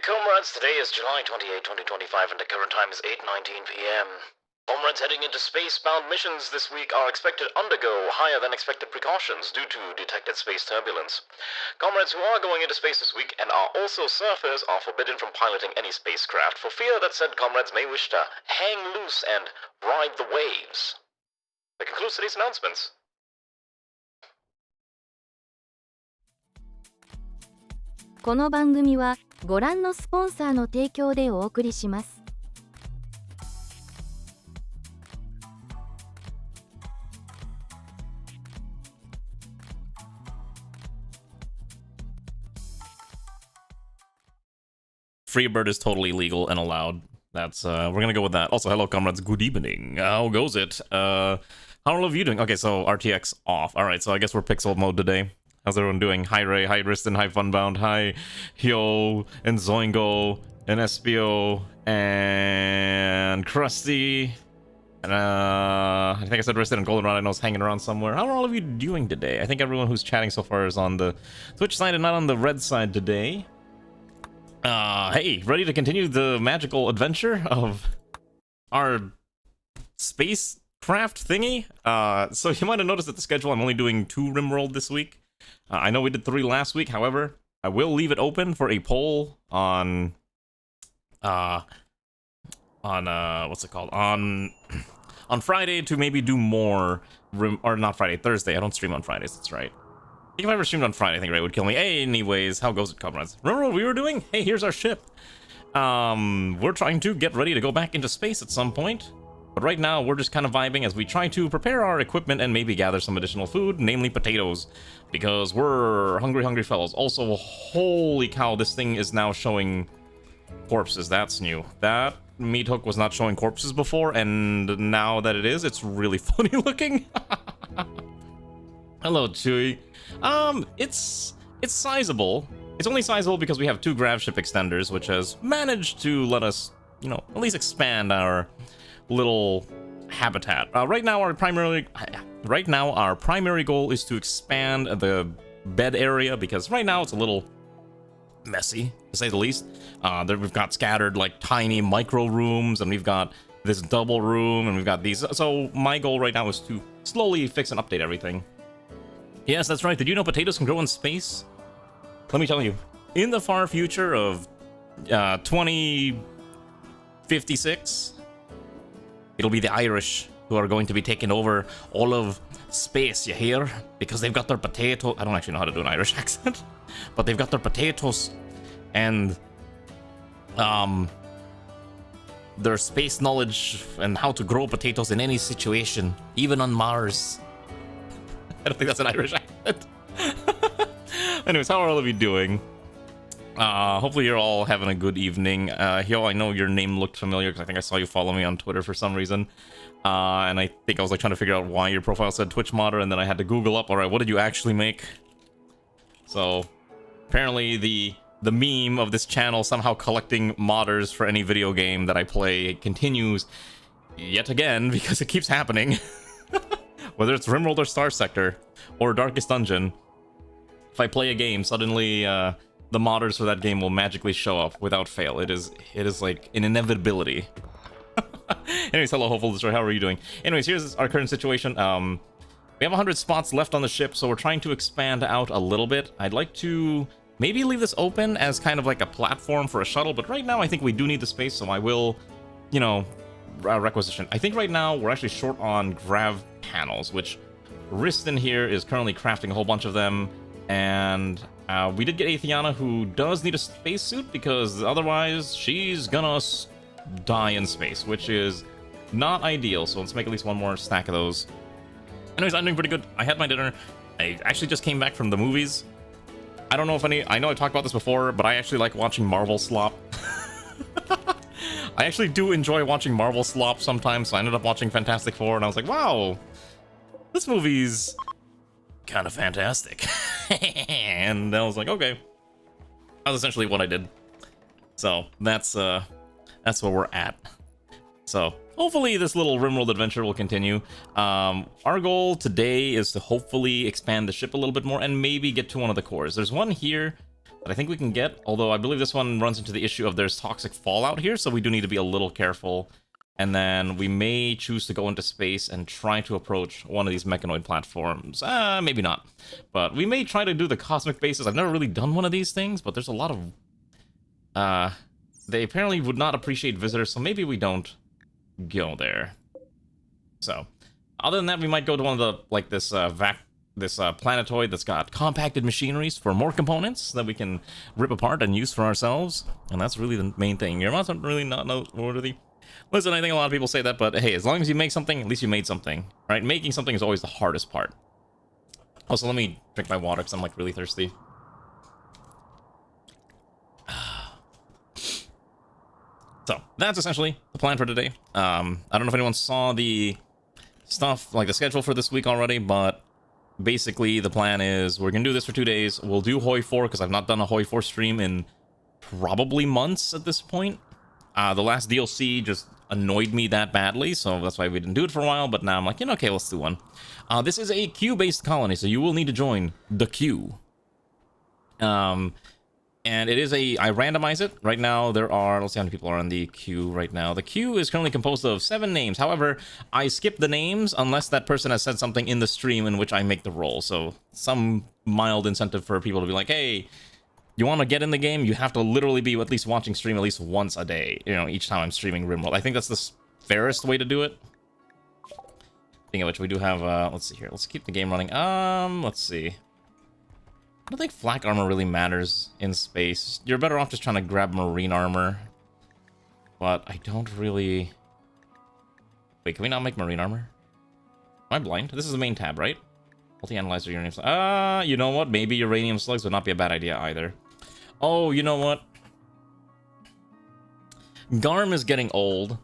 comrades, today is July 28, 2025, and the current time is 8:19 p.m. Comrades heading into space-bound missions this week are expected to undergo higher than expected precautions due to detected space turbulence. Comrades who are going into space this week and are also surfers are forbidden from piloting any spacecraft for fear that said comrades may wish to hang loose and ride the waves. That concludes today's announcements. この番組はご覧のスポンサーの提供でお送りします。Freebird is totally legal and allowed. That's we're gonna go with that. Also, hello comrades, good evening. How goes it? How are all of you doing? Okay, so RTX off. Alright, so I guess we're pixel mode today. How's everyone doing? Hi Ray, hi Riston, hi Funbound, hi Hyo, and Zoingo, and SBO, and Krusty. And I think I said Riston and Goldenrod I know is hanging around somewhere. How are all of you doing today? I think everyone who's chatting so far is on the Twitch side and not on the red side today. Hey, ready to continue the magical adventure of our spacecraft thingy? So you might have noticed at the schedule I'm only doing 2 RimWorld this week. I know we did 3 last week, however, I will leave it open for a poll on what's it called? On Friday to maybe do more or not Friday, Thursday. I don't stream on Fridays, that's right. I think if I ever streamed on Friday, I think Ray would kill me. Anyways, how goes it, comrades? Remember what we were doing? Hey, here's our ship. We're trying to get ready to go back into space at some point. But right now, we're just kind of vibing as we try to prepare our equipment and maybe gather some additional food, namely potatoes. Because we're hungry fellows. Also, holy cow, this thing is now showing corpses. That's new. That meat hook was not showing corpses before, and now that it is, it's really funny looking. Hello, Chewy. It's sizable. It's only sizable because we have 2 grav ship extenders, which has managed to let us, you know, at least expand our little habitat. Right now our primary goal is to expand the bed area, because right now it's a little messy, to say the least. There we've got scattered like tiny micro rooms, and we've got this double room, and we've got these. So my goal right now is to slowly fix and update everything. Yes, that's right. Did you know potatoes can grow in space? Let me tell you, in the far future of 2056, it'll be the Irish who are going to be taking over all of space, you hear? Because they've got their potato. I don't actually know how to do an Irish accent, but they've got their potatoes and their space knowledge and how to grow potatoes in any situation, even on Mars. I don't think that's an Irish accent. Anyways, how are all of you doing? Hopefully you're all having a good evening. Hyo, I know your name looked familiar because I think I saw you follow me on Twitter for some reason. And I think I was like trying to figure out why your profile said Twitch modder, and then I had to Google up, alright, what did you actually make? So, apparently the meme of this channel somehow collecting modders for any video game that I play continues yet again, because it keeps happening. Whether it's RimWorld or Star Sector or Darkest Dungeon, if I play a game, suddenly the modders for that game will magically show up without fail. It is like an inevitability. Anyways, hello, Hopeful Destroy, how are you doing? Anyways, here's our current situation. We have 100 spots left on the ship, so we're trying to expand out a little bit. I'd like to maybe leave this open as kind of like a platform for a shuttle, but right now I think we do need the space, so I will, you know, requisition. I think right now we're actually short on grav panels, which Riston here is currently crafting a whole bunch of them, and we did get Atheana, who does need a spacesuit because otherwise she's gonna die in space, which is not ideal. So let's make at least 1 more stack of those. Anyways, I'm doing pretty good. I had my dinner. I actually just came back from the movies. I don't know if I know I talked about this before, but I actually like watching Marvel slop. I actually do enjoy watching Marvel slop sometimes, so I ended up watching Fantastic Four, and I was like, wow, this movie's kind of fantastic. And I was like, okay. That was essentially what I did. So that's where we're at. So hopefully this little RimWorld adventure will continue. Our goal today is to hopefully expand the ship a little bit more and maybe get to one of the cores. There's one here that I think we can get, although I believe this one runs into the issue of there's toxic fallout here, so we do need to be a little careful. And then we may choose to go into space and try to approach one of these mechanoid platforms. Maybe not. But we may try to do the cosmic bases. I've never really done one of these things, but there's a lot of... they apparently would not appreciate visitors, so maybe we don't go there. So, other than that, we might go to one of the, like, this planetoid that's got compacted machineries for more components that we can rip apart and use for ourselves. And that's really the main thing. Your mods are really not noteworthy. Listen, I think a lot of people say that, but hey, as long as you make something, at least you made something, right? Making something is always the hardest part. Also, let me drink my water because I'm, like, really thirsty. So, that's essentially the plan for today. I don't know if anyone saw the stuff, like the schedule for this week already, but basically the plan is we're gonna do this for 2 days. We'll do Hoi 4 because I've not done a Hoi 4 stream in probably months at this point. The last DLC just annoyed me that badly, so that's why we didn't do it for a while, but now I'm like, you know, okay, let's do one. This is a queue-based colony, so you will need to join the queue. And it is I randomize it. Right now, there are, let's see how many people are on the queue right now. The queue is currently composed of 7 names. However, I skip the names unless that person has said something in the stream in which I make the roll. So, some mild incentive for people to be like, hey, you want to get in the game? You have to literally be at least watching stream at least once a day. You know, each time I'm streaming RimWorld. I think that's the fairest way to do it. Speaking of which, we do have, let's see here. Let's keep the game running. Let's see. I don't think flak armor really matters in space. You're better off just trying to grab marine armor. But I don't really... Wait, can we not make marine armor? Am I blind? This is the main tab, right? Multi-analyzer uranium slugs. You know what? Maybe uranium slugs would not be a bad idea either. Oh, you know what? Garm is getting old.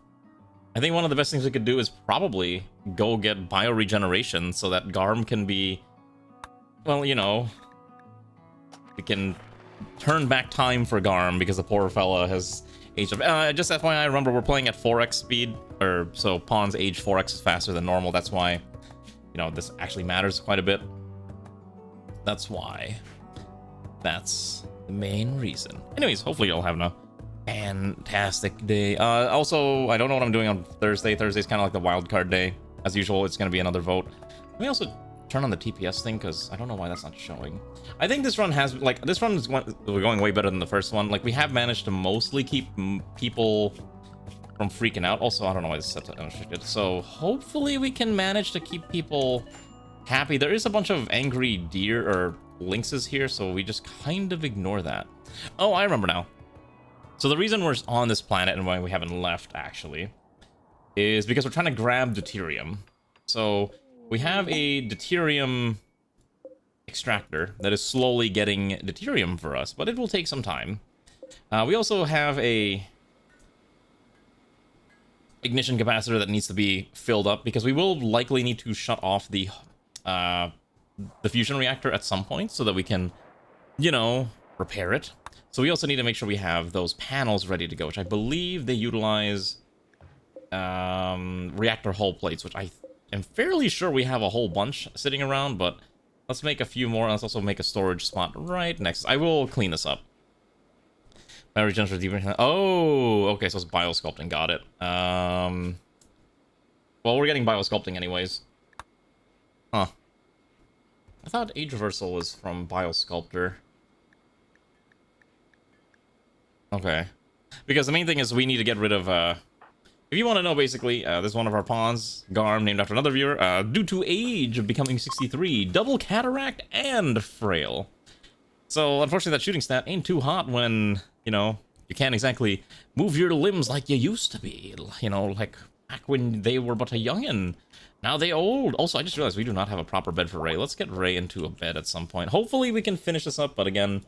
I think one of the best things we could do is probably go get bioregeneration so that Garm can be... Well, you know... We can turn back time for Garm because the poor fella has aged up. Just FYI, remember we're playing at 4x speed, or so pawns age 4x faster than normal. That's why, you know, this actually matters quite a bit. That's why. That's the main reason. Anyways, hopefully you'll have a fantastic day. Also, I don't know what I'm doing on Thursday. Thursday's kind of like the wild card day. As usual, it's going to be another vote. Let me also turn on the TPS thing because I don't know why that's not showing. I think this run has, like, this run is going way better than the first one. Like, we have managed to mostly keep people from freaking out. Also, I don't know why this is set to unrestricted. So hopefully we can manage to keep people happy. There is a bunch of angry deer or lynxes here, so we just kind of ignore that. Oh, I remember now. So the reason we're on this planet and why we haven't left, actually, is because we're trying to grab deuterium. So we have a deuterium extractor that is slowly getting deuterium for us, but it will take some time. We also have a ignition capacitor that needs to be filled up because we will likely need to shut off the fusion reactor at some point so that we can, you know, repair it. So we also need to make sure we have those panels ready to go, which I believe they utilize reactor hull plates, which I am fairly sure we have a whole bunch sitting around, but let's make a few more. Let's also make a storage spot right next. I will clean this up. Oh, okay, so it's biosculpting. Got it. Well, we're getting biosculpting anyways. Huh. I thought age reversal was from biosculptor. Okay. Because the main thing is we need to get rid of, if you want to know, basically, this is one of our pawns, Garm, named after another viewer, due to age of becoming 63, double cataract and frail. So, unfortunately, that shooting stat ain't too hot when, you know, you can't exactly move your limbs like you used to be. You know, like back when they were but a youngin'. Now they old. Also, I just realized we do not have a proper bed for Ray. Let's get Ray into a bed at some point. Hopefully we can finish this up, but again,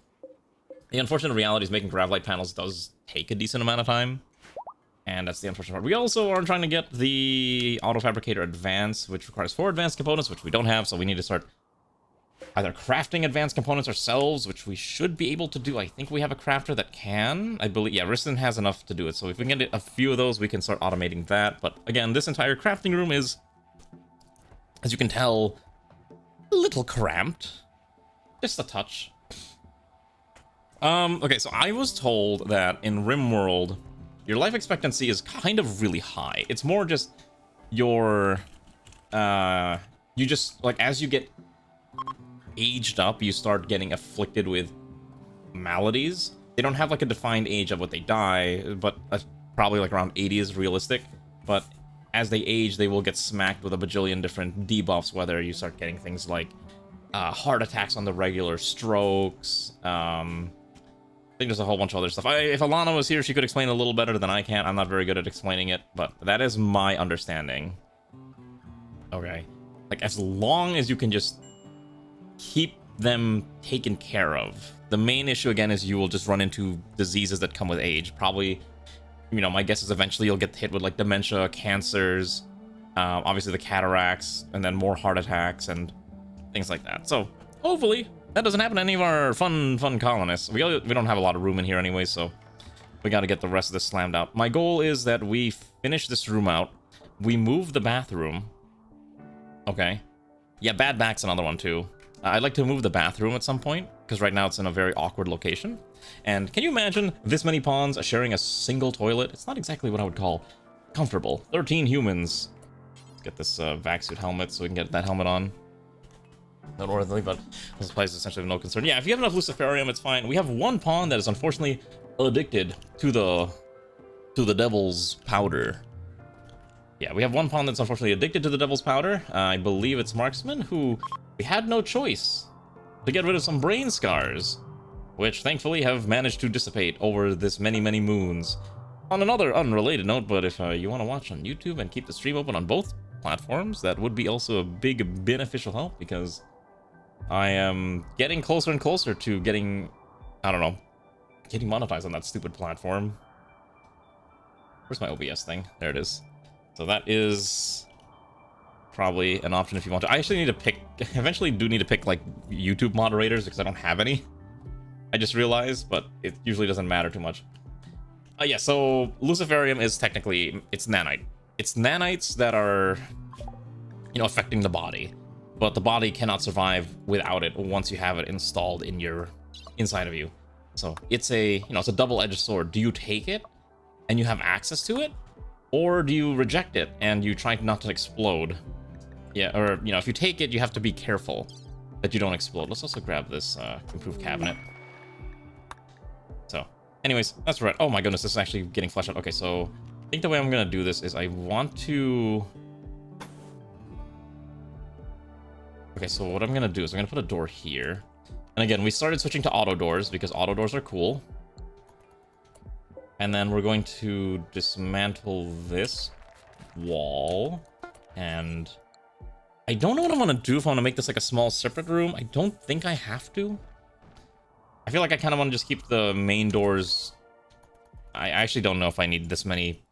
the unfortunate reality is making gravlight panels does take a decent amount of time. And that's the unfortunate part. We also are trying to get the Auto Fabricator Advance, which requires 4 advanced components, which we don't have, so we need to start either crafting advanced components ourselves, which we should be able to do. I think we have a crafter that can. I believe, yeah, Riston has enough to do it. So if we can get a few of those, we can start automating that. But again, this entire crafting room is, as you can tell, a little cramped. Just a touch. Okay, so I was told that in RimWorld, your life expectancy is kind of really high. It's more just your, you just, like, as you get aged up, you start getting afflicted with maladies. They don't have, like, a defined age of what they die, but probably, like, around 80 is realistic. But as they age, they will get smacked with a bajillion different debuffs, whether you start getting things like heart attacks on the regular, strokes, I think there's a whole bunch of other stuff. If Alana was here, she could explain a little better than I can. I'm not very good at explaining it, but that is my understanding. Okay. Like, as long as you can just keep them taken care of. The main issue, again, is you will just run into diseases that come with age. Probably, you know, my guess is eventually you'll get hit with, like, dementia, cancers, obviously the cataracts, and then more heart attacks and things like that. So, hopefully, that doesn't happen to any of our fun colonists. We don't have a lot of room in here anyway, so we gotta get the rest of this slammed out. My goal is that we finish this room out. We move the bathroom. Okay. Yeah, bad back's another one, too. I'd like to move the bathroom at some point, because right now it's in a very awkward location. And can you imagine this many pawns sharing a single toilet? It's not exactly what I would call comfortable. 13 humans. Let's get this VACSUIT helmet so we can get that helmet on. Not worthily, but this place is essentially no concern. Yeah, if you have enough Luciferium, it's fine. We have one pawn that is unfortunately addicted to the devil's powder. Yeah, we have one pawn that's unfortunately addicted to the devil's powder. I believe it's Marksman, who we had no choice to get rid of some brain scars, which thankfully have managed to dissipate over this many moons. On another unrelated note, but if you want to watch on YouTube and keep the stream open on both platforms, that would be also a big beneficial help, because I am getting closer and closer to getting, I don't know, getting monetized on that stupid platform. Where's my OBS thing? There it is. So that is probably an option if you want to. I actually need to pick, eventually do need to pick, like, YouTube moderators, because I don't have any. I just realized, but it usually doesn't matter too much. Yeah, so Luciferium is technically, it's nanite. It's nanites that are, you know, affecting the body, but the body cannot survive without it once you have it installed in your, inside of you. So it's a, you know, it's a double-edged sword. Do you take it and you have access to it, or do you reject it and you try not to explode? Yeah, or, you know, if you take it, you have to be careful that you don't explode. Let's also grab this improved cabinet. So, anyways, that's right. Oh my goodness, this is actually getting fleshed out. Okay, so I think the way I'm gonna do this is I want to... Okay, so what I'm gonna do is I'm gonna put a door here. And again, we started switching to auto doors because auto doors are cool. And then we're going to dismantle this wall. And I don't know what I want to do, if I want to make this like a small separate room. I don't think I have to. I feel like I kind of want to just keep the main doors. I actually don't know if I need this many.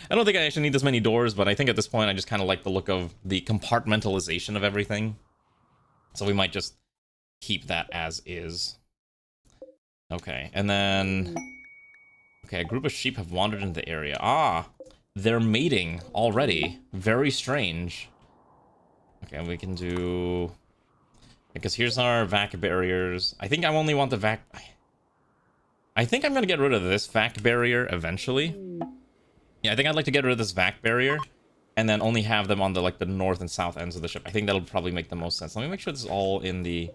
I don't think I actually need this many doors, but I think at this point I just kind of like the look of the compartmentalization of everything. So we might just keep that as is. Okay, and then... Okay, a group of sheep have wandered into the area. Ah, they're mating already. Very strange. Okay, we can do... Because here's our vac barriers. I think I only want the vac... I think I'm going to get rid of this vac barrier eventually. Yeah, I think I'd like to get rid of this vac barrier and then only have them on the, like, the north and south ends of the ship. I think that'll probably make the most sense. Let me make sure this is all in the...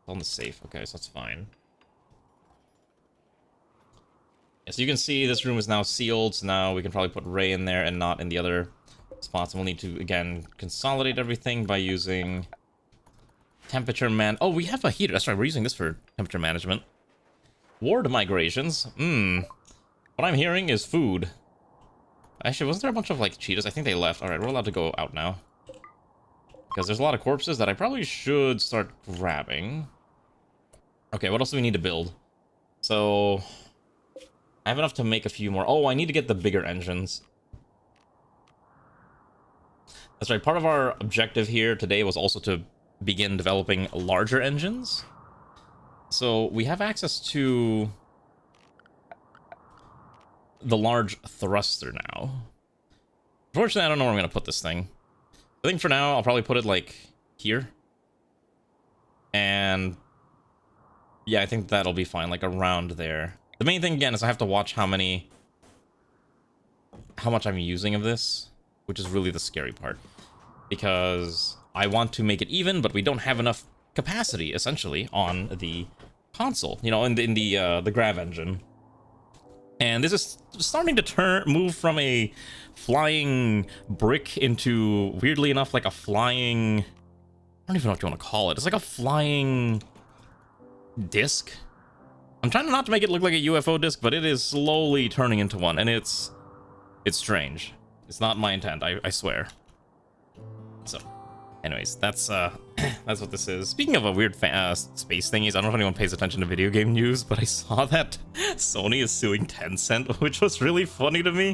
on the safe. Okay, so that's fine. Yeah, so you can see this room is now sealed, so now we can probably put Ray in there and not in the other spots. And we'll need to, again, consolidate everything by using temperature Oh, we have a heater. That's right, we're using this for temperature management. Ward migrations. What I'm hearing is food. Actually, wasn't there a bunch of, like, cheetahs? I think they left. Alright, we're allowed to go out now. Because there's a lot of corpses that I probably should start grabbing. Okay, what else do we need to build? So... I have enough to make a few more. Oh, I need to get the bigger engines. That's right, part of our objective here today was also to begin developing larger engines. So we have access to the large thruster now. Unfortunately, I don't know where I'm going to put this thing. I think for now, I'll probably put it, like, here. And... Yeah, I think that'll be fine, like around there. The main thing again is I have to watch how much I'm using of this, which is really the scary part. Because I want to make it even, but we don't have enough capacity, essentially, on the console, you know, in the grav engine. And this is starting to move from a flying brick into, weirdly enough, like a flying... I don't even know what you want to call it. It's like a flying disc. I'm trying not to make it look like a UFO disc, but it is slowly turning into one, and it's strange. It's not my intent, I swear. So, anyways, that's what this is. Speaking of a weird space thingies, I don't know if anyone pays attention to video game news, but I saw that Sony is suing Tencent, which was really funny to me.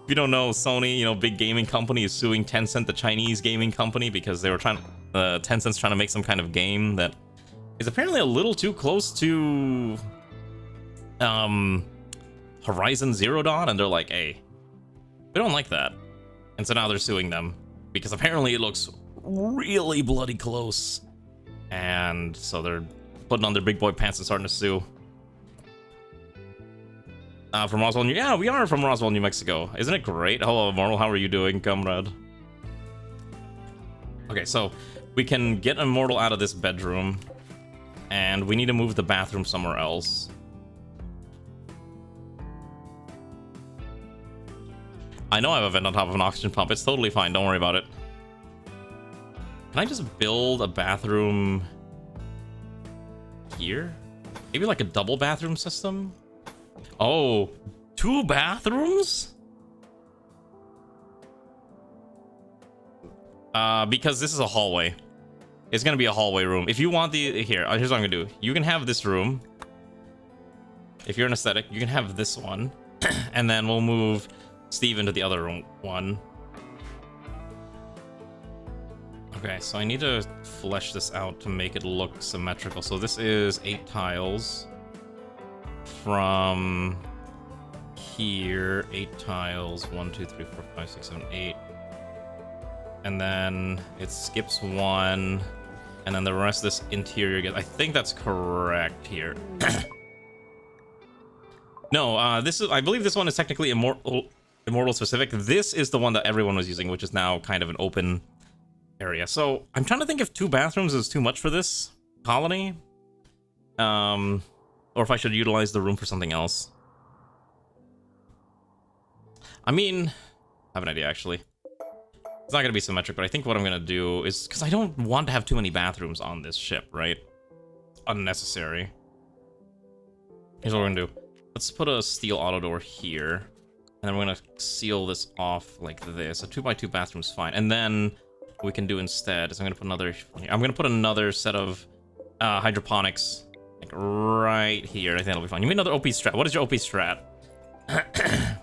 If you don't know, Sony, you know, big gaming company, is suing Tencent, the Chinese gaming company, because they were Tencent's trying to make some kind of game that is apparently a little too close to Horizon Zero Dawn, and they're like, hey, we don't like that. And so now they're suing them, because apparently it looks really bloody close. And so they're putting on their big boy pants and starting to sue. From Roswell, yeah, we are from Roswell, New Mexico. Isn't it great? Hello, Immortal, how are you doing, comrade? Okay, so we can get Immortal out of this bedroom, and we need to move the bathroom somewhere else. I know I have a vent on top of an oxygen pump. It's totally fine. Don't worry about it. Can I just build a bathroom here? Maybe like a double bathroom system? Oh, 2 bathrooms? Because this is a hallway. It's gonna be a hallway room. If you want here's what I'm gonna do. You can have this room. If you're an aesthetic, you can have this one. And then we'll move Steve into the other one. Okay, so I need to flesh this out to make it look symmetrical. So this is 8 tiles. From here, 8 tiles. 1, 2, 3, 4, 5, 6, 7, 8. And then it skips 1. And then the rest of this interior gets... I think that's correct here. No, I believe this one is technically Immortal specific. This is the one that everyone was using, which is now kind of an open area. So I'm trying to think if 2 bathrooms is too much for this colony. Or if I should utilize the room for something else. I mean, I have an idea, actually. It's not going to be symmetric, but I think what I'm going to do is... Because I don't want to have too many bathrooms on this ship, right? It's unnecessary. Here's what we're going to do. Let's put a steel auto door here. And then we're going to seal this off like this. A 2x2 bathroom's fine. And then what we can do instead is I'm going to put another set of hydroponics like right here. I think that'll be fine. You mean another OP strat? What is your OP strat? And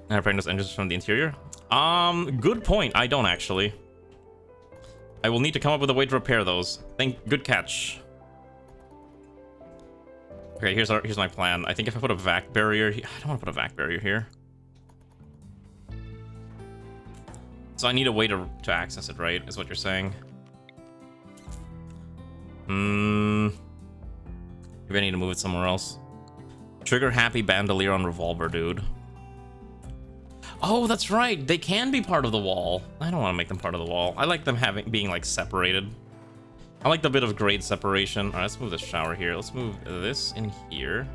repairing those engines from the interior? Good point. I don't actually. I will need to come up with a way to repair those. Good catch. Okay, here's my plan. I think if I put a vac barrier, I don't want to put a vac barrier here. So I need a way to access it, right? Is what you're saying? Maybe I need to move it somewhere else. Trigger happy bandolier on revolver, dude. Oh, that's right. They can be part of the wall. I don't want to make them part of the wall. I like them being like separated. I like the bit of grade separation. All right, let's move the shower here. Let's move this in here.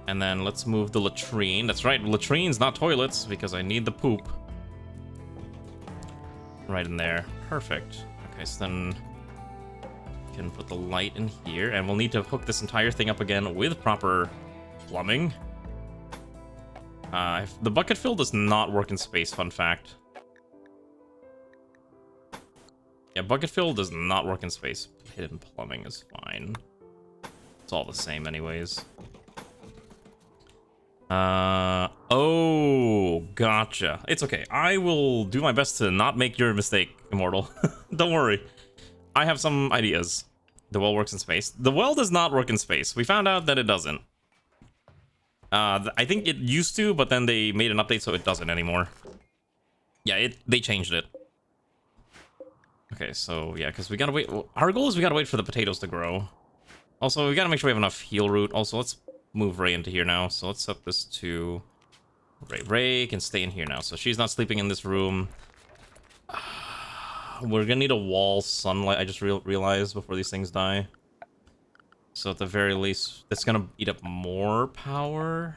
And then let's move the latrine. That's right, latrines, not toilets, because I need the poop. Right in there. Perfect. Okay, so then we can put the light in here, and we'll need to hook this entire thing up again with proper plumbing. The bucket fill does not work in space, fun fact. Yeah, bucket fill does not work in space. Hidden plumbing is fine. It's all the same anyways. Oh, gotcha. It's okay. I will do my best to not make your mistake, Immortal. Don't worry. I have some ideas. The well works in space. The well does not work in space. We found out that it doesn't. I think it used to, but then they made an update so it doesn't anymore. Yeah, they changed it. Okay, so yeah, because we gotta wait. Our goal is we gotta wait for the potatoes to grow. Also, we gotta make sure we have enough heal root. Also, let's move Ray into here now. So let's set this to Ray. Ray can stay in here now, so she's not sleeping in this room. We're gonna need a wall sunlight. I just realized before these things die. So at the very least, it's gonna eat up more power.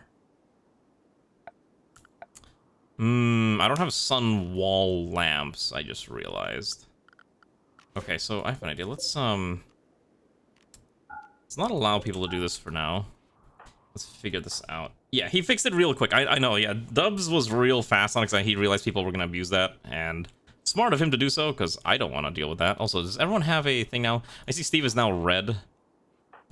I don't have sun wall lamps. I just realized. Okay, so I have an idea. Let's not allow people to do this for now. Let's figure this out. Yeah, he fixed it real quick. I know. Yeah, Dubs was real fast on it because he realized people were gonna abuse that, and smart of him to do so because I don't want to deal with that. Also, does everyone have a thing now? I see Steve is now red.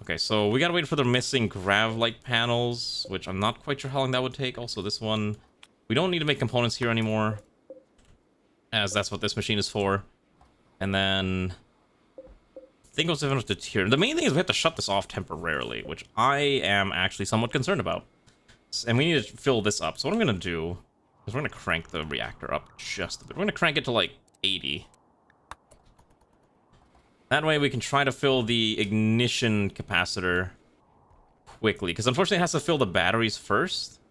Okay, so we gotta wait for the missing grav light panels, which I'm not quite sure how long that would take. Also, this one, we don't need to make components here anymore, as that's what this machine is for. And then I think what's different with the tier. The main thing is we have to shut this off temporarily, which I am actually somewhat concerned about. And we need to fill this up. So what I'm gonna do is we're gonna crank the reactor up just a bit. We're gonna crank it to like 80. That way we can try to fill the ignition capacitor quickly, because unfortunately it has to fill the batteries first,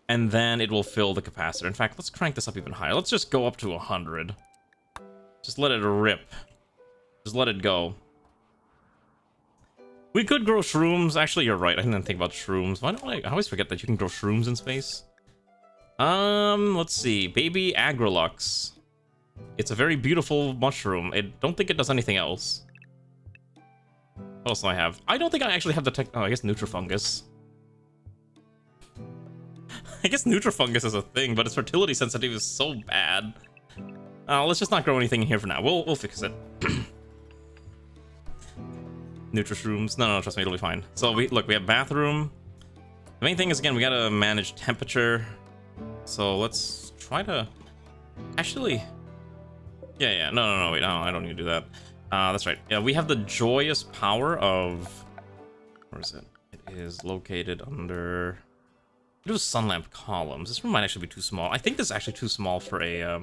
and then it will fill the capacitor. In fact, let's crank this up even higher. Let's just go up to 100. Just let it rip. Just let it go. We could grow shrooms. Actually, you're right. I didn't think about shrooms. Why don't I always forget that you can grow shrooms in space. Let's see. Baby Agrolux. It's a very beautiful mushroom. I don't think it does anything else. What else do I have? I don't think I actually have the tech... Oh, I guess Nutrifungus. I guess Nutrifungus is a thing, but its fertility sensitivity is so bad. Let's just not grow anything in here for now. We'll fix it. Nutrishrooms. No, trust me, it'll be fine. So, we have bathroom. The main thing is, again, we gotta manage temperature. So, let's try to... Actually... Yeah, no, wait, no, I don't need to do that. That's right. Yeah, we have the joyous power of... Where is it? It is located under... It was sun lamp columns. This room might actually be too small. I think this is actually too small for a,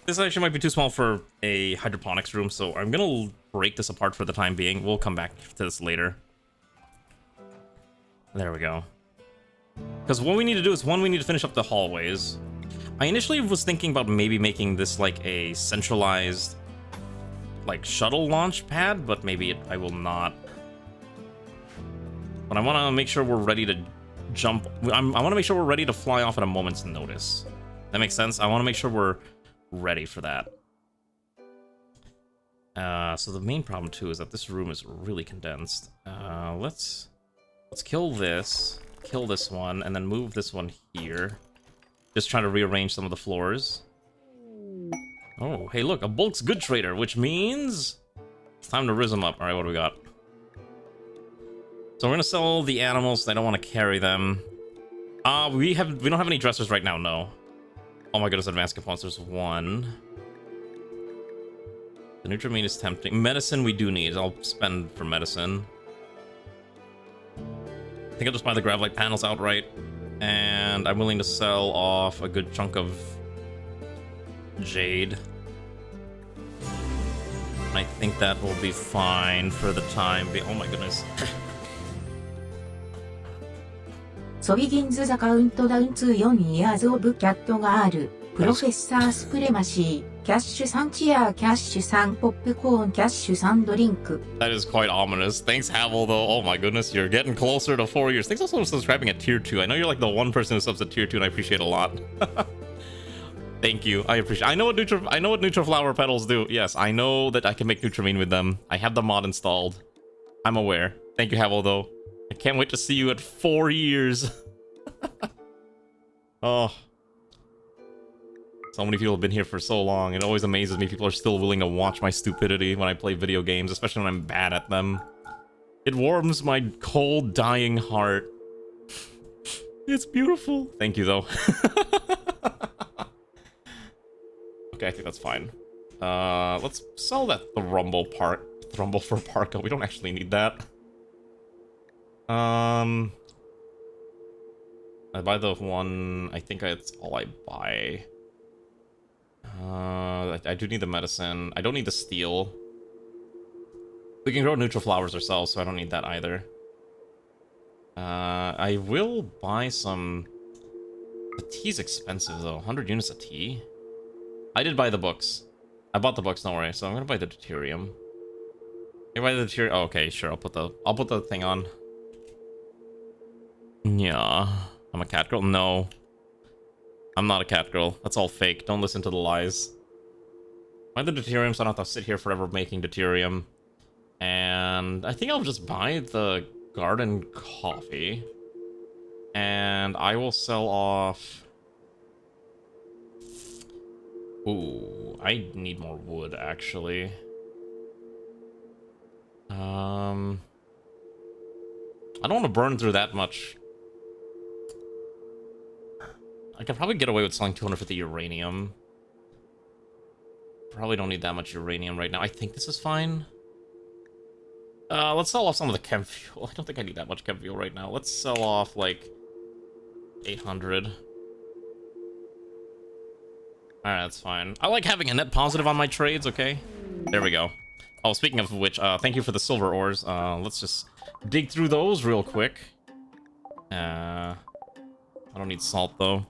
This actually might be too small for a hydroponics room, so I'm gonna break this apart for the time being. We'll come back to this later. There we go. Because what we need to do is, one, we need to finish up the hallways. I initially was thinking about maybe making this like a centralized, like, shuttle launch pad, but maybe I will not. But I want to make sure we're ready to jump. I want to make sure we're ready to fly off at a moment's notice. That makes sense? I want to make sure we're ready for that. So the main problem too is that this room is really condensed. Let's kill this one, and then move this one here. Just trying to rearrange some of the floors. Oh, hey, look, a bulk's good trader, which means it's time to rizz them up. All right, what do we got? So we're gonna sell the animals. I don't want to carry them. We don't have any dressers right now. No. Oh my goodness, advanced components. There's one. The Nutramine is tempting. Medicine we do need. I'll spend for medicine. I think I'll just buy the gravlight panels outright. And I'm willing to sell off a good chunk of jade. And I think that will be fine for the time being. Oh my goodness. ソビギンズ・ザ・カウントダウン2 4 Years of Cat がある。プロフェッサー・スプレマシー。キャッシュ3チアー、キャッシュ3ポップコーン、キャッシュ3ドリンク。 That is quite ominous. Thanks, Havel, though. Oh my goodness, you're getting closer to 4 years. Thanks also for subscribing at tier 2. I know you're like the one person who subs at tier 2, and I appreciate it a lot. Thank you. I appreciate. I know what Nutriflower petals do. Yes, I know that I can make Nutramine with them. I have the mod installed. I'm aware. Thank you, Havel, though. I can't wait to see you at 4 years. Oh. So many people have been here for so long. It always amazes me. People are still willing to watch my stupidity when I play video games, especially when I'm bad at them. It warms my cold, dying heart. It's beautiful. Thank you, though. Okay, I think that's fine. Let's sell the Rumble for Parka. We don't actually need that. I buy the one. I think that's all I buy. I I do need the medicine. I don't need the steel. We can grow neutral flowers ourselves, so I don't need that either. I will buy some... The tea's expensive, though. 100 units of tea? I did buy the books. I bought the books, don't worry. So I'm gonna buy the deuterium. Can I buy the deuterium? Oh, okay, sure. I'll put the thing on. Yeah. I'm a cat girl? No. I'm not a cat girl. That's all fake. Don't listen to the lies. Buy the deuterium so I don't have to sit here forever making deuterium. And I think I'll just buy the garden coffee. And I will sell off... Ooh, I need more wood, actually. I don't want to burn through that much. I could probably get away with selling 250 uranium. Probably don't need that much uranium right now. I think this is fine. Let's sell off some of the chem fuel. I don't think I need that much chem fuel right now. Let's sell off, like, 800. Alright, that's fine. I like having a net positive on my trades, okay? There we go. Oh, speaking of which, thank you for the silver ores. Let's just dig through those real quick. I don't need salt, though.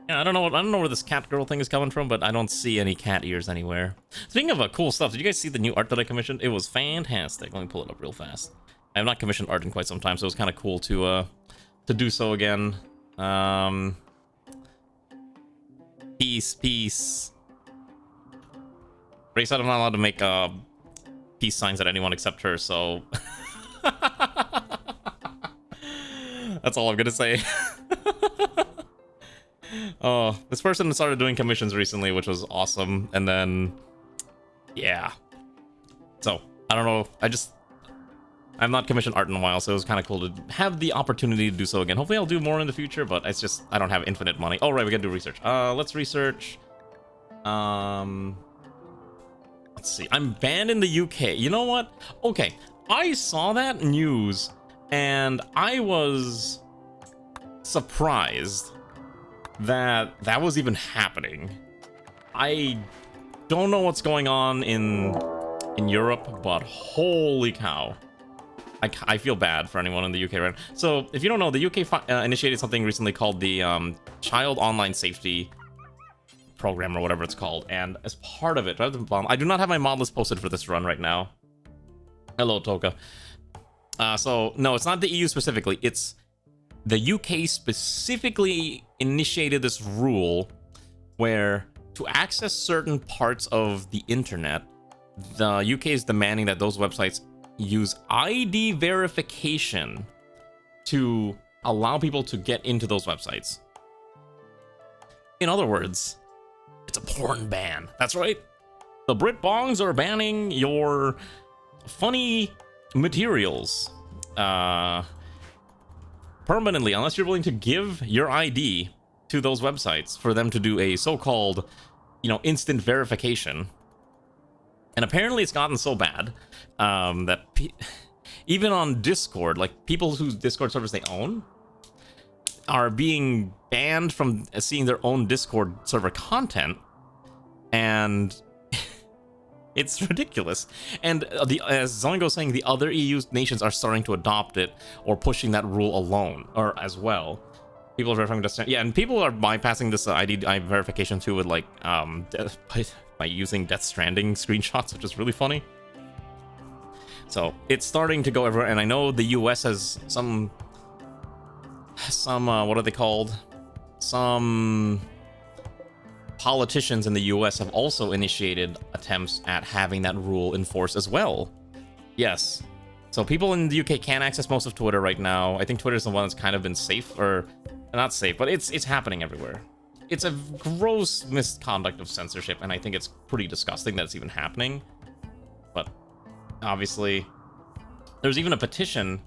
Yeah, I don't know where this cat girl thing is coming from, but I don't see any cat ears anywhere. Speaking of cool stuff, did you guys see the new art that I commissioned? It was fantastic. Let me pull it up real fast. I have not commissioned art in quite some time, so it was kind of cool to do so again. Peace. Ray said I'm not allowed to make peace signs at anyone except her, so that's all I'm gonna say. Oh, this person started doing commissions recently, which was awesome, and then yeah. So I don't know. I've not commissioned art in a while, so it was kind of cool to have the opportunity to do so again. Hopefully I'll do more in the future, but it's just I don't have infinite money. Oh right, we gotta do research. Let's research. Let's see. I'm banned in the UK. You know what? Okay, I saw that news and I was surprised that that was even happening. I don't know what's going on in Europe, but holy cow. I feel bad for anyone in the UK right now. So, if you don't know, the UK initiated something recently called the Child Online Safety Program, or whatever it's called. And as part of it, I do not have my mod list posted for this run right now. Hello, Toka. So, no, it's not the EU specifically. It's the UK specifically initiated this rule where to access certain parts of the internet, the UK is demanding that those websites use ID verification to allow people to get into those websites. In other words, it's a porn ban. That's right. The Brit Bongs are banning your funny materials permanently, unless you're willing to give your ID to those websites for them to do a so-called, instant verification. And apparently it's gotten so bad that even on Discord, like people whose Discord servers they own are being banned from seeing their own Discord server content, and it's ridiculous. And as Zongo was saying, the other EU nations are starting to adopt it or pushing that rule alone or as well. People are verifying Death Stranding. Yeah, and people are bypassing this ID verification too with like by using Death Stranding screenshots, which is really funny. So it's starting to go everywhere, and I know the US has some what are they called? Some politicians in the US have also initiated attempts at having that rule enforced as well. Yes. So people in the UK can't access most of Twitter right now. I think Twitter is the one that's kind of been safe, or not safe, but it's happening everywhere. It's a gross misconduct of censorship, and I think it's pretty disgusting that it's even happening. But obviously, there's even a petition,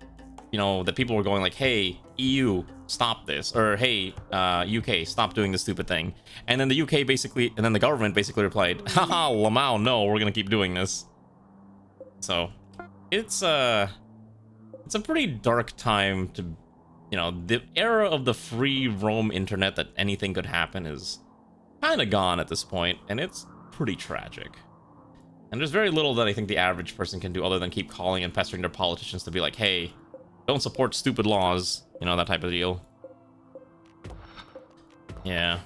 that people were going like, hey, EU, stop this, or hey, UK, stop doing this stupid thing. And then the UK basically, and then the government basically replied, haha, Lamau, no, we're gonna keep doing this. So, it's a pretty dark time to, the era of the free roam internet that anything could happen is kind of gone at this point, and it's pretty tragic. And there's very little that I think the average person can do other than keep calling and pestering their politicians to be like, hey, don't support stupid laws, you know, that type of deal. Yeah.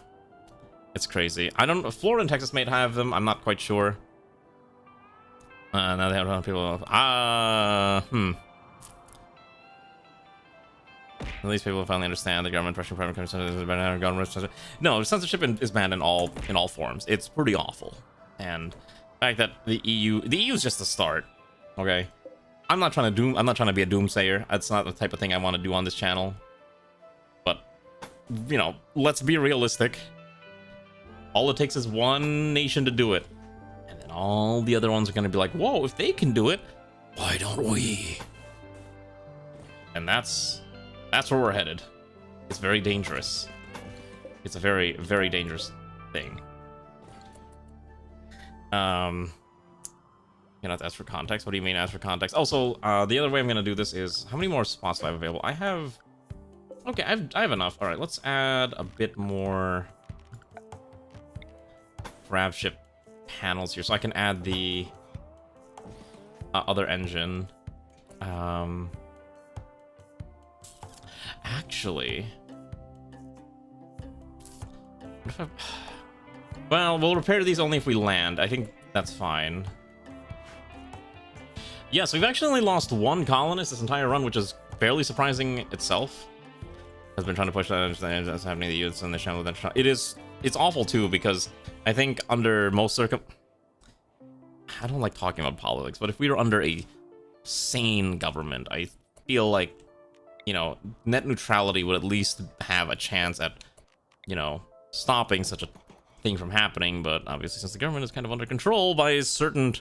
It's crazy. I don't know, Florida and Texas may have them, I'm not quite sure. Now they have people. At least people finally understand the government pressure private government. No, censorship is banned in all forms. It's pretty awful. And the fact that the EU is just a start. Okay, I'm not trying to be a doomsayer. That's not the type of thing I want to do on this channel. But you know, let's be realistic. All it takes is one nation to do it, and then all the other ones are going to be like, whoa, if they can do it, why don't we? And that's where we're headed. It's very dangerous. It's a very, very dangerous thing. You know, ask for context. What do you mean ask for context? Also, the other way I'm going to do this is, how many more spots do I have available? I have... Okay, I have enough. All right, let's add a bit more grav ship panels here, so I can add the other engine. Actually, what if well, we'll repair these only if we land. I think that's fine. Yes, we've actually only lost one colonist this entire run, which is fairly surprising itself. Has been trying to push that that's happening to the youths in the channel. It's awful too, because I think under most I don't like talking about politics, but if we were under a sane government, I feel like, you know, net neutrality would at least have a chance at, you know, stopping such a thing from happening. But obviously, since the government is kind of under control by certain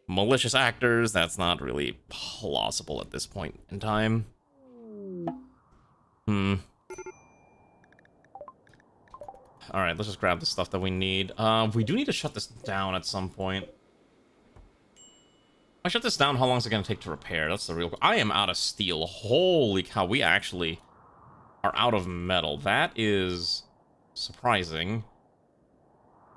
malicious actors, that's not really plausible at this point in time. Alright, let's just grab the stuff that we need. We do need to shut this down at some point. I shut this down, how long is it going to take to repair? That's the real... I am out of steel. Holy cow, we actually are out of metal. That is surprising.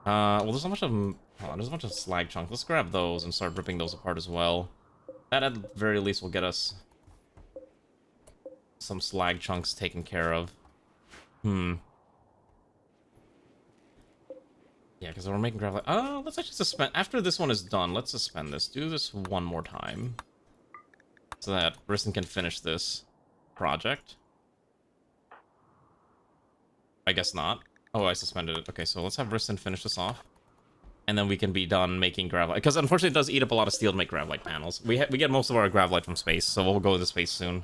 Well, there's a bunch of... there's a bunch of slag chunks. Let's grab those and start ripping those apart as well. That, at the very least, will get us some slag chunks taken care of. Yeah, because we're making gravel. Oh, let's actually suspend. After this one is done, let's suspend this. Do this one more time, so that Briston can finish this project. I guess not. Oh, I suspended it. Okay, so let's have Briston finish this off, and then we can be done making gravelite. Because unfortunately, it does eat up a lot of steel to make gravelite panels. We get most of our gravelite from space, so we'll go to space soon.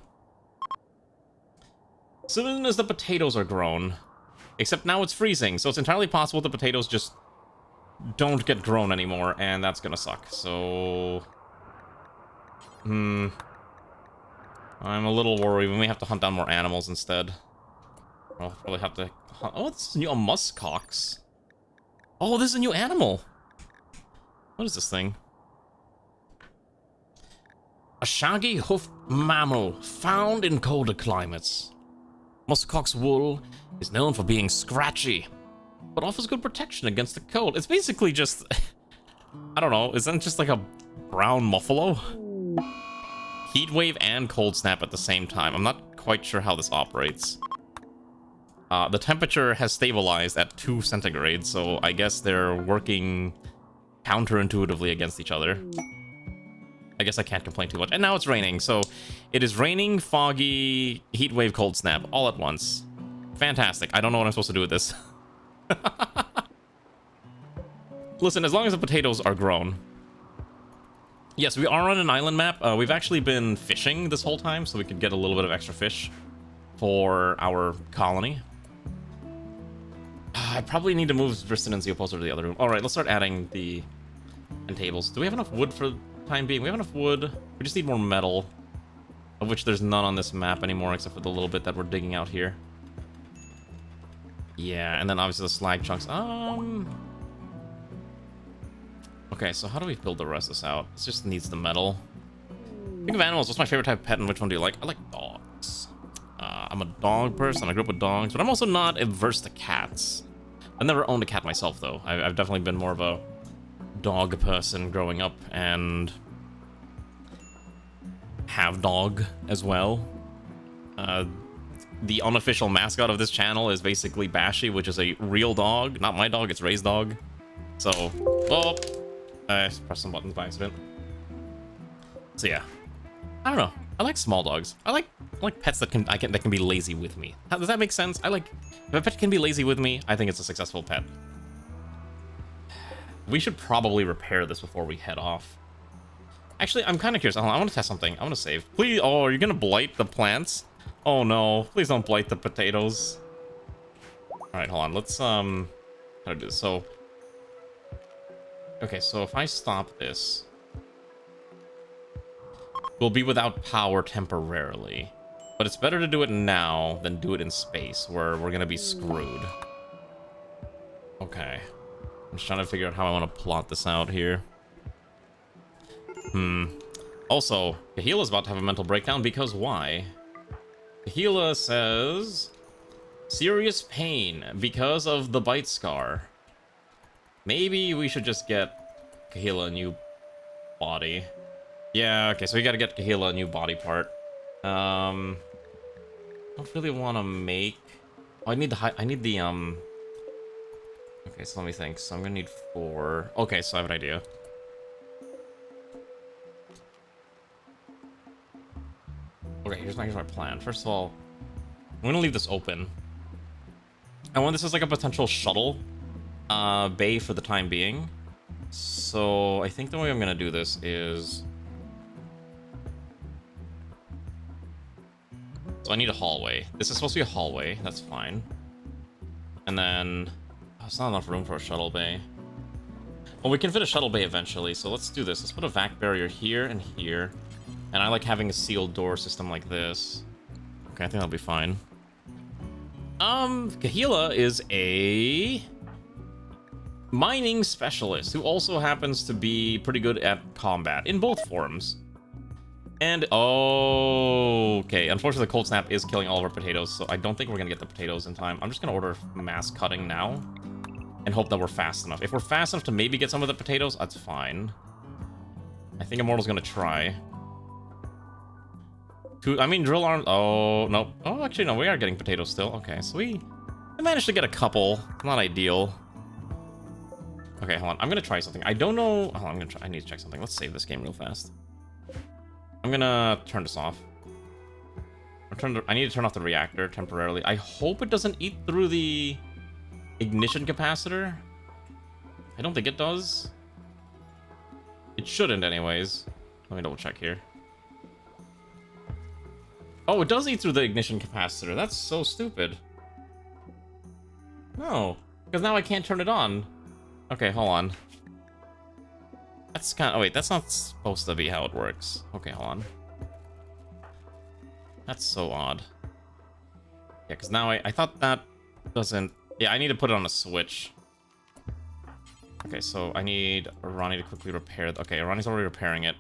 Soon as the potatoes are grown. Except now it's freezing, so it's entirely possible the potatoes just don't get grown anymore, and that's gonna suck. So... I'm a little worried. We may have to hunt down more animals instead. I'll probably have to hunt... Oh, this is new. A muskox. Oh, this is a new animal. What is this thing? A shaggy hoofed mammal found in colder climates. Muskox wool is known for being scratchy, but offers good protection against the cold. It's basically just... I don't know, isn't it just like a brown buffalo? Heat wave and cold snap at the same time. I'm not quite sure how this operates. The temperature has stabilized at 2 centigrade, so I guess they're working counterintuitively against each other. I guess I can't complain too much. And now it's raining, so it is raining, foggy, heat wave, cold snap, all at once. Fantastic. I don't know what I'm supposed to do with this. Listen, as long as the potatoes are grown. Yes, we are on an island map. We've actually been fishing this whole time, so we could get a little bit of extra fish for our colony. I probably need to move Briston and Zeo closer to the other room. Alright, let's start adding the end tables. Do we have enough wood for the time being? We have enough wood. We just need more metal, of which there's none on this map anymore, except for the little bit that we're digging out here. Yeah, and then obviously the slag chunks. Okay, so how do we build the rest of this out? This just needs the metal. Think of animals. What's my favorite type of pet, and which one do you like? I like dogs. I'm a dog person. I grew up with dogs, but I'm also not averse to cats. I've never owned a cat myself, though. I've definitely been more of a dog person growing up, and have dog as well. The unofficial mascot of this channel is basically Bashy, which is a real dog. Not my dog, it's Ray's dog. So, oh, I pressed some buttons by accident. So yeah, I don't know. I like small dogs. I like pets that can be lazy with me. Does that make sense? If a pet can be lazy with me, I think it's a successful pet. We should probably repair this before we head off. Actually, I'm kind of curious. I want to test something. I want to save. Please. Oh, are you gonna blight the plants? Oh no! Please don't blight the potatoes. All right, hold on. Let's how to do this? So, okay. So if I stop this, we'll be without power temporarily. But it's better to do it now than do it in space, where we're gonna be screwed. Okay. I'm just trying to figure out how I want to plot this out here. Also, Kahila's about to have a mental breakdown because why? Kahila says serious pain because of the bite scar. Maybe we should just get Kahila a new body. Yeah, okay, so we gotta get Kahila a new body part. I don't really want to make... Oh, I need the, Okay, so let me think. So I'm gonna need 4. Okay, so I have an idea. Okay, here's my plan. First of all, I'm gonna leave this open. I want this as like a potential shuttle bay for the time being. So I think the way I'm gonna do this is... So I need a hallway. This is supposed to be a hallway. That's fine. And then... Oh, it's not enough room for a shuttle bay. Well, we can fit a shuttle bay eventually, so let's do this. Let's put a vac barrier here and here. And I like having a sealed door system like this. Okay, I think that'll be fine. Kahila is a mining specialist who also happens to be pretty good at combat in both forms. And, oh, okay, unfortunately the cold snap is killing all of our potatoes, so I don't think we're gonna get the potatoes in time. I'm just gonna order mass cutting now and hope that we're fast enough. If we're fast enough to maybe get some of the potatoes, that's fine. I think Immortal's gonna try. I mean, drill arms. Oh, no. Oh, actually, no, we are getting potatoes still. Okay, so we managed to get a couple. Not ideal. Okay, hold on. I'm gonna try something. I don't know. Oh, I need to check something. Let's save this game real fast. I'm gonna turn this off. I need to turn off the reactor temporarily. I hope it doesn't eat through the ignition capacitor. I don't think it does. It shouldn't, anyways. Let me double check here. Oh, it does eat through the ignition capacitor. That's so stupid. No, because now I can't turn it on. Okay, hold on. That's kind of... Oh, wait, that's not supposed to be how it works. Okay, hold on. That's so odd. Yeah, because now I thought that doesn't... Yeah, I need to put it on a switch. Okay, so I need Ronnie to quickly repair... Okay, Ronnie's already repairing it.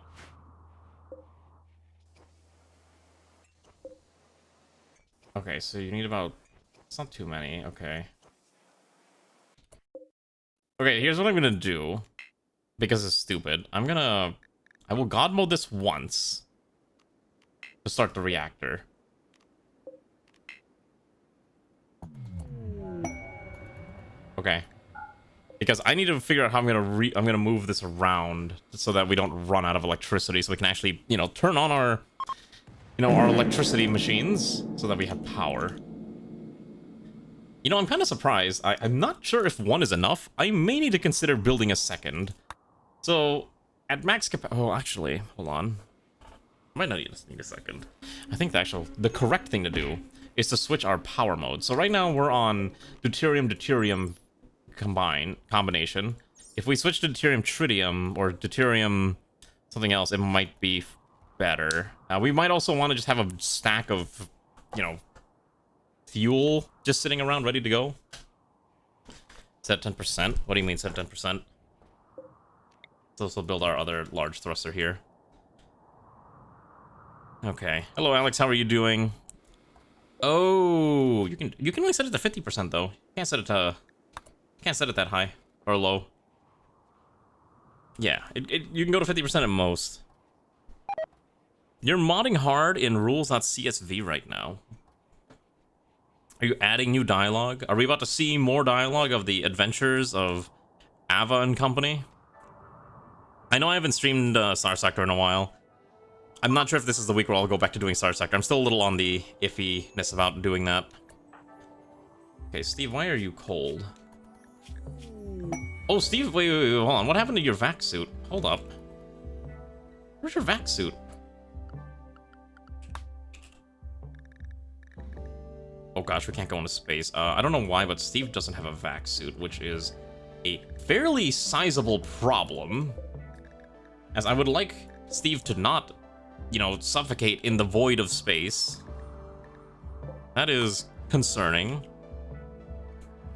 Okay, so you need about... It's not too many, okay. Okay, here's what I'm gonna do. Because it's stupid. I will god mode this once. To start the reactor. Okay. Because I need to figure out how I'm gonna move this around so that we don't run out of electricity, so we can actually, you know, turn on our... our electricity machines, so that we have power. You know, I'm kind of surprised. I'm not sure if 1 is enough. I may need to consider building a second. So, at max capacity... Oh, actually, hold on. I might not need a second. I think the correct thing to do is to switch our power mode. So right now we're on deuterium-deuterium combination. If we switch to deuterium-tritium or deuterium something else, it might be better. We might also want to just have a stack of, fuel just sitting around ready to go. Set 10%? What do you mean set 10%? Let's also build our other large thruster here. Okay. Hello, Alex. How are you doing? Oh, you can only set it to 50% though. You can't set it to Can't set it that high or low. Yeah, you can go to 50% at most. You're modding hard in rules.csv right now. Are you adding new dialogue? Are we about to see more dialogue of the adventures of Ava and company? I know I haven't streamed Star Sector in a while. I'm not sure if this is the week where I'll go back to doing Star Sector. I'm still a little on the iffiness about doing that. Okay, Steve, why are you cold? Oh, Steve, wait, hold on. What happened to your vac suit? Hold up. Where's your vac suit? Oh gosh, we can't go into space. I don't know why, but Steve doesn't have a vac suit, which is a fairly sizable problem. As I would like Steve to not, you know, suffocate in the void of space. That is concerning.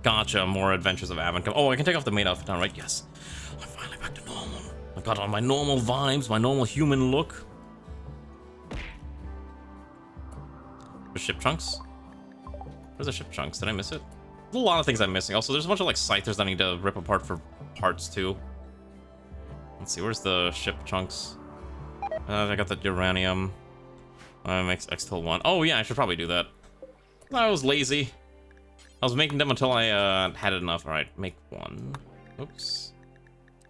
Gotcha, more adventures of Avon. Oh, I can take off the maid outfit now, right? Yes. I'm finally back to normal. I got on my normal vibes, my normal human look. The ship chunks? Where's the ship chunks? Did I miss it? There's a lot of things I'm missing. Also, there's a bunch of like scythers that I need to rip apart for parts too. Let's see, where's the ship chunks? I got the uranium. Makes X-Till 1. Oh yeah, I should probably do that. I was lazy. I was making them until I had enough. Alright, make 1. Oops.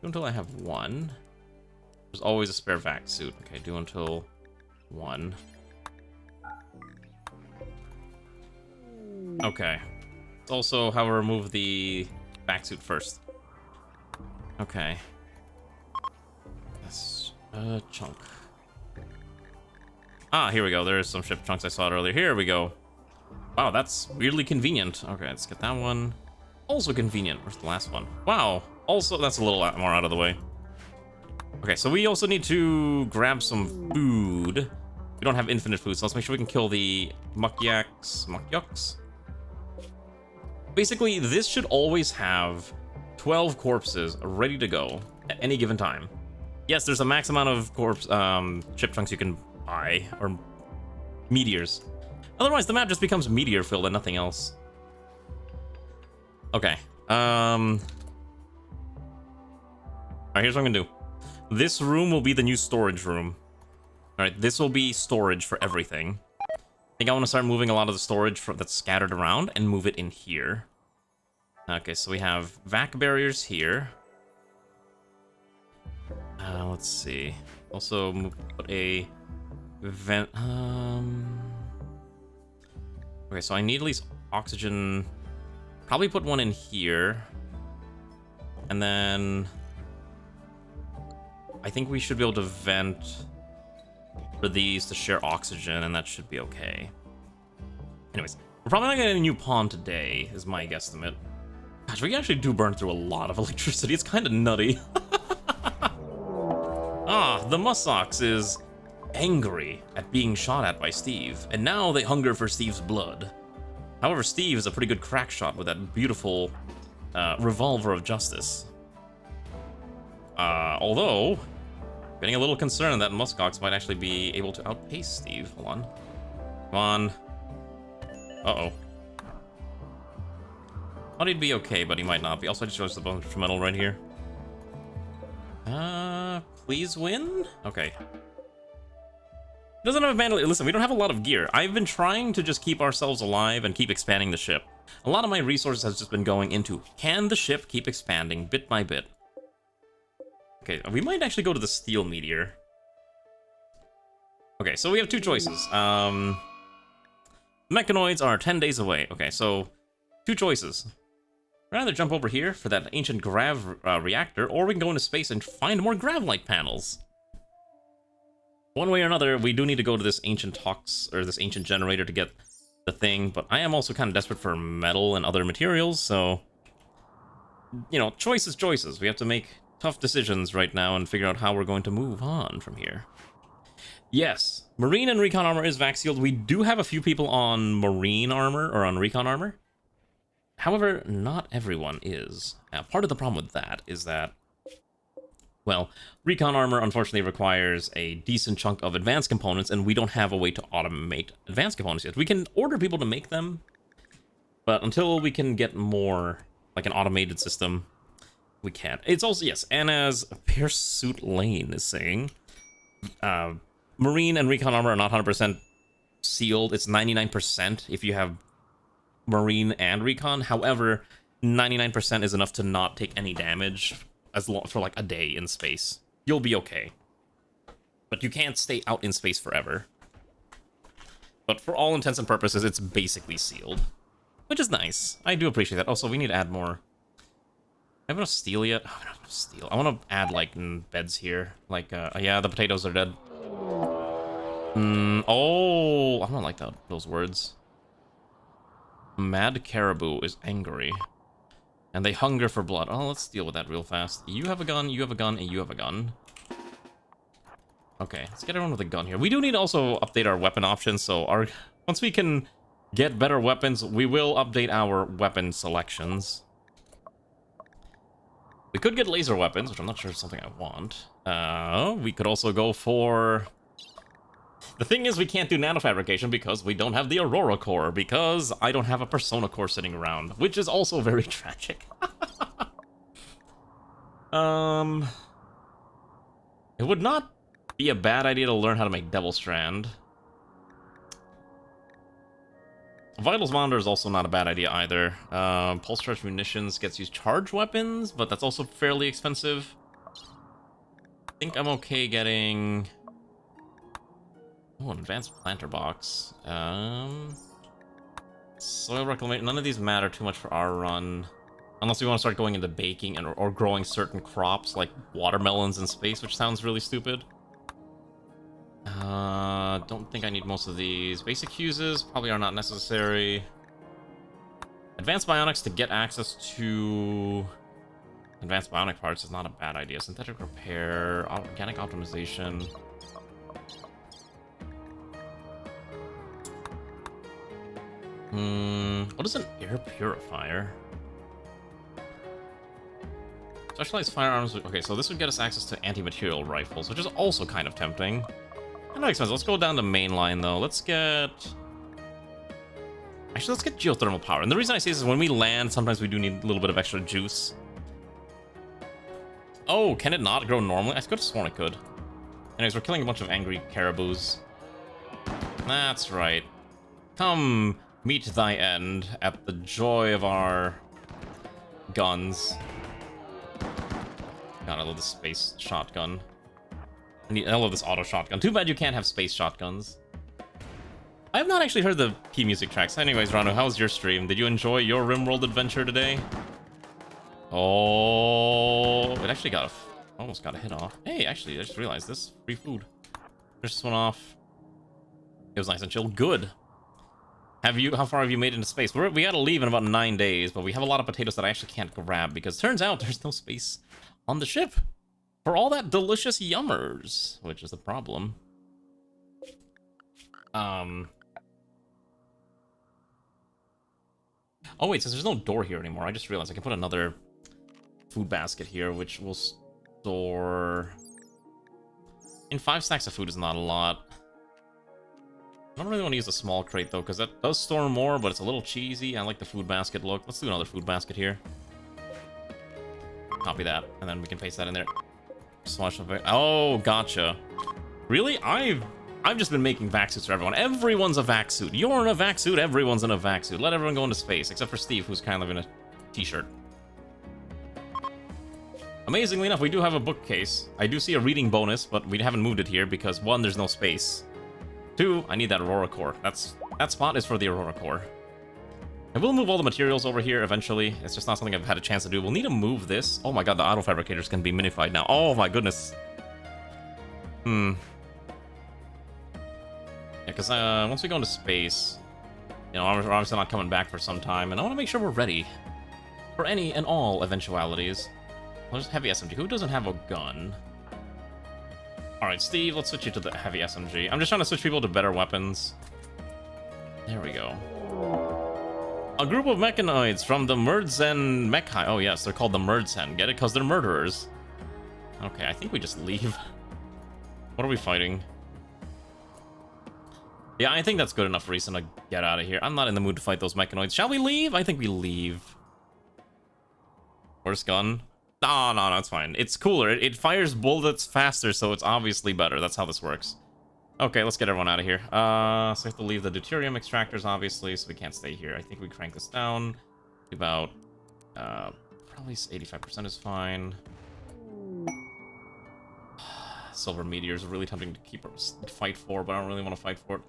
Do until I have 1. There's always a spare vac suit. Okay, do until 1. Okay. It's also how I remove the vac suit first. Okay. That's a chunk. Ah, here we go. There's some ship chunks I saw earlier. Here we go. Wow, that's weirdly convenient. Okay, let's get that one. Also convenient. Where's the last one? Wow. Also, that's a little more out of the way. Okay, so we also need to grab some food. We don't have infinite food, so let's make sure we can kill the muckyucks. Basically, this should always have 12 corpses ready to go at any given time. Yes, there's a max amount of ship chunks you can buy, or meteors. Otherwise, the map just becomes meteor-filled and nothing else. Okay. Alright, here's what I'm gonna do. This room will be the new storage room. Alright, this will be storage for everything. I think I want to start moving a lot of the storage that's scattered around and move it in here. Okay, so we have vac barriers here. Let's see. Also, put a vent. Okay, so I need at least oxygen. Probably put one in here. And then I think we should be able to vent for these to share oxygen, and that should be okay. Anyways, we're probably not getting a new pawn today, is my guesstimate. Gosh, we actually do burn through a lot of electricity. It's kind of nutty. Ah, the Musox is angry at being shot at by Steve, and now they hunger for Steve's blood. However, Steve is a pretty good crack shot with that beautiful revolver of justice. Although, getting a little concerned that Muskox might actually be able to outpace Steve. Hold on. Come on. Uh-oh. Thought he'd be okay, but he might not be. Also, I just noticed a bunch of metal right here. Please win? Okay. Doesn't have a mandate. Listen, we don't have a lot of gear. I've been trying to just keep ourselves alive and keep expanding the ship. A lot of my resources has just been going into, can the ship keep expanding bit by bit? Okay, we might actually go to the steel meteor. Okay, so we have two choices. Mechanoids are 10 days away. Okay, so two choices. We'd rather jump over here for that ancient grav reactor, or we can go into space and find more grav-like panels. One way or another, we do need to go to this ancient Hox, or this ancient generator to get the thing, but I am also kind of desperate for metal and other materials, so... You know, choices. We have to make tough decisions right now and figure out how we're going to move on from here. Yes, Marine and Recon armor is vac sealed. We do have a few people on Marine armor, or on Recon armor. However, not everyone is. Now, part of the problem with that is that, well, Recon armor unfortunately requires a decent chunk of advanced components, and we don't have a way to automate advanced components yet. We can order people to make them, but until we can get more, like an automated system, we can't. It's also, yes, and as Pursuit Lane is saying, Marine and Recon armor are not 100% sealed. It's 99% if you have Marine and Recon. However, 99% is enough to not take any damage for like a day in space. You'll be okay. But you can't stay out in space forever. But for all intents and purposes, it's basically sealed. Which is nice. I do appreciate that. Also, we need to add more. I have enough steel yet? Oh, I don't have enough steel. I want to add, like, beds here. Like, yeah, the potatoes are dead. Oh, I don't like those words. Mad caribou is angry. And they hunger for blood. Oh, let's deal with that real fast. You have a gun, you have a gun, and you have a gun. Okay, let's get everyone with a gun here. We do need to also update our weapon options, so once we can get better weapons, we will update our weapon selections. We could get laser weapons, which I'm not sure is something I want. We could also go for... The thing is, we can't do nanofabrication because we don't have the Aurora Core, because I don't have a Persona Core sitting around, which is also very tragic. It would not be a bad idea to learn how to make Devil Strand. Vitals Monitor is also not a bad idea either. Pulse Charge Munitions gets used charge weapons, but that's also fairly expensive. I think I'm okay getting... Oh, an Advanced Planter Box. Soil Reclamation. None of these matter too much for our run. Unless we want to start going into baking or growing certain crops, like watermelons in space, which sounds really stupid. Don't think I need most of these. Basic fuses probably are not necessary. Advanced bionics to get access to advanced bionic parts is not a bad idea. Synthetic repair, organic optimization. What is an air purifier? Specialized firearms. Okay, so this would get us access to anti-material rifles, which is also kind of tempting. That makes sense. Let's go down to mainline, though. Let's get... Actually, let's get geothermal power. And the reason I say this is when we land, sometimes we do need a little bit of extra juice. Oh, can it not grow normally? I could have sworn it could. Anyways, we're killing a bunch of angry caribous. That's right. Come meet thy end at the joy of our guns. God, I love the space shotgun. I love this auto shotgun. Too bad you can't have space shotguns. I have not actually heard the key music tracks. Anyways, Ranu, how was your stream? Did you enjoy your RimWorld adventure today? Oh, it actually almost got a hit off. Hey, actually, I just realized this. Free food. Finish this one off. It was nice and chill. Good. How far have you made into space? We gotta leave in about 9 days, but we have a lot of potatoes that I actually can't grab because turns out there's no space on the ship for all that delicious yummers, which is the problem. Oh wait, since there's no door here anymore, I just realized I can put another food basket here, which will store... 5 stacks of food is not a lot. I don't really want to use a small crate though, because that does store more, but it's a little cheesy. I like the food basket look. Let's do another food basket here. Copy that, and then we can paste that in there. Oh, gotcha. Really? I've just been making VACSUITs for everyone. Everyone's a VACSUIT. You're in a VACSUIT, everyone's in a VACSUIT. Let everyone go into space, except for Steve, who's kind of in a t-shirt. Amazingly enough, we do have a bookcase. I do see a reading bonus, but we haven't moved it here because 1, there's no space. 2, I need that Aurora Core. That spot is for the Aurora Core. I will move all the materials over here eventually. It's just not something I've had a chance to do. We'll need to move this. Oh my god, the auto fabricators can be minified now. Oh my goodness. Yeah, because once we go into space, you know, we're obviously not coming back for some time, and I want to make sure we're ready for any and all eventualities. Well, there's heavy SMG. Who doesn't have a gun? Alright, Steve, let's switch you to the heavy SMG. I'm just trying to switch people to better weapons. There we go. A group of mechanoids from the Murdzen Mechai. Oh yes, they're called the Murdzen. Get it? Because they're murderers. Okay, I think we just leave. What are we fighting? Yeah, I think that's good enough reason to get out of here. I'm not in the mood to fight those mechanoids. Shall we leave? I think we leave. Worse gun? No, it's fine. It's cooler. It fires bullets faster, so it's obviously better. That's how this works. Okay, let's get everyone out of here. So we have to leave the deuterium extractors, obviously, so we can't stay here. I think we crank this down to about, probably 85% is fine. Silver meteors are really tempting to fight for, but I don't really want to fight for it.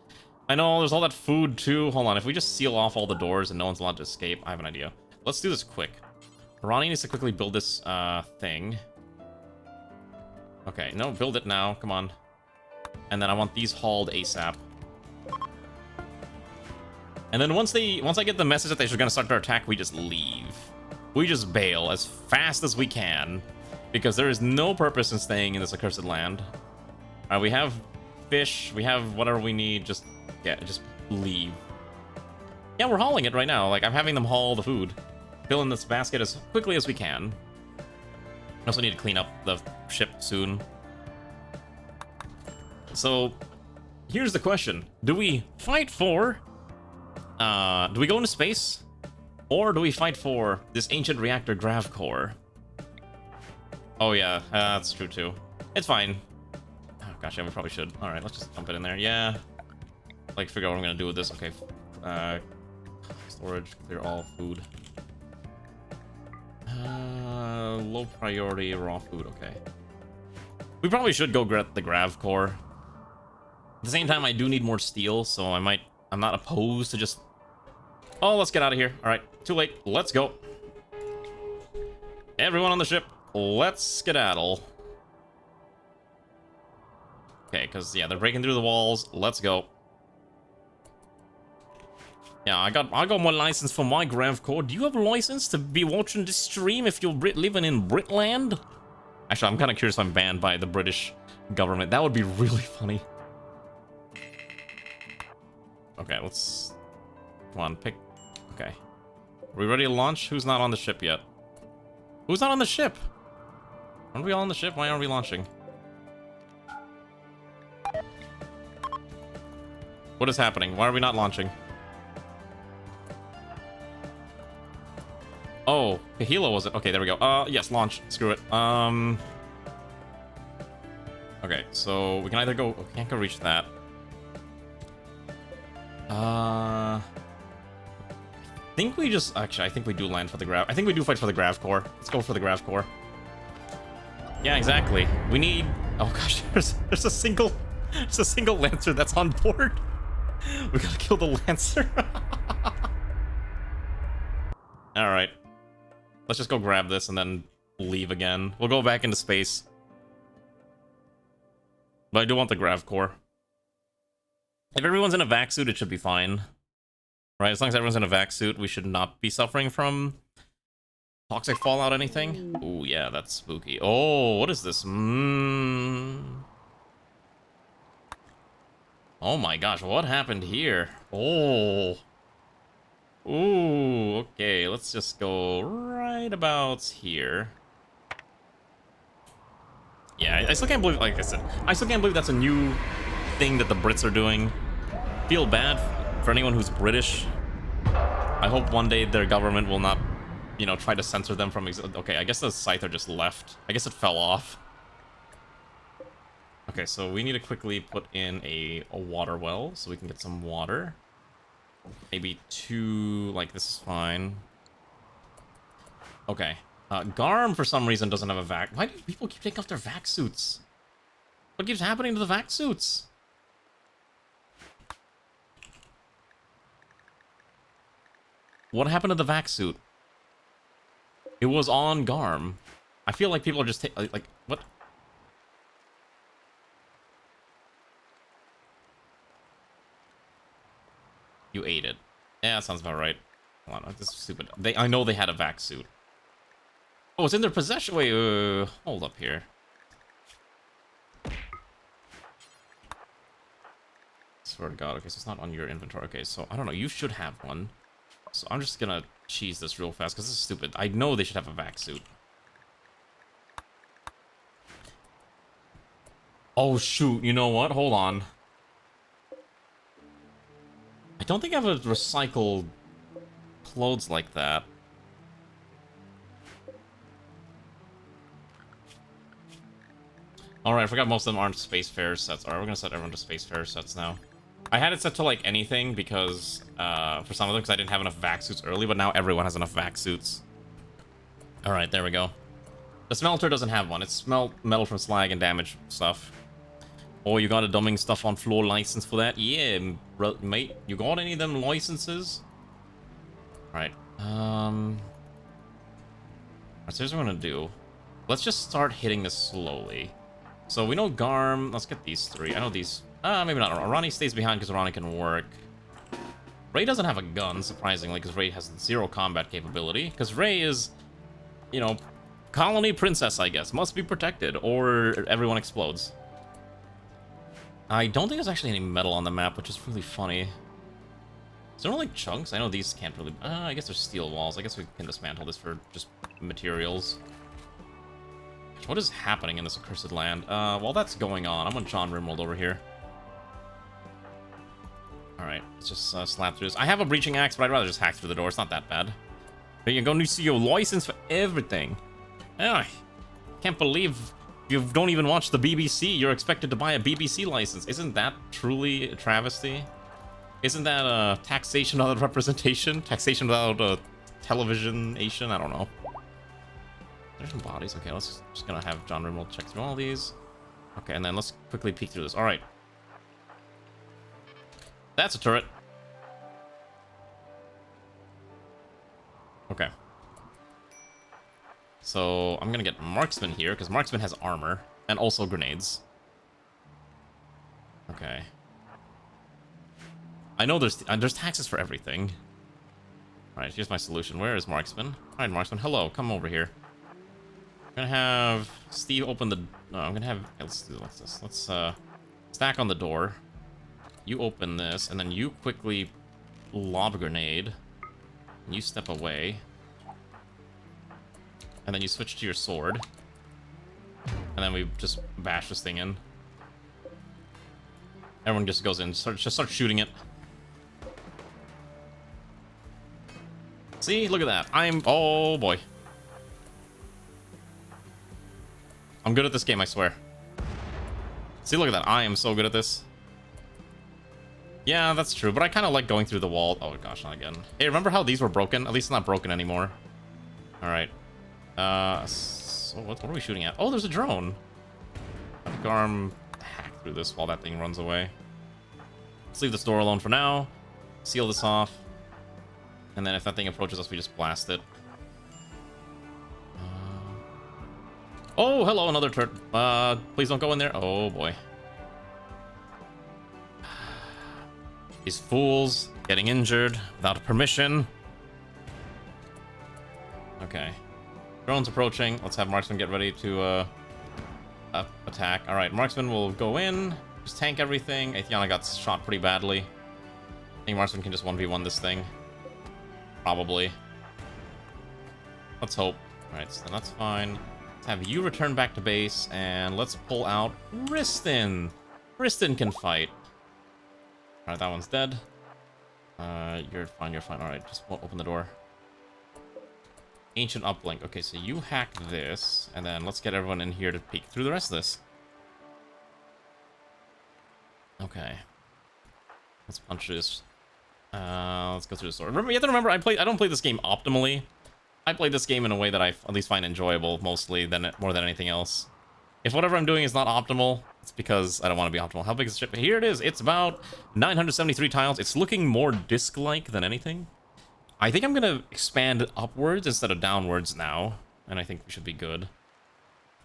I know, there's all that food, too. Hold on, if we just seal off all the doors and no one's allowed to escape, I have an idea. Let's do this quick. Ronnie needs to quickly build this, thing. Okay, no, build it now. Come on. And then I want these hauled ASAP. And then once I get the message that they're gonna start their attack, we just leave. We just bail as fast as we can. Because there is no purpose in staying in this accursed land. We have fish, we have whatever we need, just leave. Yeah, we're hauling it right now. Like, I'm having them haul the food. Fill in this basket as quickly as we can. I also need to clean up the ship soon. So, here's the question. Do we fight for... do we go into space? Or do we fight for this ancient reactor grav core? Oh yeah, that's true too. It's fine. Oh gosh, yeah, we probably should. Alright, let's just dump it in there. Yeah. Like, figure out what I'm gonna do with this. Okay. Storage, clear all food. Low priority raw food, okay. We probably should go get the grav core. At the same time, I do need more steel, so I'm not opposed to just... Oh, let's get out of here. Alright, too late. Let's go. Everyone on the ship, let's skedaddle. Okay, because, yeah, they're breaking through the walls. Let's go. Yeah, I got my license for my grav core. Do you have a license to be watching this stream if you're living in Britland? Actually, I'm kind of curious if I'm banned by the British government. That would be really funny. Okay, let's... Come on, pick... Okay. Are we ready to launch? Who's not on the ship yet? Who's not on the ship? Aren't we all on the ship? Why aren't we launching? What is happening? Why are we not launching? Oh, Kahila was it? Okay, there we go. Yes, launch. Screw it. Okay, so we can either go... We can't go reach that. I think we just... Actually, I think we do land for the grav... I think we do fight for the grav core. Let's go for the grav core. Yeah, exactly. We need... Oh gosh, there's a single... There's a single Lancer that's on board. We gotta kill the Lancer. Alright. Let's just go grab this and then leave again. We'll go back into space. But I do want the grav core. If everyone's in a vac suit, it should be fine. Right, as long as everyone's in a vac suit, we should not be suffering from toxic fallout anything. Ooh, yeah, that's spooky. Oh, what is this? Oh my gosh, what happened here? Oh. Ooh, okay, let's just go right about here. Yeah, I still can't believe, like I said, I still can't believe that's a new thing that the Brits are doing. Feel bad for anyone who's British. I hope one day their government will not, you know, try to censor them from... Okay, I guess the Scyther just left. I guess it fell off. Okay, so we need to quickly put in a water well so we can get some water. Maybe 2, like, this is fine. Okay. Garm, for some reason, doesn't have a vac... Why do people keep taking off their vac suits? What keeps happening to the vac suits? What happened to the vac suit? It was on Garm. I feel like people are just like, what? You ate it. Yeah, that sounds about right. Hold on, this is stupid. I know they had a vac suit. Oh, it's in their possession. Wait, hold up here. Swear to God. Okay, so it's not on your inventory. Okay, so I don't know. You should have one. So I'm just gonna cheese this real fast because this is stupid. I know they should have a vac suit. Oh shoot! You know what? Hold on. I don't think I have a recycled clothes like that. Alright, I forgot most of them aren't Spacefarer sets. Alright, we're gonna set everyone to Spacefarer sets now. I had it set to, like, anything because, for some of them, because I didn't have enough VACSUITS early, but now everyone has enough VACSUITS. Alright, there we go. The smelter doesn't have one. It's smelt metal from slag and damage stuff. Oh, you got a dumbing stuff on floor license for that? Yeah, mate. You got any of them licenses? Alright. So here's what I'm gonna do. Let's just start hitting this slowly. So we know Garm. Let's get these three. I know these. Maybe not. Ronnie stays behind because Ronnie can work. Ray doesn't have a gun, surprisingly, because Ray has 0 combat capability. Because Ray is, you know, colony princess, I guess. Must be protected, or everyone explodes. I don't think there's actually any metal on the map, which is really funny. Is there no, like, chunks? I know these can't really... I guess there's steel walls. I guess we can dismantle this for just materials. What is happening in this accursed land? While that's going on, I'm on John RimWorld over here. Alright, let's just slap through this. I have a breaching axe, but I'd rather just hack through the door. It's not that bad. But you go to see your license for everything. I can't believe you don't even watch the BBC. You're expected to buy a BBC license. Isn't that truly a travesty? Isn't that taxation without representation? Taxation without television-ation? I don't know. There's some bodies. Okay, let's just gonna have John RimWorld check through all these. Okay, and then let's quickly peek through this. All right. That's a turret. Okay. So I'm gonna get Marksman here, because Marksman has armor, and also grenades. Okay. I know there's taxes for everything. Alright, here's my solution. Where is Marksman? Alright, Marksman, hello, come over here. I'm gonna have Steve open the... No, I'm gonna have... Okay, let's do this. Let's stack on the door. You open this, and then you quickly lob a grenade. And you step away. And then you switch to your sword. And then we just bash this thing in. Everyone just goes in. Just start shooting it. See? Look at that. Oh, boy. I'm good at this game, I swear. See, look at that. I am so good at this. Yeah, that's true. But I kind of like going through the wall. Oh, gosh, not again. Hey, remember how these were broken? At least it's not broken anymore. All right. So what are we shooting at? Oh, there's a drone. Have Garm hack through this while that thing runs away. Let's leave this door alone for now. Seal this off. And then if that thing approaches us, we just blast it. Oh, hello, another turret. Please don't go in there. Oh, boy. These fools getting injured without permission. Okay. Drone's approaching. Let's have Marksman get ready to attack. All right, Marksman will go in. Just tank everything. Aethiana got shot pretty badly. I think Marksman can just 1v1 this thing. Probably. Let's hope. All right, so that's fine. Let's have you return back to base, and let's pull out Riston. Riston can fight. All right, that one's dead. You're fine, you're fine. All right, just open the door. Ancient uplink. Okay, so you hack this, and then let's get everyone in here to peek through the rest of this. Okay. Let's punch this. Let's go through the sword. Remember, you have to remember, I don't play this game optimally. I play this game in a way that I at least find enjoyable, mostly, more than anything else. If whatever I'm doing is not optimal, it's because I don't want to be optimal. How big is the ship? Here it is. It's about 973 tiles. It's looking more disc-like than anything. I think I'm going to expand upwards instead of downwards now, and I think we should be good.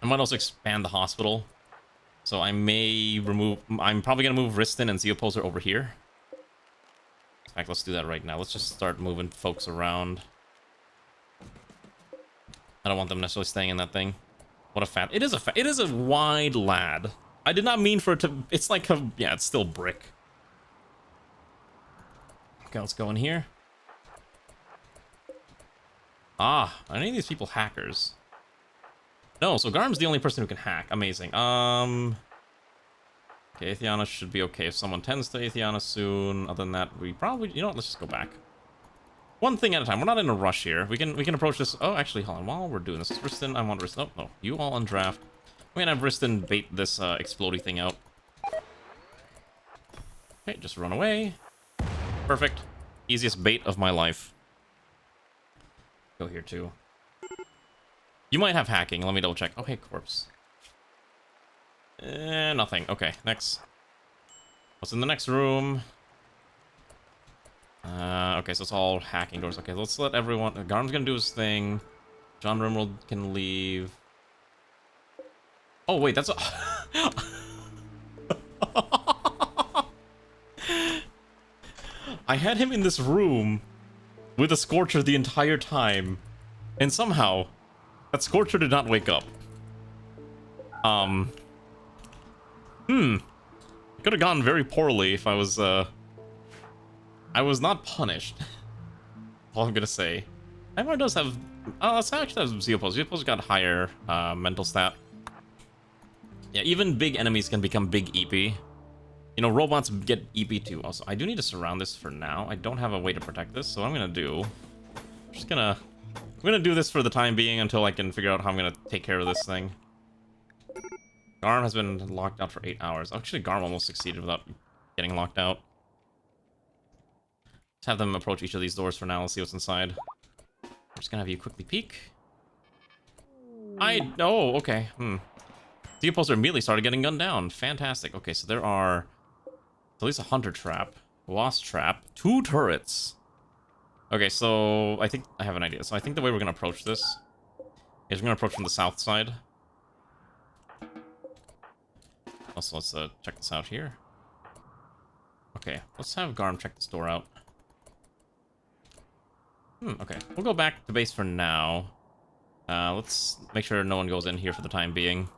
I might also expand the hospital. So I may remove... I'm probably going to move Riston and Zeoposer over here. In fact, let's do that right now. Let's just start moving folks around. I don't want them necessarily staying in that thing. What a fat... It is a wide lad. I did not mean for it to... It's like a... Yeah, it's still brick. Okay, let's go in here. Ah, are any of these people hackers? No, so Garm's the only person who can hack. Amazing. Okay, Aethiana should be okay if someone tends to Aethiana soon. Other than that, we probably... You know what, let's just go back. One thing at a time. We're not in a rush here. We can approach this... Oh, actually, hold on. While we're doing this, Riston, I want Riston... Oh, no. You all undraft. I'm gonna have Riston bait this explodey thing out. Okay, just run away. Perfect. Easiest bait of my life. Go here too. You might have hacking. Let me double check. Okay, corpse. Nothing. Okay, next. What's in the next room? Okay, so it's all hacking doors. Okay, let's let everyone... Garm's gonna do his thing. John RimWorld can leave. Oh, wait, that's a... I had him in this room with a Scorcher the entire time, and somehow that Scorcher did not wake up. It could have gone very poorly if I was not punished. All I'm gonna say. Ivor does have... Oh, let's actually have Zeopos. Zeopos got higher mental stat. Yeah, even big enemies can become big EP. You know, robots get EP too. Also, I do need to surround this for now. I don't have a way to protect this, so what I'm gonna do... I'm gonna do this for the time being until I can figure out how I'm gonna take care of this thing. Garm has been locked out for 8 hours. Actually, Garm almost succeeded without getting locked out. Let's have them approach each of these doors for now. Let's see what's inside. I'm just gonna have you quickly peek. Oh, okay. The opposer immediately started getting gunned down. Fantastic. Okay, so there are at least a hunter trap, wasp trap, 2 turrets. Okay, so I think I have an idea. So I think the way we're gonna approach this is we're gonna approach from the south side. Also, let's check this out here. Okay, let's have Garm check this door out. Okay, we'll go back to base for now. Let's make sure no one goes in here for the time being.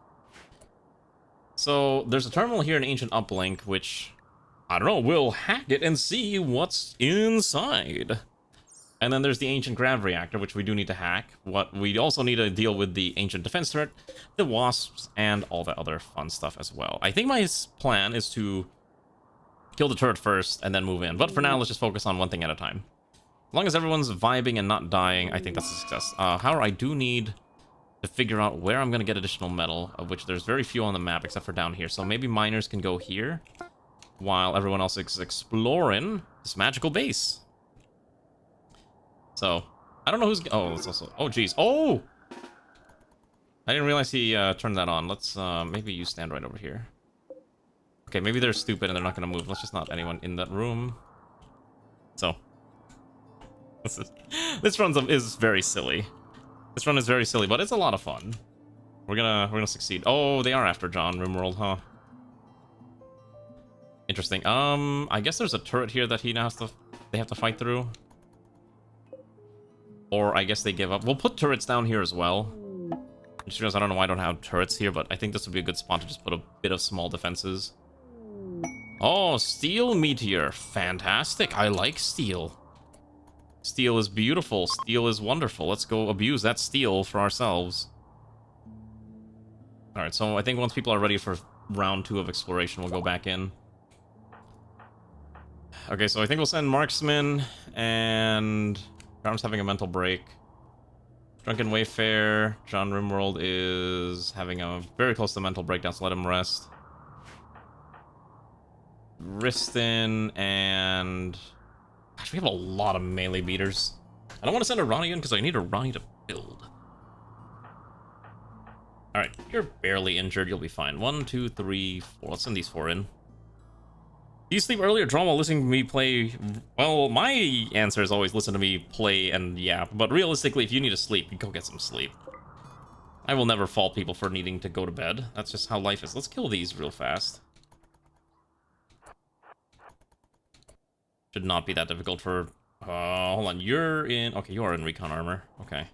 So, there's a terminal here in Ancient Uplink, which, I don't know, we'll hack it and see what's inside. And then there's the Ancient Grav Reactor, which we do need to hack. We also need to deal with the Ancient Defense Turret, the Wasps, and all the other fun stuff as well. I think my plan is to kill the turret first and then move in. But for now, let's just focus on one thing at a time. As long as everyone's vibing and not dying, I think that's a success. However, I do need to figure out where I'm going to get additional metal, of which there's very few on the map except for down here. So maybe miners can go here while everyone else is exploring this magical base. So, I don't know who's... Oh, it's also... Oh, geez. Oh! I didn't realize he turned that on. Let's, maybe you stand right over here. Okay, maybe they're stupid and they're not going to move. Let's just not anyone in that room. So... This run is very silly. This run is very silly, but it's a lot of fun. We're gonna succeed. Oh, they are after John RimWorld, huh? Interesting. I guess there's a turret here that they have to fight through. Or I guess they give up. We'll put turrets down here as well. Just because I don't know why I don't have turrets here, but I think this would be a good spot to just put a bit of small defenses. Oh, Steel Meteor. Fantastic. I like steel. Steel is beautiful. Steel is wonderful. Let's go abuse that steel for ourselves. Alright, so I think once people are ready for round 2 of exploration, we'll go back in. Okay, so I think we'll send Marksman, and... Garm's having a mental break. Drunken Wayfarer. John RimWorld is having a very close to mental breakdown, so let him rest. Riston and... Gosh, we have a lot of melee beaters. I don't want to send a Ronnie in because I need a Ronnie to build. Alright, you're barely injured. You'll be fine. 1, 2, 3, 4. Let's send these 4 in. Do you sleep early or draw while listening to me play? Well, my answer is always listen to me play and yeah. But realistically, if you need to sleep, you go get some sleep. I will never fault people for needing to go to bed. That's just how life is. Let's kill these real fast. Should not be that difficult for... hold on, you're in... Okay, you are in recon armor. Okay.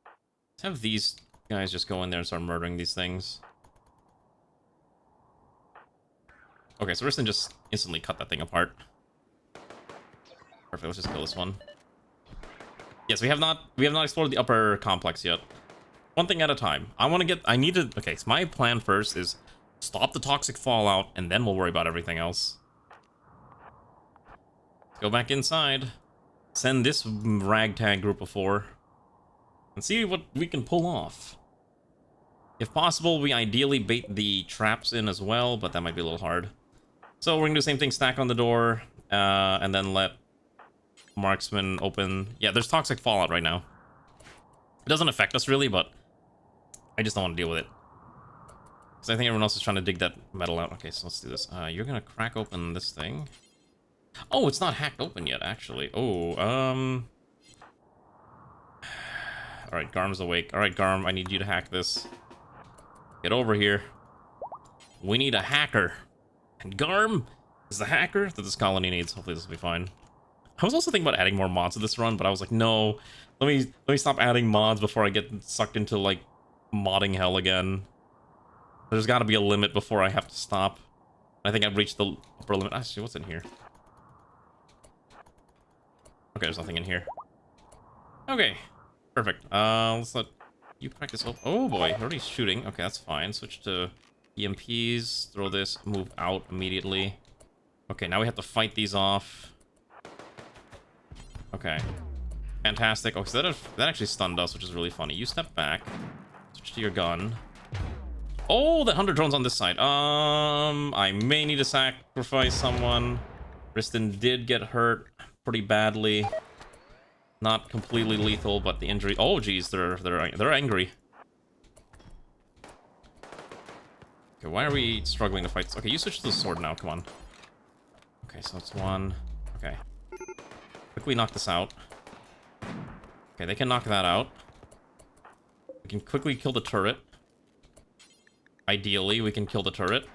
Let's have these guys just go in there and start murdering these things. Okay, so Riston just instantly cut that thing apart. Perfect, let's just kill this one. Yes, we have not explored the upper complex yet. One thing at a time. Okay, so my plan first is stop the toxic fallout, and then we'll worry about everything else. Go back inside, send this ragtag group of 4, and see what we can pull off. If possible, we ideally bait the traps in as well, but that might be a little hard. So we're gonna do the same thing, stack on the door, and then let marksman open. Yeah, there's toxic fallout right now. It doesn't affect us really, but I just don't want to deal with it. Because I think everyone else is trying to dig that metal out. Okay, so let's do this. You're gonna crack open this thing. Oh, it's not hacked open yet, actually. Oh, Alright, Garm's awake. Alright, Garm, I need you to hack this. Get over here. We need a hacker. And Garm is the hacker that this colony needs. Hopefully this will be fine. I was also thinking about adding more mods to this run, but I was like, no. Let me stop adding mods before I get sucked into, like, modding hell again. There's gotta be a limit before I have to stop. I think I've reached the upper limit. Actually, what's in here? Okay, there's nothing in here. Okay. Perfect. Let's let you practice. Oh boy, already shooting. Okay, that's fine. Switch to EMPs. Throw this. Move out immediately. Okay, now we have to fight these off. Okay. Fantastic. Okay, so that actually stunned us, which is really funny. You step back. Switch to your gun. Oh, the 100 drones on this side. I may need to sacrifice someone. Riston did get hurt pretty badly. Not completely lethal, but the injury. Oh, geez, they're angry. Okay, why are we struggling to fight? Okay, you switch to the sword now. Come on. Okay, so it's one. Okay. Quickly knock this out. Okay, they can knock that out. We can quickly kill the turret. Ideally, we can kill the turret.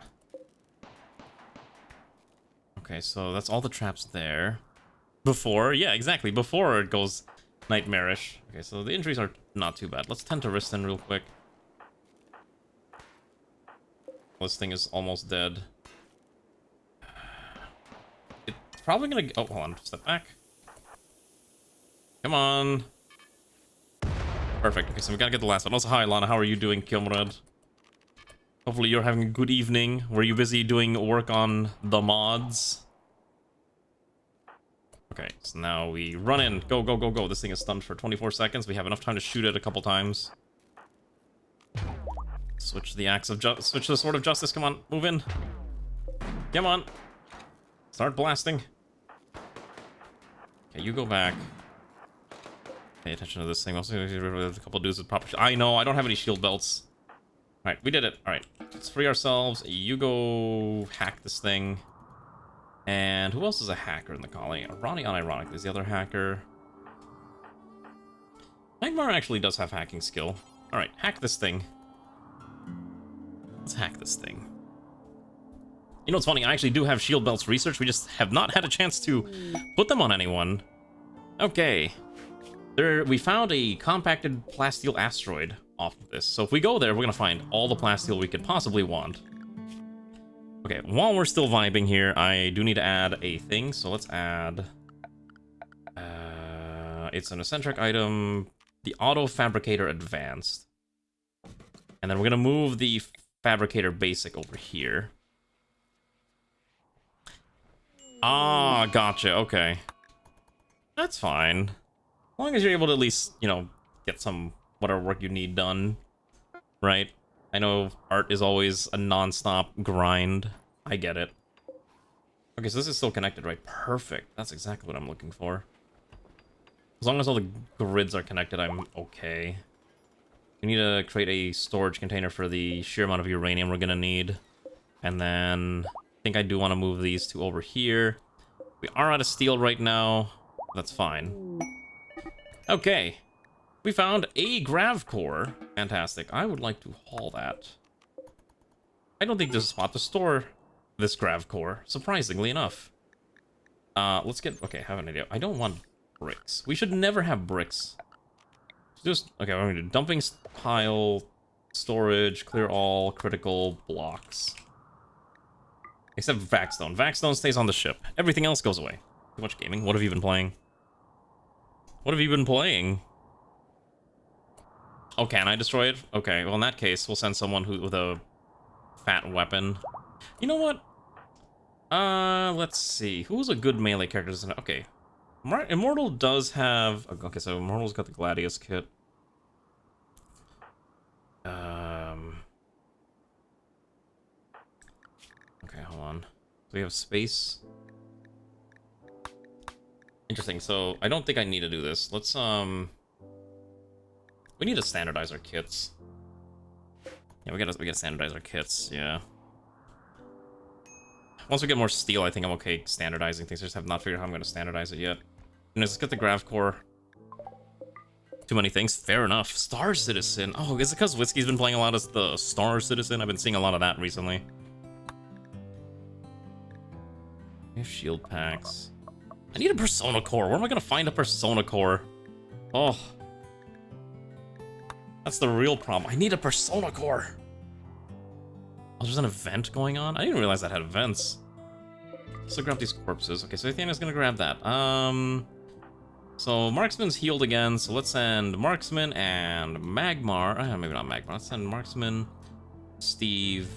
Okay, so that's all the traps there. Before, yeah, exactly. Before it goes nightmarish. Okay, so the injuries are not too bad. Let's tend to Riston real quick. This thing is almost dead. It's probably gonna... Oh, hold on. Step back. Come on. Perfect. Okay, so we gotta get the last one. Also, hi, Lana. How are you doing, Kilmrad? Hopefully you're having a good evening. Were you busy doing work on the mods? Okay, so now we run in. Go, go, go, go. This thing is stunned for 24 seconds. We have enough time to shoot it a couple times. Switch the axe of justice. Switch to the sword of justice. Come on, move in. Come on. Start blasting. Okay, you go back. Pay attention to this thing. Also, a couple dudes with proper... I know, I don't have any shield belts. Alright, we did it. Alright, let's free ourselves. You go hack this thing. And who else is a hacker in the colony? Ronnie unironically is the other hacker. Nightmare actually does have hacking skill. Alright, hack this thing. Let's hack this thing. You know what's funny? I actually do have shield belts research. We just have not had a chance to put them on anyone. Okay. We found a compacted plasteel asteroid off of this. So if we go there, we're gonna find all the plasteel we could possibly want. Okay, while we're still vibing here, I do need to add a thing. So let's add... it's an eccentric item. The Auto Fabricator Advanced. And then we're gonna move the Fabricator Basic over here. Ah, gotcha, okay. That's fine. As long as you're able to at least, you know, get some whatever work you need done. Right? I know art is always a non-stop grind. I get it. Okay, so this is still connected, right? Perfect. That's exactly what I'm looking for. As long as all the grids are connected, I'm okay. We need to create a storage container for the sheer amount of uranium we're gonna need. And then I think I do want to move these two over here. We are out of steel right now. That's fine. Okay. We found a grav core. Fantastic. I would like to haul that. I don't think there's a spot to store this grav core, surprisingly enough. Let's get... Okay, I have an idea. I don't want bricks. We should never have bricks. Just... Okay, we're going to do dumping pile, storage, clear all, critical, blocks. Except Vaxstone. Vaxstone stays on the ship. Everything else goes away. Too much gaming. What have you been playing? What have you been playing? Oh, can I destroy it? Okay, well in that case, we'll send someone with a fat weapon. You know what? Let's see. Who's a good melee character? Okay. Immortal does have... Okay, so Immortal's got the Gladius kit. on. So we have space. Interesting. So I don't think I need to do this. Let's we need to standardize our kits. Yeah, we gotta standardize our kits. Yeah. Once we get more steel, I think I'm okay standardizing things. I just have not figured out how I'm gonna standardize it yet. Let's get the grav core. Too many things. Fair enough. Star Citizen. Oh, is it because Whiskey's been playing a lot of the Star Citizen? I've been seeing a lot of that recently. We have shield packs. I need a Persona Core. Where am I gonna find a Persona Core? Oh. That's the real problem. I need a Persona Core. Oh, there's an event going on? I didn't realize that had events. So grab these corpses. Okay, so Athena's gonna grab that. So Marksman's healed again, so let's send Marksman and Magmar. Maybe not Magmar. Let's send Marksman, Steve.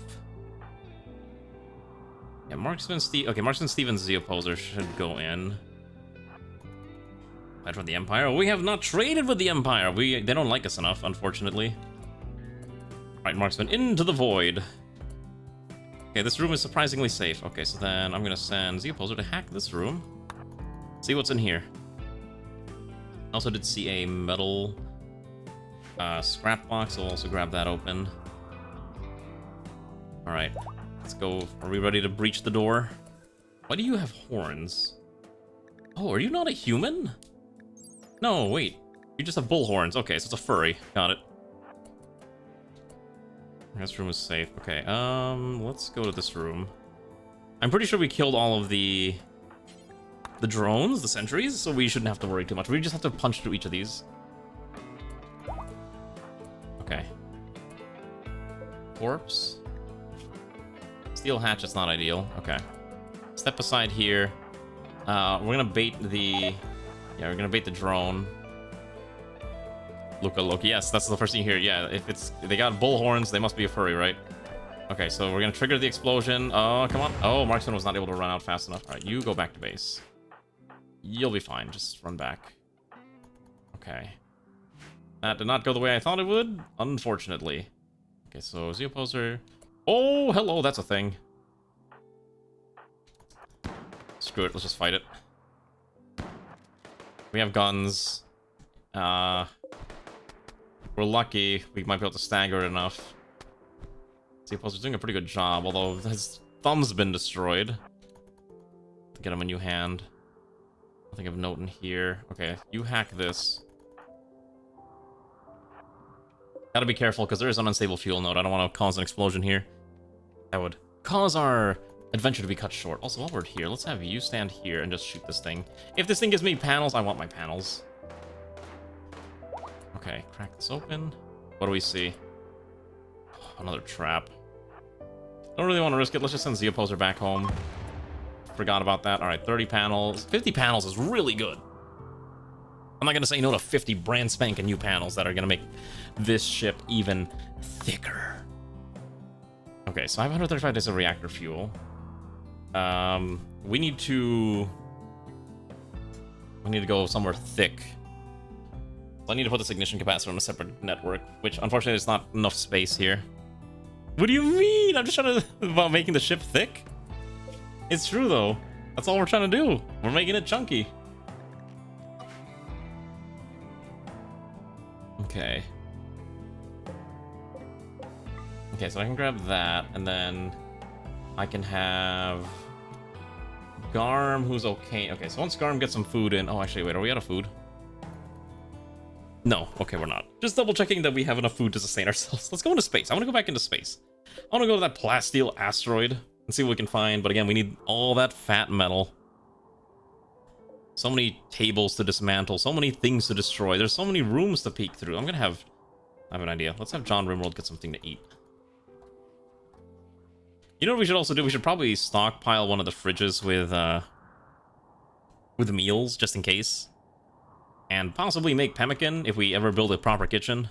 Yeah, Marksman, Steve. Okay, Marksman, Steve, and Zeoposer should go in. Fight for the Empire. We have not traded with the Empire. They don't like us enough, unfortunately. Alright, Marksman, into the void. Okay, this room is surprisingly safe. Okay, so then I'm gonna send Zeoposer to hack this room. See what's in here. Also did see a metal scrap box. I'll also grab that open. Alright, let's go. Are we ready to breach the door? Why do you have horns? Oh, are you not a human? No, wait. You just have bull horns. Okay, so it's a furry. Got it. This room is safe. Okay, let's go to this room. I'm pretty sure we killed all of the drones, the sentries, so we shouldn't have to worry too much. We just have to punch through each of these. Okay. Corpse. Steel hatch, it's not ideal. Okay. Step aside here. We're gonna bait the... Yeah, we're gonna bait the drone. Look, yes, that's the first thing here. Yeah, if it's... They got bull horns, they must be a furry, right? Okay, so we're gonna trigger the explosion. Oh, come on. Oh, Marksman was not able to run out fast enough. Alright, you go back to base. You'll be fine. Just run back. Okay. That did not go the way I thought it would, unfortunately. Okay, so Zeoposer. Oh, hello, that's a thing. Screw it, let's just fight it. We have guns. We're lucky. We might be able to stagger it enough. Zeoposer's doing a pretty good job, although his thumb's been destroyed. To get him a new hand. Nothing of note in here. Okay, you hack this. Gotta be careful, because there is an unstable fuel node. I don't want to cause an explosion here. That would cause our adventure to be cut short. Also, while we're here, let's have you stand here and just shoot this thing. If this thing gives me panels, I want my panels. Okay, crack this open. What do we see? Another trap. Don't really want to risk it. Let's just send Zeoposer back home. Forgot about that. Alright, 30 panels. 50 panels is really good. I'm not going to say no to 50 brand spanking new panels that are going to make this ship even thicker. Okay, so I have 135 days of reactor fuel. We need to go somewhere thick. So I need to put this ignition capacitor on a separate network, which unfortunately there's not enough space here. What do you mean? I'm just trying to about making the ship thick. It's true though. That's all we're trying to do. We're making it chunky. Okay. Okay, so I can grab that, and then I can have Garm, who's okay. Okay, so once Garm gets some food in... Oh, actually, wait, are we out of food? No, okay, we're not. Just double checking that we have enough food to sustain ourselves. Let's go into space. I want to go back into space. I want to go to that plasteel asteroid and see what we can find, but again, we need all that fat metal. So many tables to dismantle, so many things to destroy. There's so many rooms to peek through. I have an idea. Let's have John RimWorld get something to eat. You know what we should also do? We should probably stockpile one of the fridges with meals, just in case. And possibly make pemmican if we ever build a proper kitchen.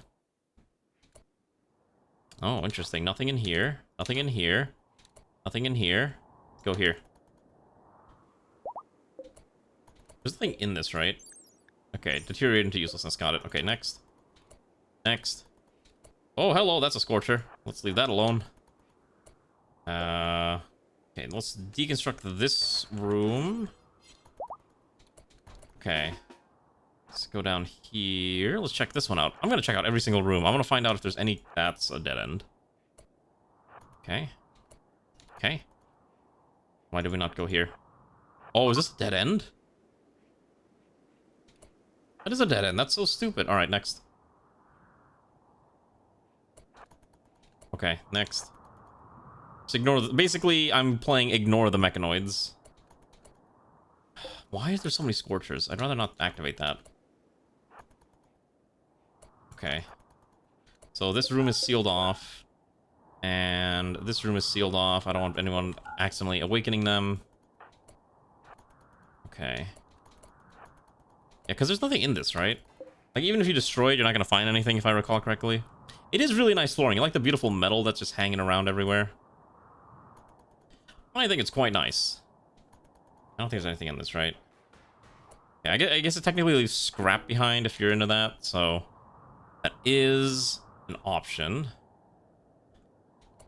Oh, interesting. Nothing in here. Nothing in here. Nothing in here. Let's go here. There's nothing in this, right? Okay, deteriorate into uselessness. Got it. Okay, next. Next. Oh, hello, that's a scorcher. Let's leave that alone. Okay, let's deconstruct this room. Okay. Let's go down here. Let's check this one out. I'm gonna check out every single room. I'm gonna find out if there's any... That's a dead end. Okay. Okay. Why did we not go here? Oh, is this a dead end? That is a dead end. That's so stupid. Alright, next. Okay, next. Just ignore the... Basically, I'm playing ignore the mechanoids. Why is there so many scorchers? I'd rather not activate that. Okay. So this room is sealed off. And this room is sealed off. I don't want anyone accidentally awakening them. Okay. Yeah, because there's nothing in this, right? Like, even if you destroy it, you're not going to find anything, if I recall correctly. It is really nice flooring. I like the beautiful metal that's just hanging around everywhere. I think it's quite nice. I don't think there's anything in this, right? Yeah, I guess it technically leaves scrap behind if you're into that, so... That is an option.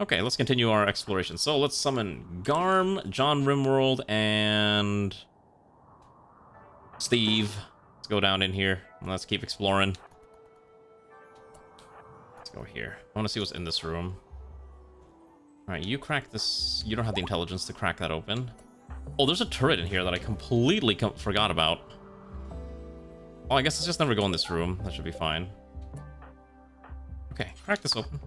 Okay, let's continue our exploration. So let's summon Garm, John RimWorld, and... Steve. Let's go down in here, and let's keep exploring. Let's go here. I want to see what's in this room. Alright, you crack this... You don't have the intelligence to crack that open. Oh, there's a turret in here that I completely forgot about. Oh, I guess let's just never go in this room. That should be fine. Okay, crack this open.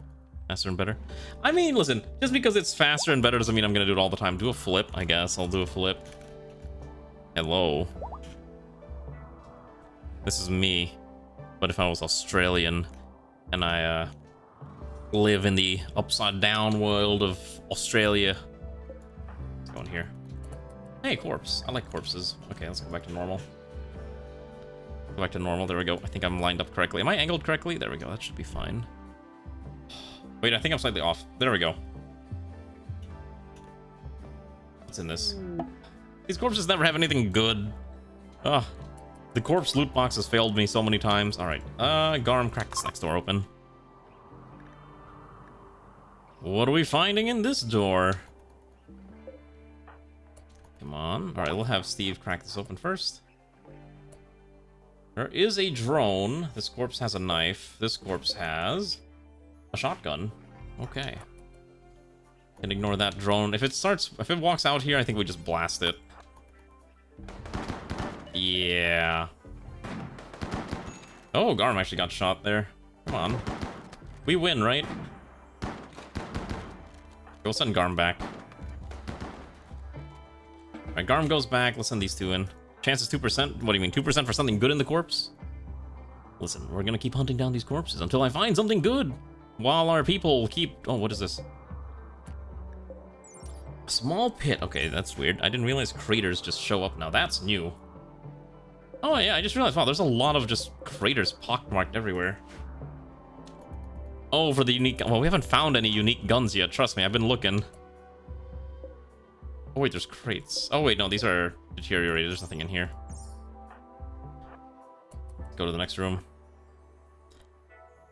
Faster and better. I mean, listen, just because it's faster and better doesn't mean I'm gonna do it all the time. Do a flip, I guess. I'll do a flip. Hello. This is me. But if I was Australian and I live in the upside down world of Australia. Let's go in here. Hey, corpse. I like corpses. Okay, let's go back to normal. Go back to normal. There we go. I think I'm lined up correctly. Am I angled correctly? There we go. That should be fine. Wait, I think I'm slightly off. There we go. What's in this? These corpses never have anything good. Ugh. The corpse loot box has failed me so many times. Alright. Garm, crack this next door open. What are we finding in this door? Come on. Alright, we'll have Steve crack this open first. There is a drone. This corpse has a knife. This corpse has a shotgun. Okay. Can ignore that drone. If it walks out here, I think we just blast it. Yeah. Oh, Garm actually got shot there. Come on. We win, right? We'll send Garm back. Alright, Garm goes back. Let's send these two in. Chance is 2%. What do you mean, 2% for something good in the corpse? Listen, we're gonna keep hunting down these corpses until I find something good. While our people keep... Oh, what is this? A small pit. Okay, that's weird. I didn't realize craters just show up now. That's new. Oh, yeah, I just realized, wow, there's a lot of just craters pockmarked everywhere. Oh, for the unique... Well, we haven't found any unique guns yet. Trust me, I've been looking. Oh, wait, there's crates. Oh, wait, no, these are deteriorated. There's nothing in here. Let's go to the next room.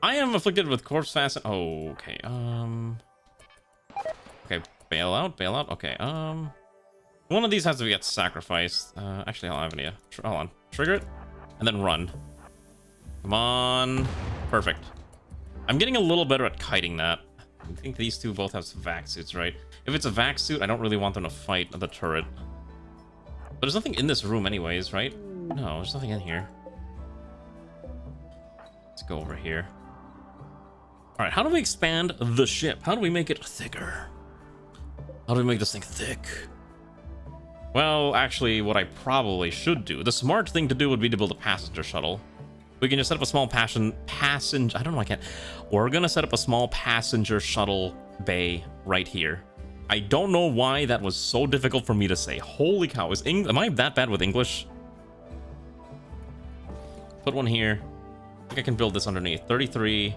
I am afflicted with corpse fasten... Oh, okay, Okay, bail out. Okay, one of these has to get sacrificed. Actually, I'll have an idea. Hold on. Trigger it, and then run. Come on. Perfect. I'm getting a little better at kiting that. I think these two both have VACSUITS, right? If it's a VACSUIT, I don't really want them to fight the turret. But there's nothing in this room anyways, right? No, there's nothing in here. Let's go over here. Alright, how do we expand the ship? How do we make it thicker? How do we make this thing thick? Well, actually, what I probably should do, the smart thing to do would be to build a passenger shuttle. We can just set up a small passenger... I don't know, I can't. We're gonna set up a small passenger shuttle bay right here. I don't know why that was so difficult for me to say. Holy cow, am I that bad with English? Put one here. I think I can build this underneath. 33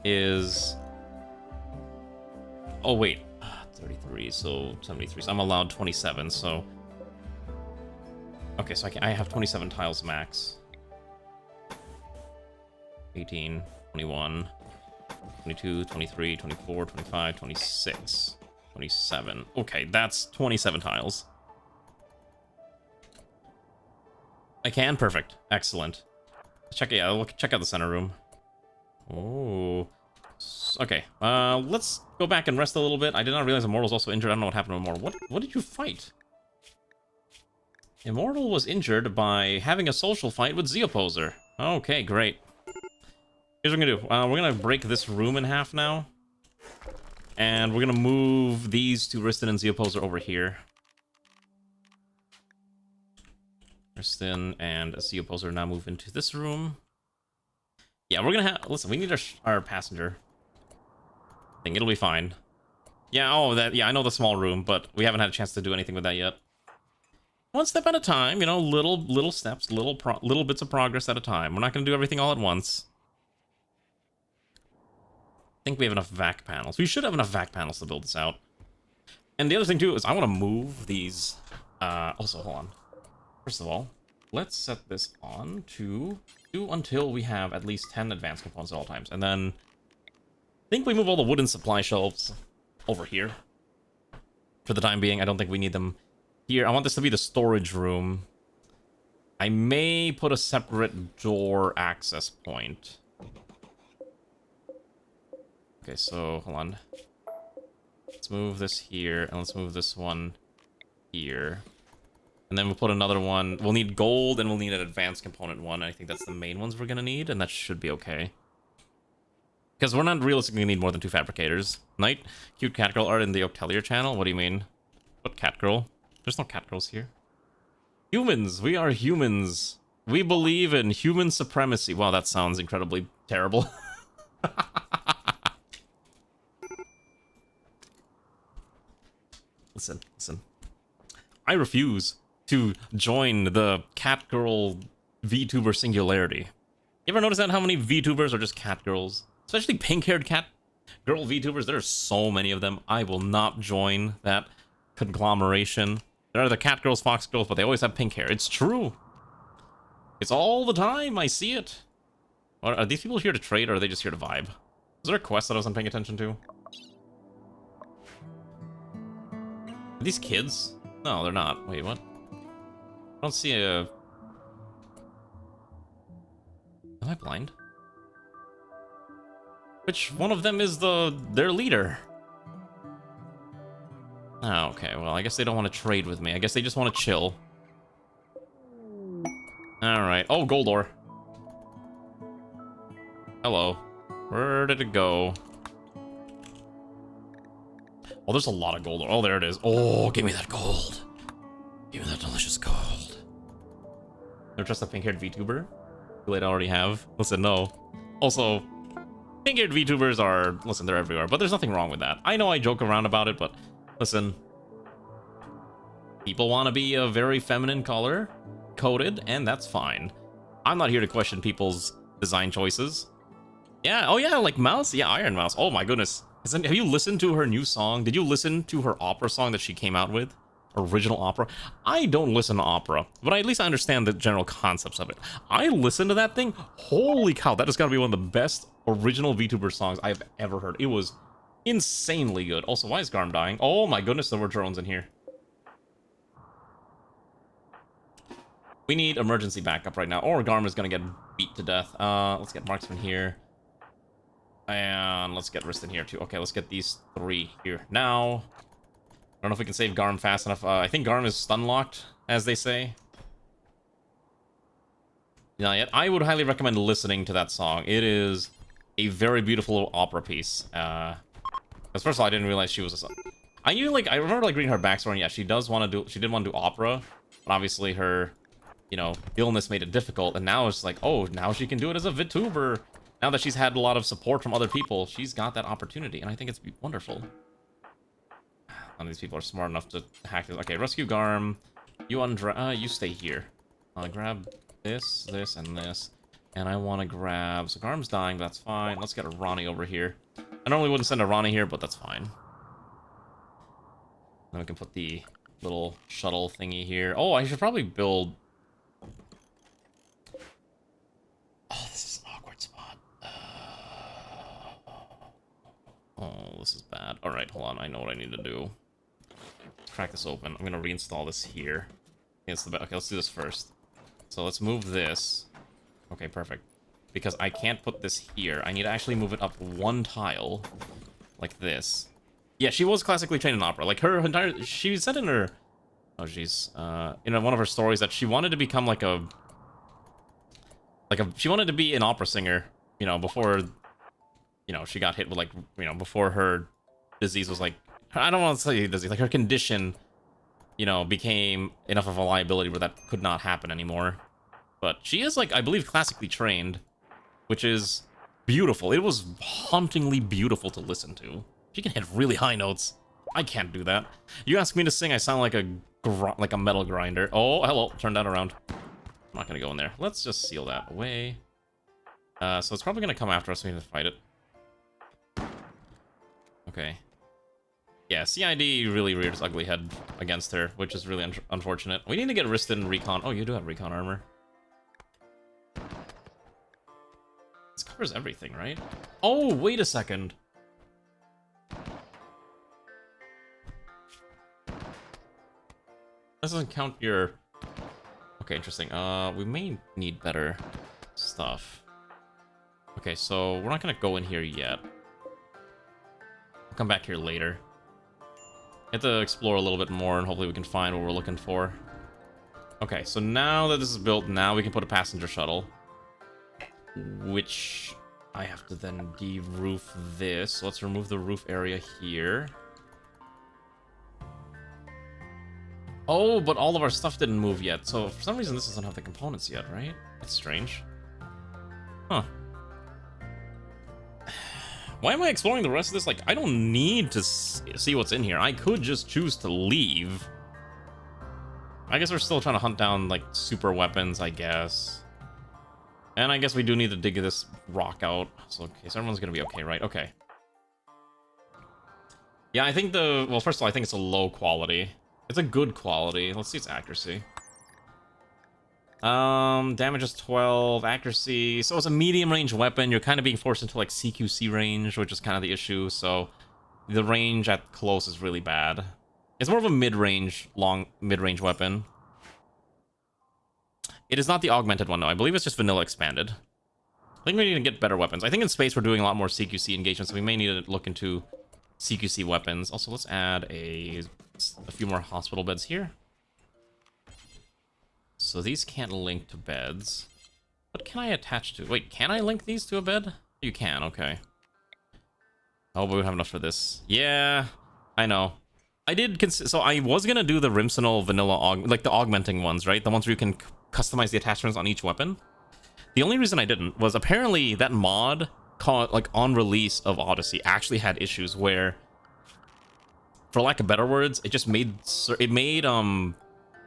is... Oh, wait. 33, so 73. So I'm allowed 27, so... Okay, so I have 27 tiles max. 18, 21, 22, 23, 24, 25, 26. 27. Okay, that's 27 tiles. I can? Perfect. Excellent. We'll check out the center room. Oh. Okay, let's go back and rest a little bit. I did not realize Immortal was also injured. I don't know what happened to Immortal. What did you fight? Immortal was injured by having a social fight with Zeoposer. Okay, great. Here's what we're gonna do. We're gonna break this room in half now. And we're gonna move these two, Riston and Zeoposer, over here. Riston and Zeoposer now move into this room. Yeah, we're gonna have... Listen, we need our passenger thing. It'll be fine. Yeah, yeah, I know the small room, but we haven't had a chance to do anything with that yet. One step at a time, you know, little steps, little bits of progress at a time. We're not gonna do everything all at once. I think we have enough vac panels. We should have enough vac panels to build this out. And the other thing, too, is I want to move these... also, hold on. First of all, let's set this on to do until we have at least 10 advanced components at all times. And then I think we move all the wooden supply shelves over here. For the time being, I don't think we need them here. I want this to be the storage room. I may put a separate door access point. Okay, so hold on. Let's move this here, and let's move this one here. And then we'll put another one. We'll need gold, and we'll need an advanced component one. I think that's the main ones we're gonna need, and that should be okay. Because we're not realistically gonna need more than 2 fabricators. Knight, cute cat girl art in the Octelier channel? What do you mean? What cat girl? There's no cat girls here. Humans! We are humans! We believe in human supremacy. Wow, that sounds incredibly terrible. Listen. I refuse to join the cat girl VTuber singularity. You ever notice that how many VTubers are just cat girls? Especially pink-haired cat girl VTubers. There are so many of them. I will not join that conglomeration. There are the cat girls, fox girls, but they always have pink hair. It's true. It's all the time. I see it. Are these people here to trade, or are they just here to vibe? Was there a quest that I wasn't paying attention to? Are these kids? No, they're not. Wait, what? I don't see a... Am I blind? Which one of them is their leader? Oh, okay, well, I guess they don't want to trade with me. I guess they just want to chill. Alright. Oh, gold ore. Hello. Where did it go? Oh, there's a lot of gold ore. Oh, there it is. Oh, give me that gold. Give me that delicious gold. They're just a pink-haired VTuber? Who I already have? Listen, no. Also, pink-haired VTubers are... Listen, they're everywhere, but there's nothing wrong with that. I know I joke around about it, but... Listen, people want to be a very feminine color coded, and that's fine. I'm not here to question people's design choices. Yeah, oh yeah, like Mouse? Yeah, Iron Mouse. Oh my goodness. Have you listened to her new song? Did you listen to her opera song that she came out with? Original opera? I don't listen to opera, but at least I understand the general concepts of it. I listened to that thing. Holy cow, that has got to be one of the best original VTuber songs I've ever heard. It was insanely good. Also, why is Garm dying? Oh my goodness, there were drones in here. We need emergency backup right now, or Garm is gonna get beat to death. Let's get Marksman here. And let's get Riston here too. Okay, let's get these 3 here now. I don't know if we can save Garm fast enough. I think Garm is stun locked, as they say. Not yet. I would highly recommend listening to that song. It is a very beautiful opera piece. Because first of all, I didn't realize she was a... I remember like reading her backstory, and yeah, she did want to do opera, but obviously her, you know, illness made it difficult, and now it's like, oh, now she can do it as a VTuber. Now that she's had a lot of support from other people, she's got that opportunity, and I think it's wonderful. None of these people are smart enough to hack this. Okay, rescue Garm. You stay here. Grab this, this, and this. And I want to grab... So Garm's dying, but that's fine. Let's get a Ronnie over here. I normally wouldn't send a Ronnie here, but that's fine. Then we can put the little shuttle thingy here. Oh, I should probably build... Oh, this is an awkward spot. Oh, this is bad. Alright, hold on. I know what I need to do. Crack this open. I'm gonna reinstall this here. It's the okay, let's do this first. So let's move this. Okay, perfect. Because I can't put this here. I need to actually move it up one tile. Like this. Yeah, she was classically trained in opera. Like, her entire... She said in her... Oh, jeez. In one of her stories that she wanted to become like a... She wanted to be an opera singer, you know, before... You know, she got hit with, like, you know, before her disease was, like... I don't want to say disease. Like, her condition, you know, became enough of a liability where that could not happen anymore. But she is, like, I believe, classically trained, which is beautiful. It was hauntingly beautiful to listen to. She can hit really high notes. I can't do that. You ask me to sing, I sound like a metal grinder. Oh, hello. Turn that around. I'm not gonna go in there. Let's just seal that away. So it's probably gonna come after us. We need to fight it. Okay. Yeah, CID really reared its ugly head against her, which is really unfortunate. We need to get Riston recon. Oh, you do have recon armor. This covers everything, right? Oh, wait a second. This doesn't count your... Okay, interesting. We may need better stuff. Okay, so we're not gonna go in here yet. We'll come back here later. Have to explore a little bit more, and hopefully we can find what we're looking for. Okay, so now that this is built, now we can put a passenger shuttle. Which I have to then de-roof this. So let's remove the roof area here. Oh, but all of our stuff didn't move yet. So for some reason this doesn't have the components yet, right? That's strange. Huh. Why am I exploring the rest of this? Like, I don't need to see what's in here. I could just choose to leave. I guess we're still trying to hunt down, like, super weapons, I guess. And I guess we do need to dig this rock out. So, okay, so everyone's gonna be okay, right? Okay. Yeah, I think well, first of all, I think it's a low quality. It's a good quality. Let's see its accuracy. Damage is 12, accuracy. So it's a medium range weapon. You're kind of being forced into like CQC range, which is kind of the issue. So the range at close is really bad. It's more of a mid-range weapon. It is not the augmented one, though. I believe it's just vanilla expanded. I think we need to get better weapons. I think in space we're doing a lot more CQC engagements, so we may need to look into CQC weapons. Also, let's add a few more hospital beds here. So these can't link to beds. What can I attach to? Wait, can I link these to a bed? You can, okay. Oh, but we don't have enough for this. Yeah, I know. I did so I was gonna do the Rimsenal vanilla like the augmenting ones, right? The ones where you can customize the attachments on each weapon. The only reason I didn't was apparently that mod like on release of Odyssey actually had issues where, for lack of better words, it just made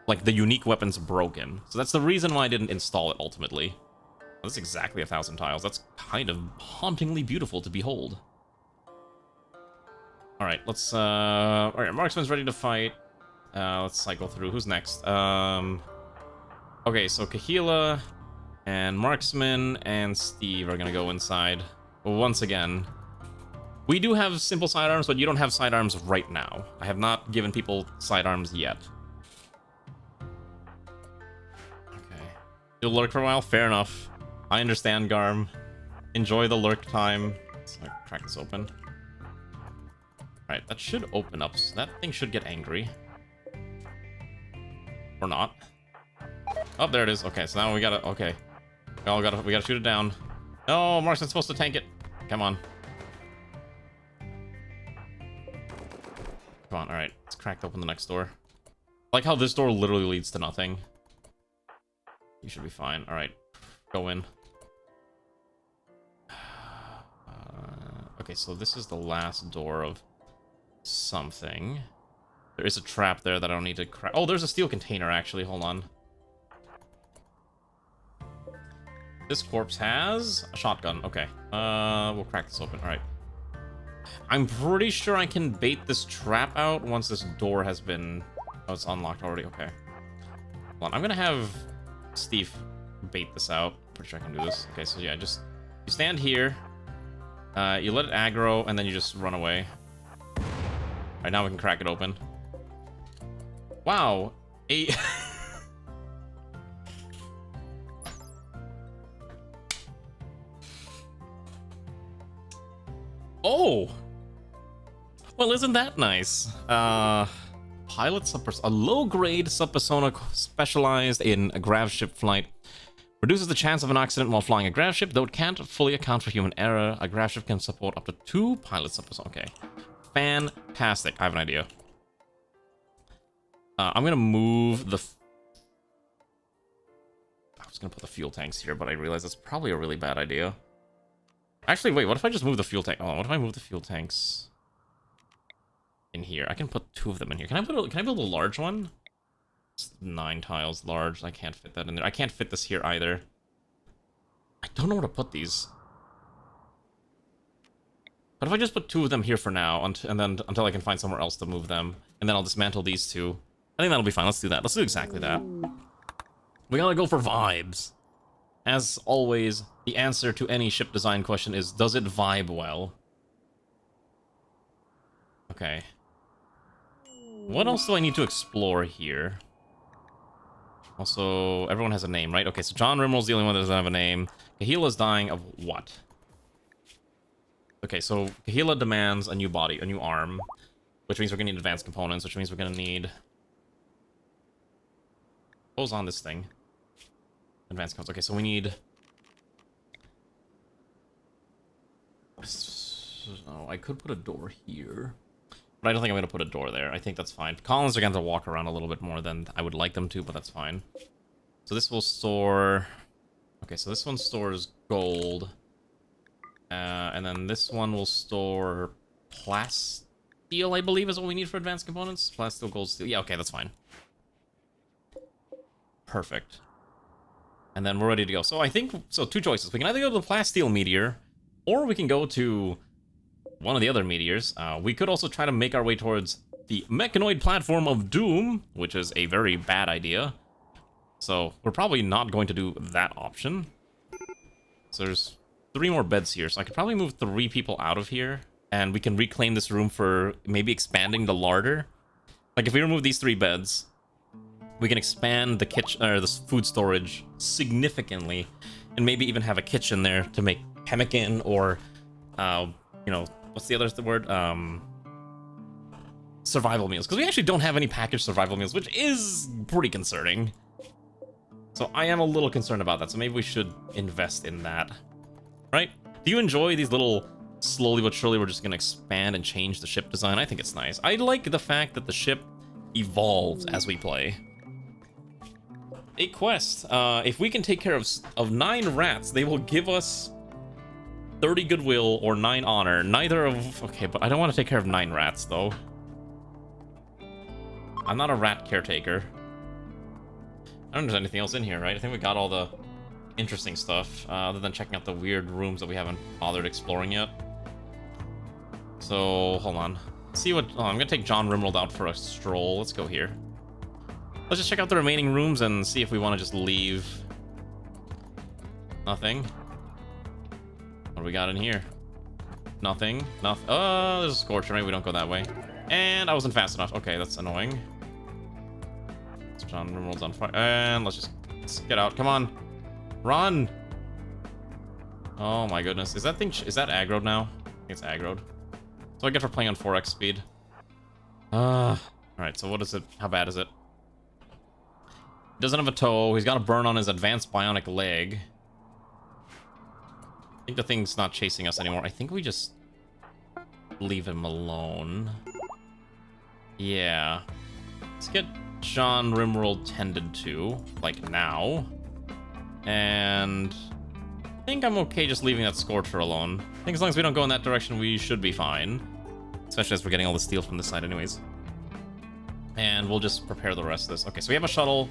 like the unique weapons broken. So that's the reason why I didn't install it ultimately. That's exactly 1,000 tiles. That's kind of hauntingly beautiful to behold. Alright, let's alright, Marksman's ready to fight. Let's cycle through. Who's next? Okay, so Kahila and Marksman and Steve are gonna go inside. Once again. We do have simple sidearms, but you don't have sidearms right now. I have not given people sidearms yet. Okay. You'll lurk for a while? Fair enough. I understand, Garm. Enjoy the lurk time. Let's crack this open. Alright, that should open up. So that thing should get angry. Or not. Oh, there it is. Okay, so now we gotta... Okay. We gotta shoot it down. No, Marksman's supposed to tank it. Come on. Come on, alright. Let's crack open the next door. I like how this door literally leads to nothing. You should be fine. Alright. Go in. Okay, so this is the last door of something. There is a trap there that I don't need to crack. Oh, there's a steel container, actually. Hold on. This corpse has a shotgun. Okay. We'll crack this open. Alright. I'm pretty sure I can bait this trap out once this door has been... Oh, it's unlocked already. Okay. Hold on. I'm gonna have Steve bait this out. Pretty sure I can do this. Okay, so yeah, just... You stand here. You let it aggro, and then you just run away. Alright, now we can crack it open. Wow. Oh! Well, isn't that nice? Pilot a low-grade subpersona specialized in a grav ship flight. Reduces the chance of an accident while flying a grav ship, though it can't fully account for human error. A grav ship can support up to 2 pilot subpersona. Okay. Fantastic. I have an idea. I'm gonna move the... I was gonna put the fuel tanks here, but I realized that's probably a really bad idea. Actually, wait, what if I just move the fuel tank? Oh, what if I move the fuel tanks in here? I can put 2 of them in here. Can I build a large one? It's 9 tiles large. I can't fit that in there. I can't fit this here either. I don't know where to put these. But if I just put 2 of them here for now, and then until I can find somewhere else to move them, and then I'll dismantle these 2. I think that'll be fine. Let's do that. Let's do exactly that. We gotta go for vibes. As always, the answer to any ship design question is, does it vibe well? Okay. What else do I need to explore here? Also, everyone has a name, right? Okay, so John RimWorld's the only one that doesn't have a name. Kahila's dying of what? Okay, so Kahila demands a new body, a new arm, which means we're gonna need advanced components, which means we're gonna need... What goes on this thing? Advanced components. Okay, so we need... Oh, I could put a door here. But I don't think I'm going to put a door there. I think that's fine. Columns are going to walk around a little bit more than I would like them to, but that's fine. So this will store... Okay, so this one stores gold. And then this one will store plasteel, I believe, is what we need for advanced components. Plasteel, gold, steel. Yeah, okay, that's fine. Perfect. And then we're ready to go. So I think... So 2 choices. We can either go to the plasteel meteor, or we can go to one of the other meteors. We could also try to make our way towards the mechanoid platform of doom, which is a very bad idea. So we're probably not going to do that option. So there's 3 more beds here, so I could probably move 3 people out of here, and we can reclaim this room for maybe expanding the larder. Like if we remove these 3 beds, we can expand the kitchen or the food storage significantly, and maybe even have a kitchen there to make pemmican or, you know, what's the other word? Survival meals. Because we actually don't have any packaged survival meals, which is pretty concerning. So I am a little concerned about that. So maybe we should invest in that. Right? Do you enjoy these little, slowly but surely, we're just going to expand and change the ship design? I think it's nice. I like the fact that the ship evolves as we play. A quest. If we can take care of 9 rats, they will give us 30 goodwill or 9 honor. Neither of... Okay, but I don't want to take care of 9 rats, though. I'm not a rat caretaker. I don't know if there's anything else in here, right? I think we got all the interesting stuff, other than checking out the weird rooms that we haven't bothered exploring yet. So, hold on. Let's see what... Oh, I'm gonna take John RimWorld out for a stroll. Let's go here. Let's just check out the remaining rooms and see if we want to just leave. Nothing. What do we got in here? Nothing. Nothing. Oh, there's a scorcher. Maybe we don't go that way. And I wasn't fast enough. Okay, that's annoying. So John RimWorld's on fire. And let's get out. Come on. Run! Oh my goodness. Is that thing... Is that aggroed now? I think it's aggroed. So I get for playing on 4x speed. Alright, so what is it? How bad is it? Doesn't have a toe. He's got a burn on his advanced bionic leg. I think the thing's not chasing us anymore. I think we just leave him alone. Yeah. Let's get John RimWorld tended to, like now. And I think I'm okay just leaving that Scorcher alone. I think as long as we don't go in that direction, we should be fine. Especially as we're getting all the steel from this side anyways. And we'll just prepare the rest of this. Okay, so we have a shuttle.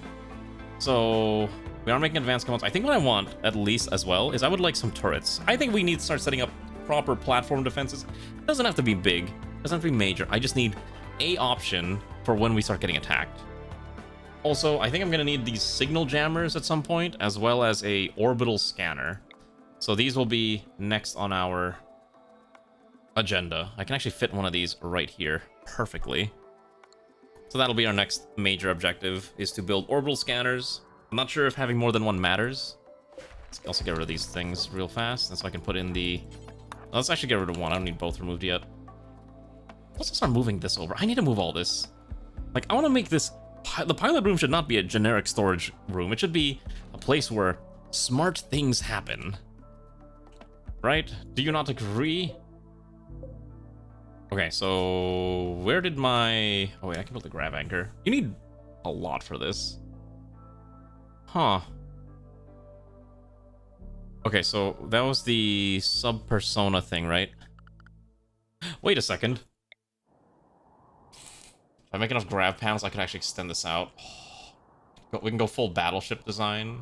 So we are making advanced components. I think what I want, at least as well, is I would like some turrets. I think we need to start setting up proper platform defenses. It doesn't have to be big. It doesn't have to be major. I just need a option for when we start getting attacked. Also, I think I'm going to need these signal jammers at some point, as well as a orbital scanner. So these will be next on our agenda. I can actually fit one of these right here. perfectly. So that'll be our next major objective, is to build orbital scanners. I'm not sure if having more than one matters. Let's also get rid of these things real fast, and so I can put in the... Let's actually get rid of one. I don't need both removed yet. Let's start moving this over. I need to move all this. Like, I want to make this... The pilot room should not be a generic storage room. It should be a place where smart things happen. Right? Do you not agree? Okay, so... Where did my... Oh wait, I can build a grav anchor. You need a lot for this. Huh. Okay, so that was the sub-persona thing, right? Wait a second. If I make enough grav panels, I can actually extend this out. We can go full battleship design.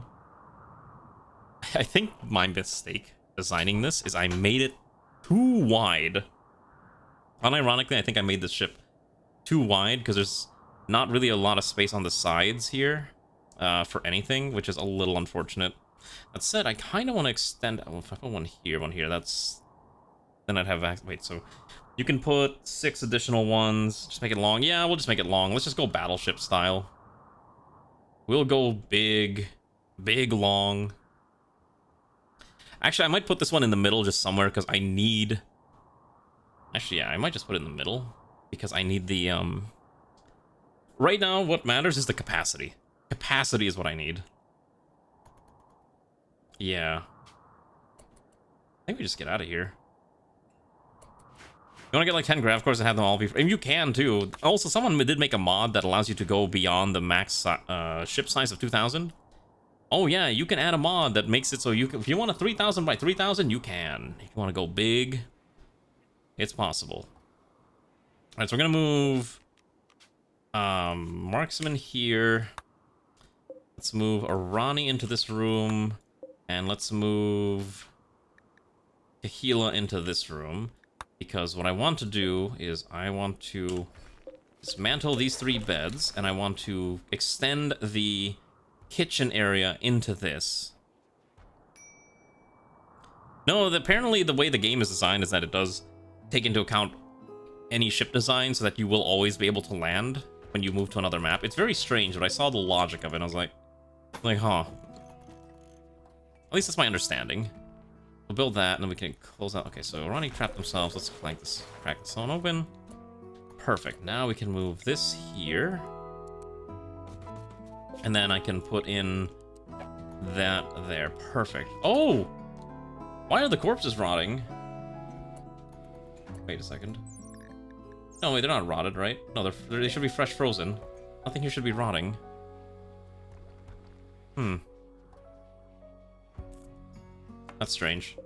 I think my mistake designing this is I made it too wide. Unironically, I think I made this ship too wide because there's not really a lot of space on the sides here for anything, which is a little unfortunate. That said, I kind of want to extend... Oh, if I put one here, that's... Then I'd have... Wait, so... You can put 6 additional ones. Just make it long. Yeah, we'll just make it long. Let's just go battleship style. We'll go big. Big, long. Actually, I might put this one in the middle just somewhere, because I need... Actually, yeah, I might just put it in the middle. Because I need the, Right now, what matters is the capacity. Capacity is what I need. Yeah. I think we just get out of here. You want to get like 10 grav cores and have them all be... And you can, too. Also, someone did make a mod that allows you to go beyond the max ship size of 2,000. Oh, yeah, you can add a mod that makes it so you can... If you want a 3,000 by 3,000, you can. If you want to go big, it's possible. Alright, so we're going to move... Marksman here. Let's move Arani into this room. And let's move... Kahila into this room. Because what I want to do is I want to dismantle these 3 beds, and I want to extend the kitchen area into this. No, apparently the way the game is designed is that it does take into account any ship design so that you will always be able to land when you move to another map. It's very strange, but I saw the logic of it, and I was like, huh. At least that's my understanding. We'll build that, and then we can close out. Okay, so Ronnie trapped themselves. Let's crack this one open. Perfect. Now we can move this here. And then I can put in that there. Perfect. Oh! Why are the corpses rotting? Wait a second. No, wait, they're not rotted, right? No, they should be fresh frozen. Nothing here should be rotting. That's strange.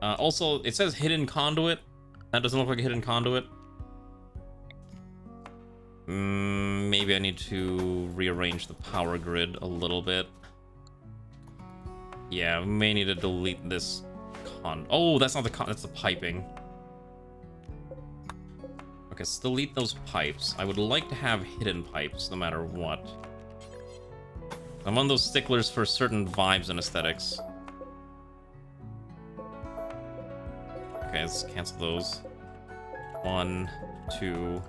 Also, it says hidden conduit. That doesn't look like a hidden conduit. Maybe I need to rearrange the power grid a little bit. Yeah, we may need to delete this Oh, that's not the that's the piping. Okay, let's delete those pipes. I would like to have hidden pipes, no matter what. I'm one of those sticklers for certain vibes and aesthetics. Okay, let's cancel those. 1, 2.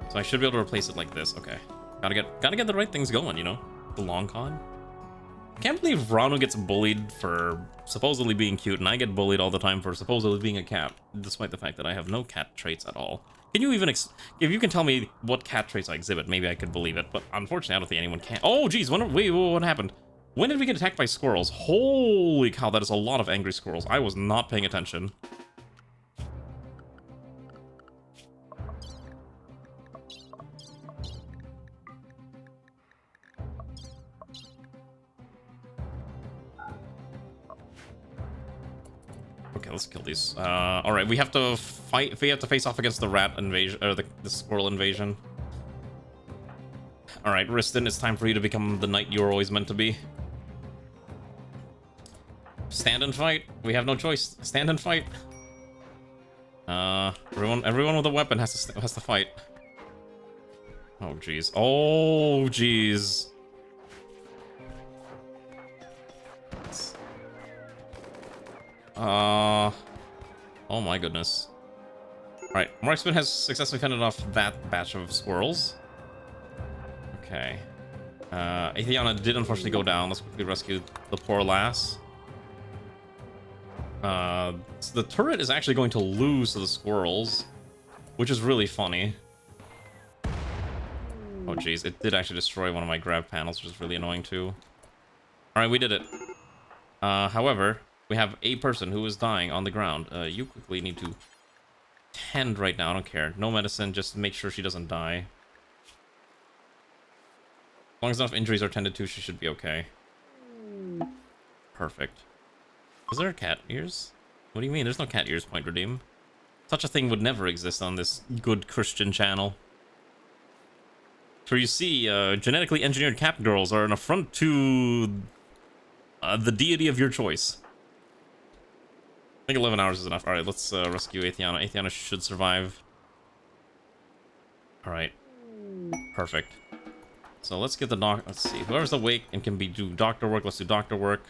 So I should be able to replace it like this. Okay. Gotta get the right things going, you know? The long con. I can't believe Rano gets bullied for supposedly being cute, and I get bullied all the time for supposedly being a cat, despite the fact that I have no cat traits at all. Can you even if you can tell me what cat traits I exhibit, maybe I could believe it, but unfortunately I don't think anyone can. Oh geez, wait, what happened? When did we get attacked by squirrels? Holy cow, that is a lot of angry squirrels. I was not paying attention. Okay, let's kill these. All right, we have to fight. We have to face off against the rat invasion, or the squirrel invasion. All right, Riston, it's time for you to become the knight you're always meant to be. Stand and fight. We have no choice. Stand and fight. Everyone with a weapon has to fight. Oh jeez. Oh jeez. Oh my goodness. Alright, Marksman has successfully fended off that batch of squirrels. Okay. Athena did unfortunately go down. Let's quickly rescue the poor lass. So the turret is actually going to lose to the squirrels, which is really funny. Oh jeez, it did actually destroy one of my grab panels, which is really annoying too. Alright, we did it. However, we have a person who is dying on the ground. You quickly need to tend right now, I don't care. No medicine, just make sure she doesn't die. As long as enough injuries are tended to, she should be okay. Perfect. Is there cat ears? What do you mean? There's no cat ears, point redeem. Such a thing would never exist on this good Christian channel. So you see, genetically engineered cat girls are an affront to the deity of your choice. I think 11 hours is enough. Alright, let's rescue Athena. Athena should survive. Alright. Perfect. So let's get the doc. Let's see. Whoever's awake and can do doctor work, let's do doctor work.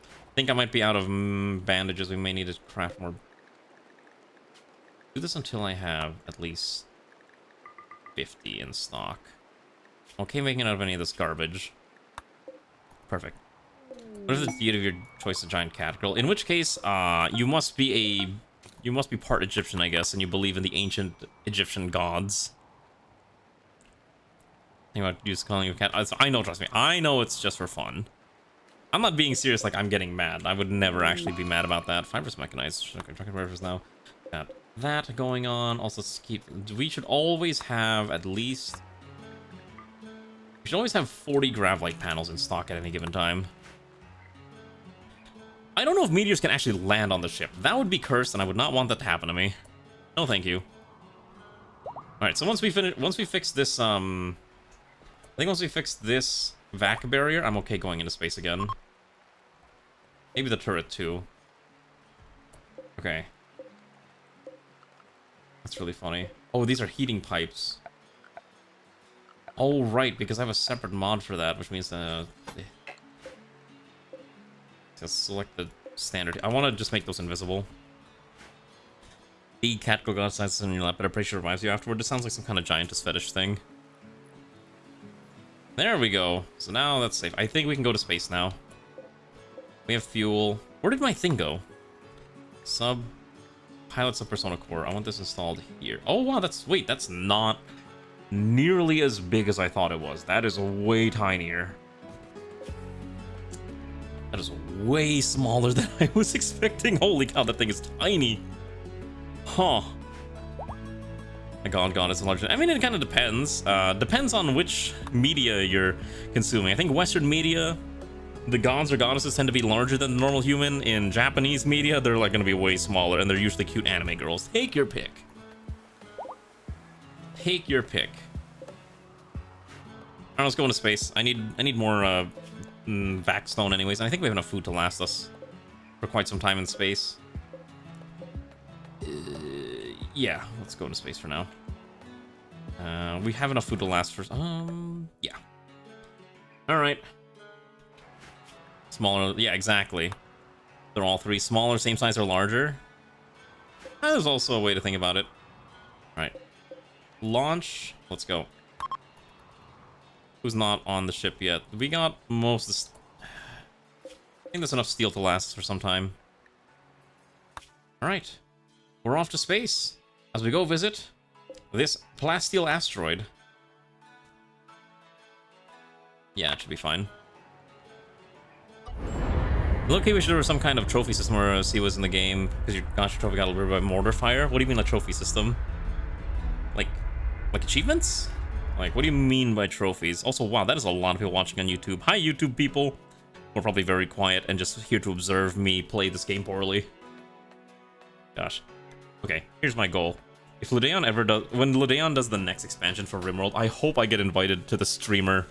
I think I might be out of bandages. We may need to craft more. Do this until I have at least 50 in stock. Okay, making out of any of this garbage. Perfect. What if the deity of your choice, a giant cat girl? In which case, you must be part Egyptian, I guess, and you believe in the ancient Egyptian gods. Think about just calling you a cat. I know, trust me, I know it's just for fun. I'm not being serious like I'm getting mad. I would never actually be mad about that. Fibers mechanized. Trucking rivers now. Got that going on. Also, let's keep. We should always have at least. We should always have 40 grav-light panels in stock at any given time. I don't know if meteors can actually land on the ship. That would be cursed, and I would not want that to happen to me. No, thank you. All right. So once we fix this, I think once we fix this vac barrier, I'm okay going into space again. Maybe the turret too. Okay. That's really funny. Oh, these are heating pipes. Oh, right, because I have a separate mod for that, which means just select the standard. I want to just make those invisible. The cat go outside in your lap, but I'm pretty sure it revives you afterward. This sounds like some kind of giantess fetish thing. There we go. So now that's safe. I think we can go to space now. We have fuel. Where did my thing go? Pilot sub persona core. I want this installed here. Oh wow, wait, that's not nearly as big as I thought it was. That is way tinier. That is way smaller than I was expecting. Holy cow, that thing is tiny. Huh. My god, it's large. I mean, it kind of depends. Depends on which media you're consuming. I think Western media, the gods or goddesses tend to be larger than the normal human. In Japanese media, they're like gonna be way smaller, and they're usually cute anime girls. Take your pick. Take your pick. Alright, let's go into space. I need more vac stone anyways, and I think we have enough food to last us for quite some time in space. Yeah, let's go into space for now. We have enough food to last for... yeah. Alright. Smaller... Yeah, exactly. They're all three smaller, same size or larger. There's also a way to think about it. Alright. Launch. Let's go. Who's not on the ship yet? We got most of this... I think there's enough steel to last us for some time. Alright. We're off to space as we go visit this plasteel asteroid. Yeah, it should be fine. Look, we should have some kind of trophy system where C was in the game because your trophy got a little bit by mortar fire. What do you mean a trophy system? Like achievements? Like, what do you mean by trophies? Also, wow, that is a lot of people watching on YouTube. Hi, YouTube people. We're probably very quiet and just here to observe me play this game poorly. Gosh. Okay, here's my goal. If Ludeon ever does... When Ludeon does the next expansion for RimWorld, I hope I get invited to the streamer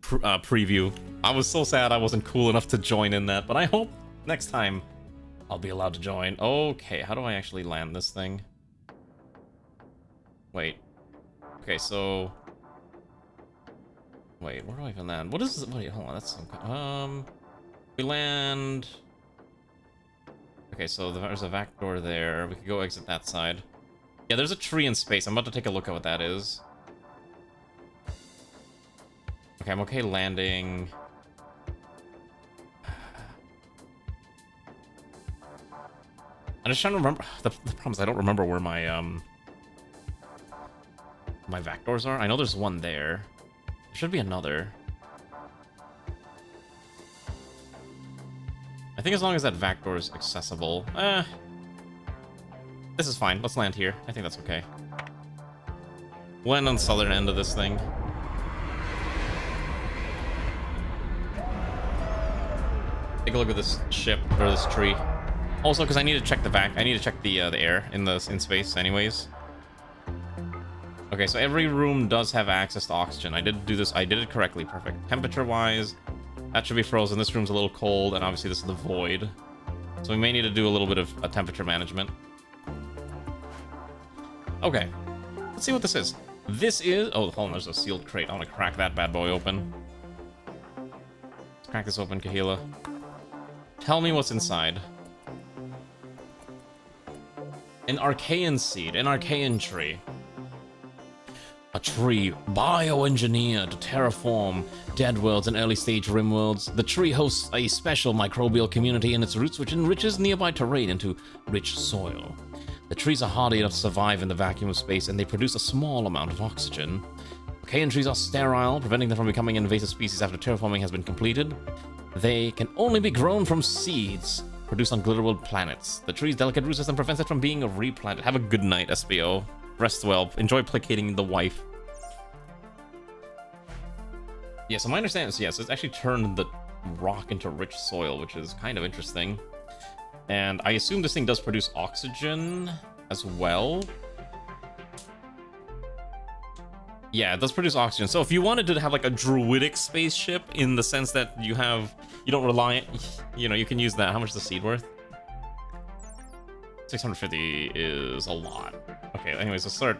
preview. I was so sad I wasn't cool enough to join in that, but I hope next time I'll be allowed to join. Okay, how do I actually land this thing? Wait. Okay, so... Wait, where do I even land? What is... Wait, hold on, that's some... We land... Okay, so there's a vac door there. We could go exit that side. Yeah, there's a tree in space. I'm about to take a look at what that is. Okay, I'm okay landing. I'm just trying to remember. The problem is I don't remember where my my vac doors are. I know there's one there. There should be another. I think as long as that vac door is accessible. This is fine. Let's land here. I think that's okay. Land on the southern end of this thing. Take a look at this ship, or this tree. Also, because I need to check the vac. I need to check the air in space anyways. Okay, so every room does have access to oxygen. I did do this. I did it correctly. Perfect. Temperature-wise, that should be frozen. This room's a little cold, and obviously this is the void. So we may need to do a little bit of temperature management. Okay. Let's see what this is. This is... Oh, hold on. There's a sealed crate. I want to crack that bad boy open. Let's crack this open, Kahila. Tell me what's inside. An Archaean seed. An Archaean tree. A tree bioengineered to terraform dead worlds and early-stage RimWorlds. The tree hosts a special microbial community in its roots which enriches nearby terrain into rich soil. The trees are hardy enough to survive in the vacuum of space, and they produce a small amount of oxygen. Archaean trees are sterile, preventing them from becoming invasive species after terraforming has been completed. They can only be grown from seeds produced on Glitterworld planets. The tree's delicate root system prevents it from being replanted. Have a good night, SBO. Rest well. Enjoy placating the wife. Yeah, so my understanding is, yes, it's actually turned the rock into rich soil, which is kind of interesting. And I assume this thing does produce oxygen as well. Yeah, it does produce oxygen. So if you wanted to have like a druidic spaceship in the sense that you don't rely, you know, you can use that. How much is the seed worth? 650 is a lot. Okay, anyways, let's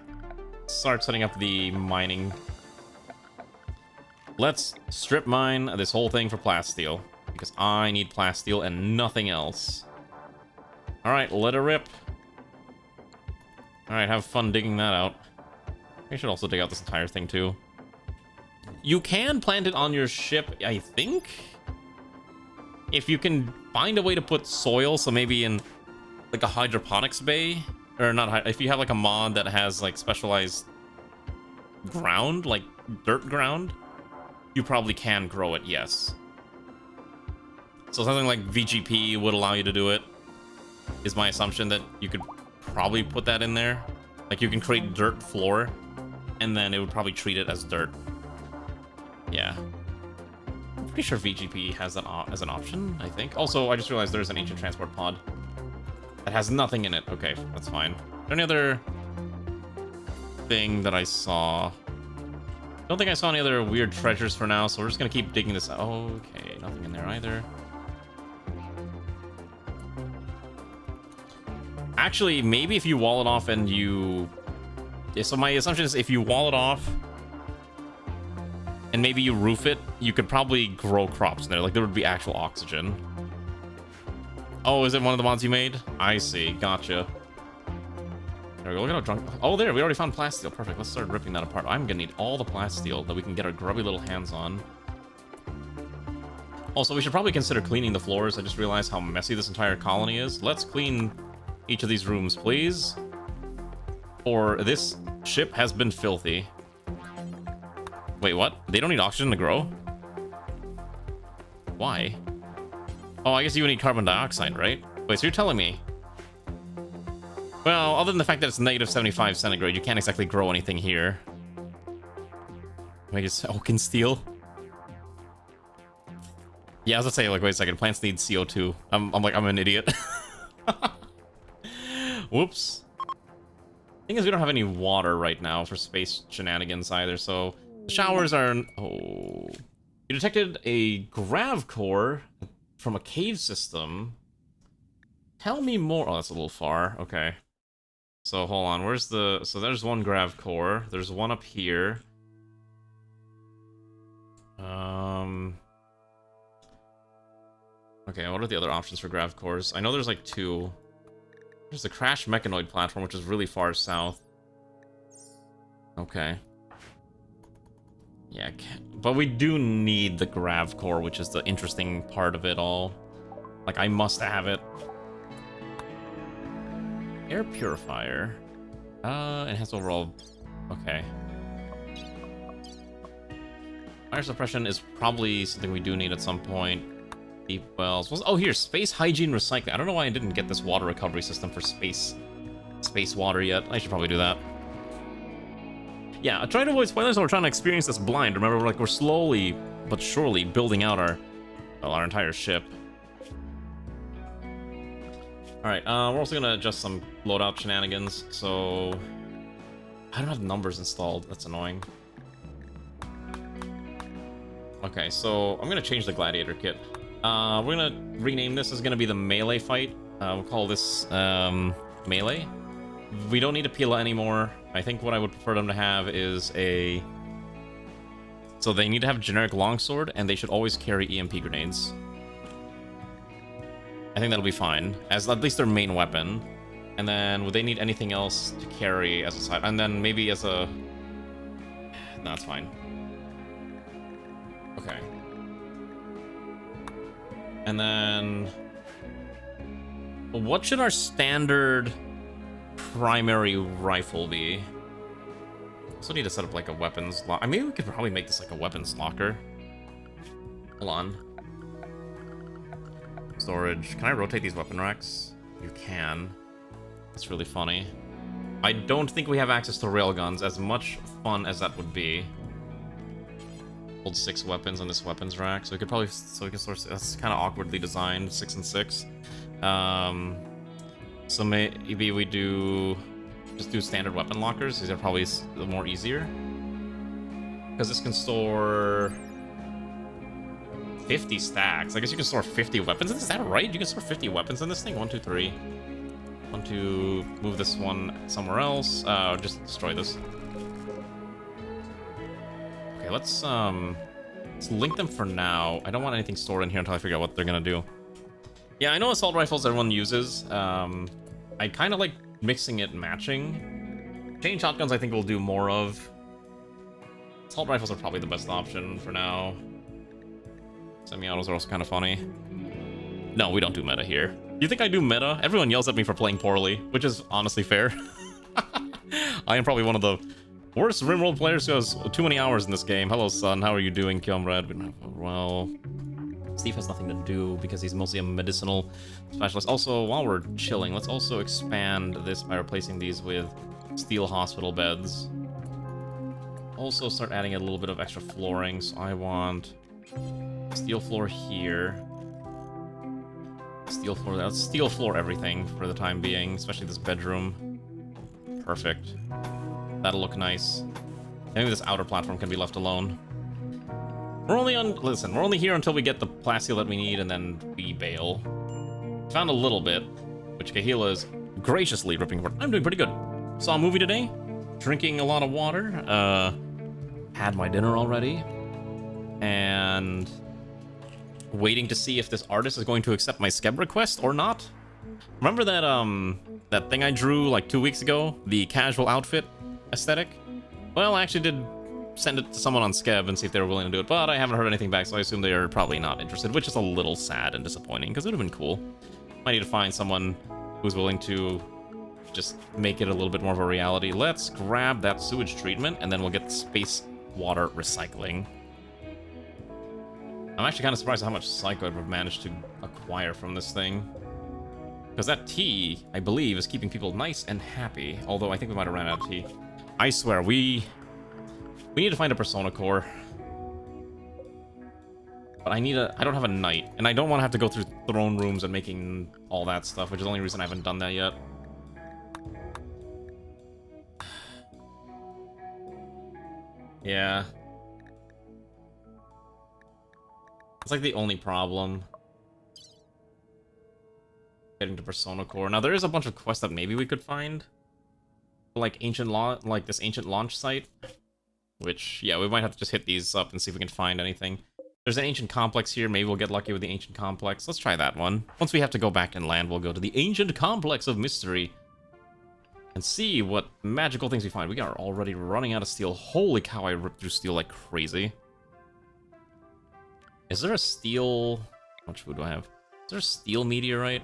start setting up the mining. Let's strip mine this whole thing for plasteel, because I need plasteel and nothing else. Alright, let her rip. Alright, have fun digging that out. I should also dig out this entire thing too. You can plant it on your ship, I think? If you can find a way to put soil, so maybe in like a hydroponics bay, or not, if you have like a mod that has like specialized ground, like dirt ground, you probably can grow it, yes. So something like VGP would allow you to do it, is my assumption, that you could probably put that in there. Like you can create dirt floor, and then it would probably treat it as dirt. Yeah. I'm pretty sure VGP has that as an option, I think. Also, I just realized there's an ancient transport pod that has nothing in it. Okay, that's fine. Is there any other thing that I saw? Don't think I saw any other weird treasures for now, so we're just gonna keep digging this out. Okay, nothing in there either. Actually, maybe if you wall it off and you... Yeah, so my assumption is if you wall it off and maybe you roof it, you could probably grow crops in there. Like, there would be actual oxygen. Oh, is it one of the mods you made? I see. Gotcha. There we go. Look at how drunk... Oh, there. We already found plasteel. Perfect. Let's start ripping that apart. I'm gonna need all the plasteel that we can get our grubby little hands on. Also, we should probably consider cleaning the floors. I just realized how messy this entire colony is. Let's clean each of these rooms, please. Or this ship has been filthy. Wait, what? They don't need oxygen to grow? Why? Oh, I guess you would need carbon dioxide, right? Wait, so you're telling me... Well, other than the fact that it's negative 75 centigrade, you can't exactly grow anything here. Wait, it's oaken steel? Yeah, I was gonna say, like, wait a second, plants need CO2. I'm an idiot. Whoops. Thing is, we don't have any water right now for space shenanigans either, so... The showers are... Oh... You detected a grav core from a cave system. Tell me more... Oh, that's a little far. Okay. So, hold on. Where's the... So, there's one grav core. There's one up here. Okay, what are the other options for grav cores? I know there's like 2. There's the Crash Mechanoid platform, which is really far south. Okay. Yeah, but we do need the grav core, which is the interesting part of it all. Like, I must have it. Air purifier. Enhanced overall. Okay. Fire suppression is probably something we do need at some point. Deep wells. Oh, here, space hygiene recycling. I don't know why I didn't get this water recovery system for space water yet. I should probably do that. Yeah, trying to avoid spoilers while we're trying to experience this blind. Remember, we're slowly but surely building out our entire ship. Alright, we're also gonna adjust some loadout shenanigans, so... I don't have numbers installed, that's annoying. Okay, so I'm gonna change the gladiator kit. We're gonna rename this as gonna be the melee fight. We'll call this, melee. We don't need a Pila anymore. I think what I would prefer them to have is a... So they need to have a generic longsword, and they should always carry EMP grenades. I think that'll be fine, as at least their main weapon. And then, would they need anything else to carry as a side? And then maybe as a... No, that's fine. Okay. And then... What should our standard primary rifle be? Also need to set up like a weapons lock. I mean, we could probably make this like a weapons locker. Hold on. Storage. Can I rotate these weapon racks? You can. That's really funny. I don't think we have access to railguns, as much fun as that would be. Hold 6 weapons on this weapons rack, so we could probably, so we can source. That's kind of awkwardly designed, 6 and 6. So maybe we just do standard weapon lockers. These are probably the more easier, because this can store 50 stacks. I guess you can store 50 weapons. Is that right? You can store 50 weapons in this thing? 1, 2, 3. 1, 2. Move this one somewhere else. Just destroy this. Okay, let's link them for now. I don't want anything stored in here until I figure out what they're gonna do. Yeah, I know assault rifles everyone uses. I kind of like mixing it, matching. Chain shotguns I think we'll do more of. Assault rifles are probably the best option for now. Semi-autos are also kind of funny. No, we don't do meta here. You think I do meta? Everyone yells at me for playing poorly, which is honestly fair. I am probably one of the worst RimWorld players who has too many hours in this game. Hello, son. How are you doing, comrade? Well, Steve has nothing to do because he's mostly a medicinal specialist. Also, while we're chilling, let's also expand this by replacing these with steel hospital beds. Also start adding a little bit of extra flooring. So I want steel floor here. Steel floor. Let's steel floor everything for the time being, especially this bedroom. Perfect. That'll look nice. I think this outer platform can be left alone. We're only here until we get the plasteel that we need, and then we bail. Found a little bit, which Kahila is graciously ripping for. I'm doing pretty good. Saw a movie today, drinking a lot of water, had my dinner already, and waiting to see if this artist is going to accept my Skeb request or not. Remember that that thing I drew like 2 weeks ago, the casual outfit aesthetic? Well, I actually did send it to someone on Skeb and see if they were willing to do it, but I haven't heard anything back, so I assume they are probably not interested, which is a little sad and disappointing, because it would have been cool. Might need to find someone who's willing to just make it a little bit more of a reality. Let's grab that sewage treatment, and then we'll get space water recycling. I'm actually kind of surprised at how much Psycho I've managed to acquire from this thing. Because that tea, I believe, is keeping people nice and happy, although I think we might have ran out of tea. I swear, we need to find a Persona core. But I don't have a knight, and I don't want to have to go through throne rooms and making all that stuff, which is the only reason I haven't done that yet. Yeah. It's like the only problem. Getting to Persona core. Now there is a bunch of quests that maybe we could find. Like this ancient launch site. Which, yeah, we might have to just hit these up and see if we can find anything. There's an ancient complex here. Maybe we'll get lucky with the ancient complex. Let's try that one. Once we have to go back and land, we'll go to the ancient complex of mystery and see what magical things we find. We are already running out of steel. Holy cow, I ripped through steel like crazy. Is there a steel... How much food do I have? Is there a steel meteorite?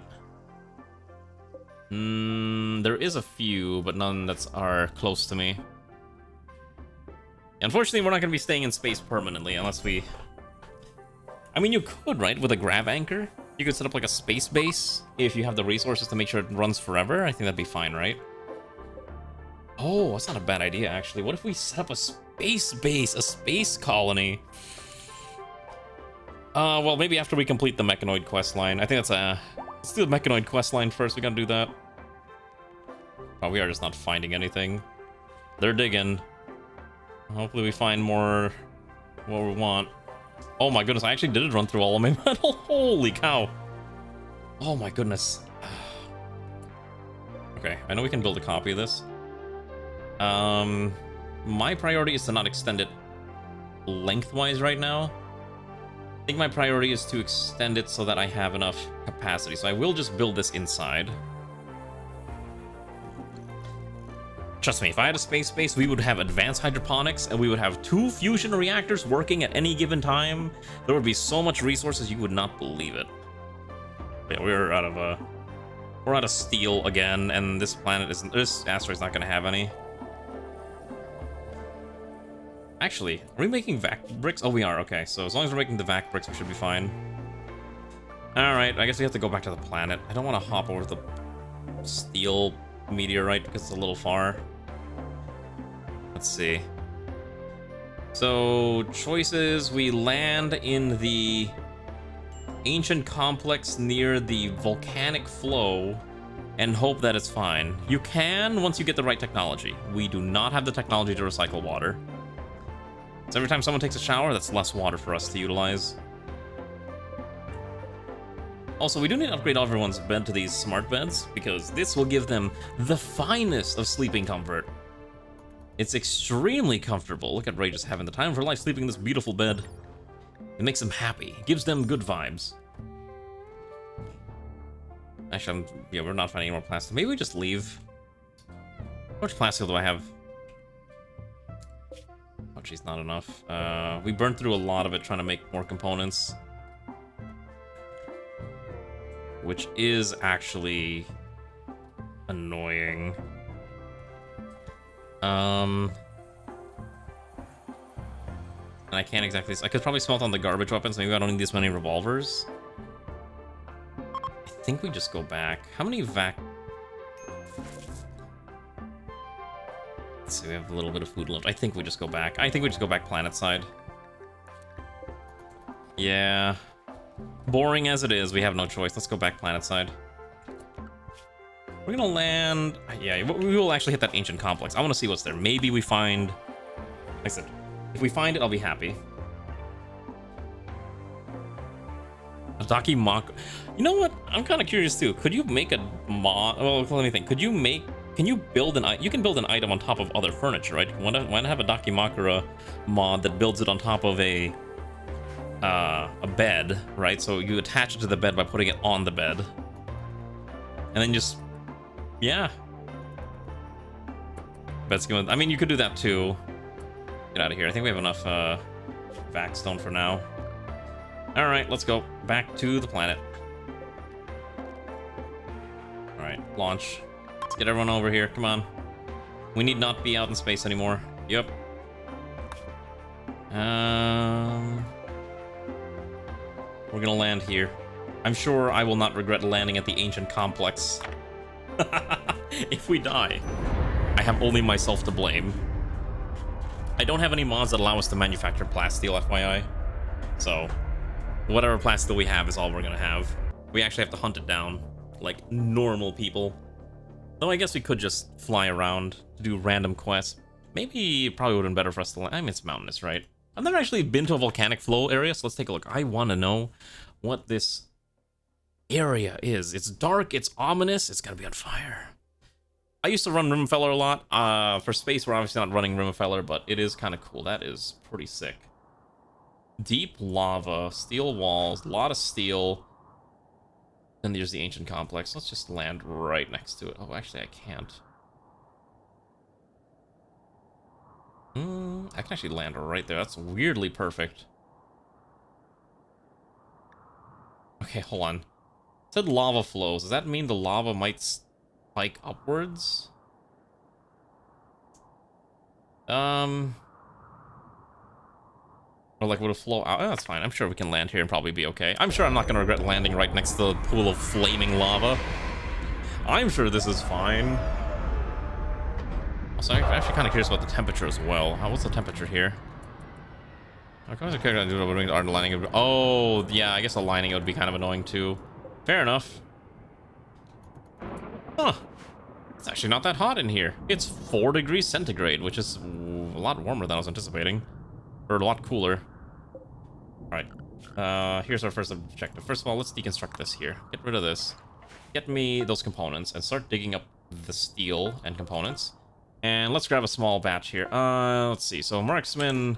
There is a few, but none that are close to me. Unfortunately, we're not going to be staying in space permanently unless we... I mean, you could, right? With a grav anchor? You could set up like a space base if you have the resources to make sure it runs forever. I think that'd be fine, right? Oh, that's not a bad idea, actually. What if we set up a space base, a space colony? Well, maybe after we complete the Mechanoid quest line. I think that's a... Let's do the Mechanoid quest line first. We gotta do that. Oh, we are just not finding anything. They're digging. Hopefully we find more what we want. Oh my goodness, I actually did run through all of my metal. Holy cow. Oh my goodness. Okay, I know we can build a copy of this. My priority is to not extend it lengthwise right now. I think my priority is to extend it so that I have enough capacity. So I will just build this inside. Trust me, if I had a space base, we would have advanced hydroponics and we would have 2 fusion reactors working at any given time. There would be so much resources you would not believe it. Yeah, we're out of steel again, and this asteroid's not gonna have any. Actually, are we making vac bricks? Oh, we are. Okay, so as long as we're making the vac bricks, we should be fine. Alright, I guess we have to go back to the planet. I don't want to hop over the steel meteorite because it's a little far. Let's see. So, choices. We land in the ancient complex near the volcanic flow and hope that it's fine. You can once you get the right technology. We do not have the technology to recycle water. So every time someone takes a shower, that's less water for us to utilize. Also, we do need to upgrade everyone's bed to these smart beds, because this will give them the finest of sleeping comfort. It's extremely comfortable. Look at Ray just having the time of her life sleeping in this beautiful bed. It makes them happy. It gives them good vibes. Actually, yeah, we're not finding any more plastic. Maybe we just leave. How much plastic do I have? Oh, geez, not enough. We burned through a lot of it trying to make more components. Which is actually annoying. And I can't exactly... I could probably smelt on the garbage weapons. Maybe I don't need this many revolvers. I think we just go back. How many Let's see, we have a little bit of food left. I think we just go back. I think we just go back planet side. Yeah. Boring as it is, we have no choice. Let's go back planet side. We're gonna land... Yeah, we will actually hit that ancient complex. I want to see what's there. Maybe we find... Like I said, if we find it, I'll be happy. A Dakimako... You know what? I'm kind of curious too. Could you make a mod... Well, let me think. Could you make... Can you build an... You can build an item on top of other furniture, right? Why not have a Dakimakura mod that builds it on top of a bed, right? So you attach it to the bed by putting it on the bed. And then just... Yeah. I mean, you could do that too. Get out of here. I think we have enough vac stone for now. Alright, let's go back to the planet. Alright, launch. Let's get everyone over here. Come on. We need not be out in space anymore. Yep. We're gonna land here. I'm sure I will not regret landing at the ancient complex. If we die, I have only myself to blame. I don't have any mods that allow us to manufacture plasteel, FYI. So, whatever plasteel we have is all we're gonna have. We actually have to hunt it down, like normal people. Though I guess we could just fly around to do random quests. Maybe it probably would have been better for us to land. I mean, it's mountainous, right? I've never actually been to a volcanic flow area, so let's take a look. I want to know what this area is. It's dark, it's ominous, it's gonna be on fire. I used to run Rimfeller a lot. For space, we're obviously not running Rimfeller, but it is kind of cool. That is pretty sick. Deep lava, steel walls, a lot of steel. Then there's the ancient complex. Let's just land right next to it. Oh, actually, I can't. I can actually land right there. That's weirdly perfect. Okay, hold on. It said lava flows. Does that mean the lava might spike upwards? Or like would it flow out? Oh, that's fine. I'm sure we can land here and probably be okay. I'm sure I'm not gonna regret landing right next to the pool of flaming lava. I'm sure this is fine. Also, I'm actually kind of curious about the temperature as well. What's the temperature here? Oh, yeah, I guess aligning it would be kind of annoying too. Fair enough. Huh. It's actually not that hot in here. It's 4 degrees centigrade, which is a lot warmer than I was anticipating. Or a lot cooler. Alright. Here's our first objective. First of all, let's deconstruct this here. Get rid of this. Get me those components and start digging up the steel and components. And let's grab a small batch here. Let's see. So, Marksman,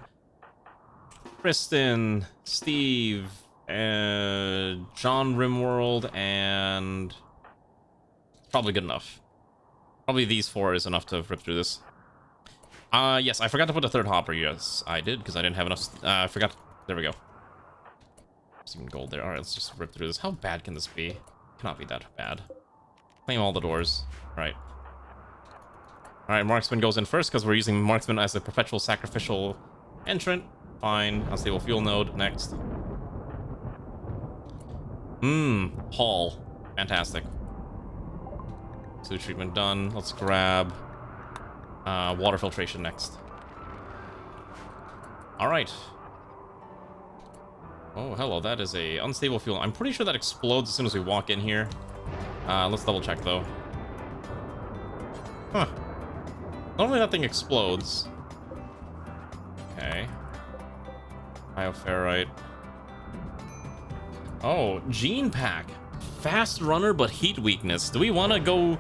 Kristen, Steve, John RimWorld, and... probably good enough. Probably these 4 is enough to rip through this. Yes, I forgot to put a third hopper. Yes, I did, because I didn't have enough... I forgot... There we go. There's even gold there. Alright, let's just rip through this. How bad can this be? Cannot be that bad. Claim all the doors. Alright. Alright, Marksman goes in first, because we're using Marksman as a perpetual sacrificial entrant. Fine. Unstable fuel node. Next. Hall. Fantastic. Sewage treatment done. Let's grab water filtration next. Alright. Oh, hello. That is a unstable fuel. I'm pretty sure that explodes as soon as we walk in here. Let's double check, though. Huh. Normally that thing explodes. Okay. Bioferrite. Oh, gene pack. Fast runner, but heat weakness. Do we want to go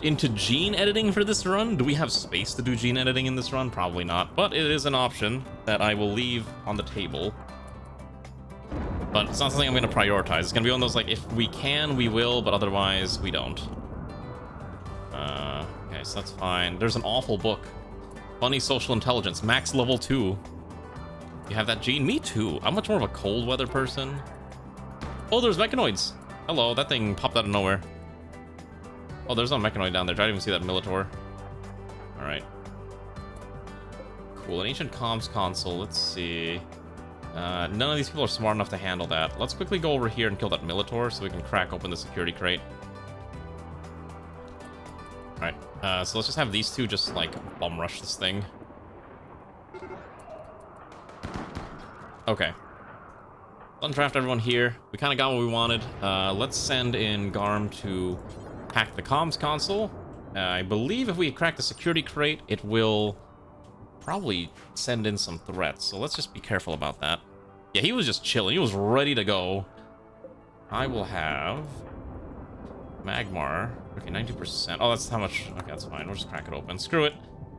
into gene editing for this run? Do we have space to do gene editing in this run? Probably not, but it is an option that I will leave on the table. But it's not something I'm going to prioritize. It's going to be one of those, like, if we can, we will, but otherwise, we don't. Okay, so that's fine. There's an awful book. Funny Social Intelligence, max level 2. You have that gene? Me too. I'm much more of a cold weather person. Oh, there's mechanoids. Hello, that thing popped out of nowhere. Oh, there's no mechanoid down there. I didn't even see that Militor. Alright. Cool, an ancient comms console. Let's see. None of these people are smart enough to handle that. Let's quickly go over here and kill that Militor so we can crack open the security crate. Alright, so let's just have these two just, like, bum rush this thing. Okay. Undraft everyone here. We kind of got what we wanted. Let's send in Garm to hack the comms console. I believe if we crack the security crate, it will probably send in some threats. So let's just be careful about that. Yeah, he was just chilling. He was ready to go. I will have Magmar. Okay, 90%. Oh, that's how much. Okay, that's fine. We'll just crack it open. Screw it.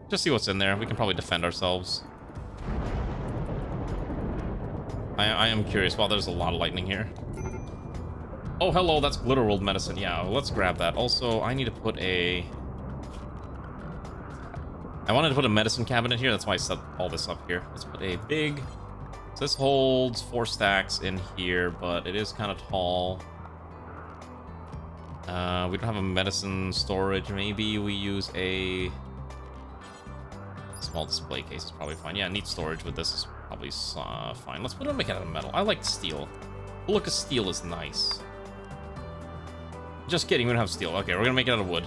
Just see what's in there. We can probably defend ourselves. I am curious. Wow, there's a lot of lightning here. Oh, hello, that's Glitter World medicine. Yeah, well, let's grab that. Also, I need to put a... I wanted to put a medicine cabinet here. That's why I set all this up here. Let's put a big... So this holds 4 stacks in here, but it is kind of tall. We don't have a medicine storage. Maybe we use a... small display case is probably fine. Yeah, neat storage with this is probably fine. Let's put it make it out of metal. I like steel. The look of steel is nice. Just kidding, we don't have steel. Okay, we're gonna make it out of wood.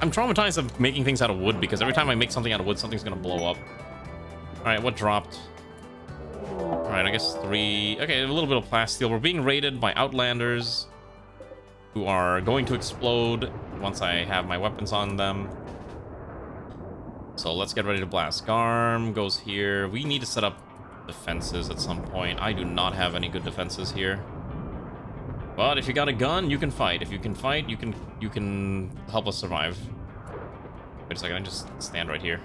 I'm traumatized of making things out of wood because every time I make something out of wood, something's gonna blow up. Alright, what dropped? Alright, I guess 3... Okay, a little bit of plasteel. We're being raided by outlanders who are going to explode once I have my weapons on them. So let's get ready to blast. Garm goes here. We need to set up defenses at some point. I do not have any good defenses here. But if you got a gun, you can fight. If you can fight, you can help us survive. Wait a second, I just stand right here.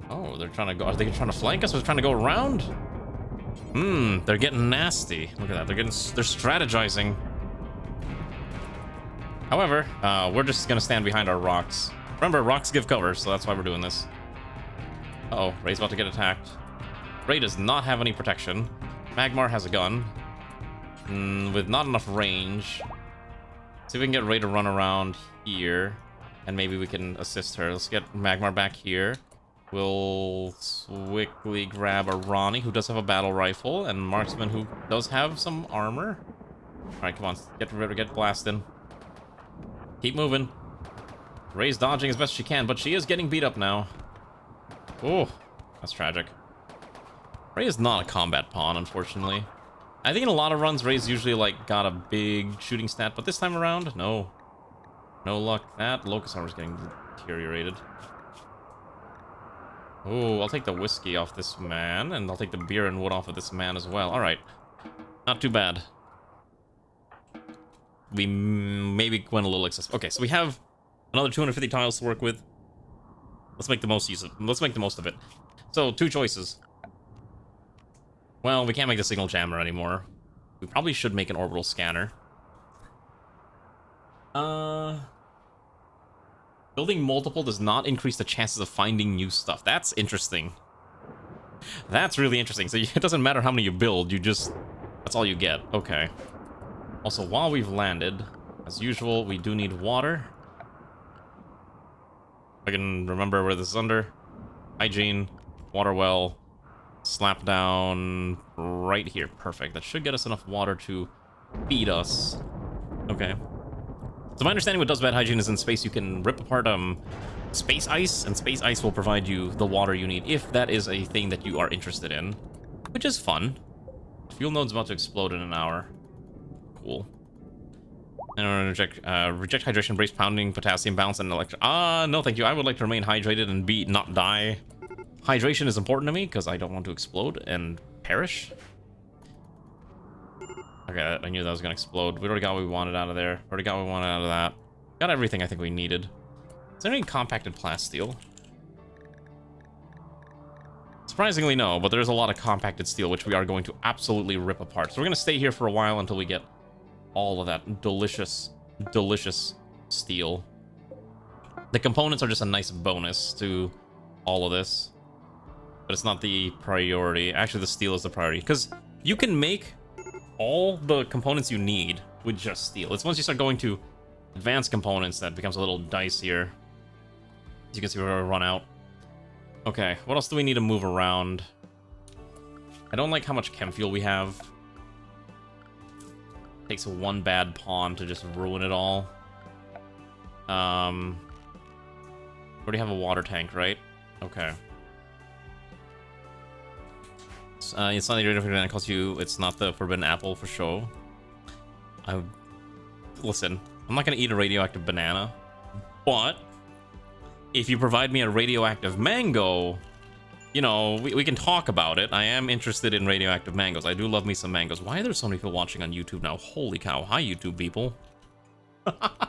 Oh, they're trying to go. Are they trying to flank us or trying to go around? They're getting nasty. Look at that. They're strategizing. However, we're just gonna stand behind our rocks. Remember, rocks give cover, so that's why we're doing this. Uh-oh, Ray's about to get attacked. Ray does not have any protection. Magmar has a gun. With not enough range. See if we can get Ray to run around here. And maybe we can assist her. Let's get Magmar back here. We'll quickly grab a Ronnie, who does have a battle rifle, and Marksman, who does have some armor. Alright, come on. Get blasting. Keep moving. Ray's dodging as best she can, but she is getting beat up now. Oh, that's tragic. Ray is not a combat pawn, unfortunately. I think in a lot of runs, Ray's usually, like, got a big shooting stat, but this time around, no. No luck. That Locust armor's getting deteriorated. Oh, I'll take the whiskey off this man, and I'll take the beer and wood off of this man as well. Alright. Not too bad. We maybe went a little excessive. Okay, so we have another 250 tiles to work with. Let's make the most of it. So, two choices. Well, we can't make the signal jammer anymore. We probably should make an orbital scanner. Building multiple does not increase the chances of finding new stuff. That's interesting. That's really interesting. So it doesn't matter how many you build, that's all you get. Okay. Also, while we've landed, as usual, we do need water. I can remember where this is under. Hygiene, water well, slap down right here. Perfect. That should get us enough water to feed us. Okay. So my understanding with Does Bad Hygiene is in space you can rip apart space ice, and space ice will provide you the water you need if that is a thing that you are interested in, which is fun. Fuel node's about to explode in an hour. Cool. And we're gonna reject hydration, brace pounding, potassium balance, and electric. No thank you. I would like to remain hydrated and not die. Hydration is important to me because I don't want to explode and perish. Okay, I knew that was gonna explode. We already got what we wanted out of there. Already got what we wanted out of that. Got everything I think we needed. Is there any compacted plasteel? Surprisingly, no, but there's a lot of compacted steel, which we are going to absolutely rip apart. So we're gonna stay here for a while until we get all of that delicious, delicious steel. The components are just a nice bonus to all of this, but it's not the priority. Actually, the steel is the priority, because you can make all the components you need with just steel. It's once you start going to advanced components that becomes a little dicier. As you can see, we're gonna run out. Okay, what else do we need to move around? I don't like how much chem fuel we have. Takes one bad pawn to just ruin it all. Already have a water tank, right? Okay. It's not the radioactive banana calls you. It's not the forbidden apple for sure. Listen, I'm not gonna eat a radioactive banana, but if you provide me a radioactive mango, you know, we can talk about it. I am interested in radioactive mangoes. I do love me some mangoes. Why are there so many people watching on YouTube now? Holy cow. Hi, YouTube people. I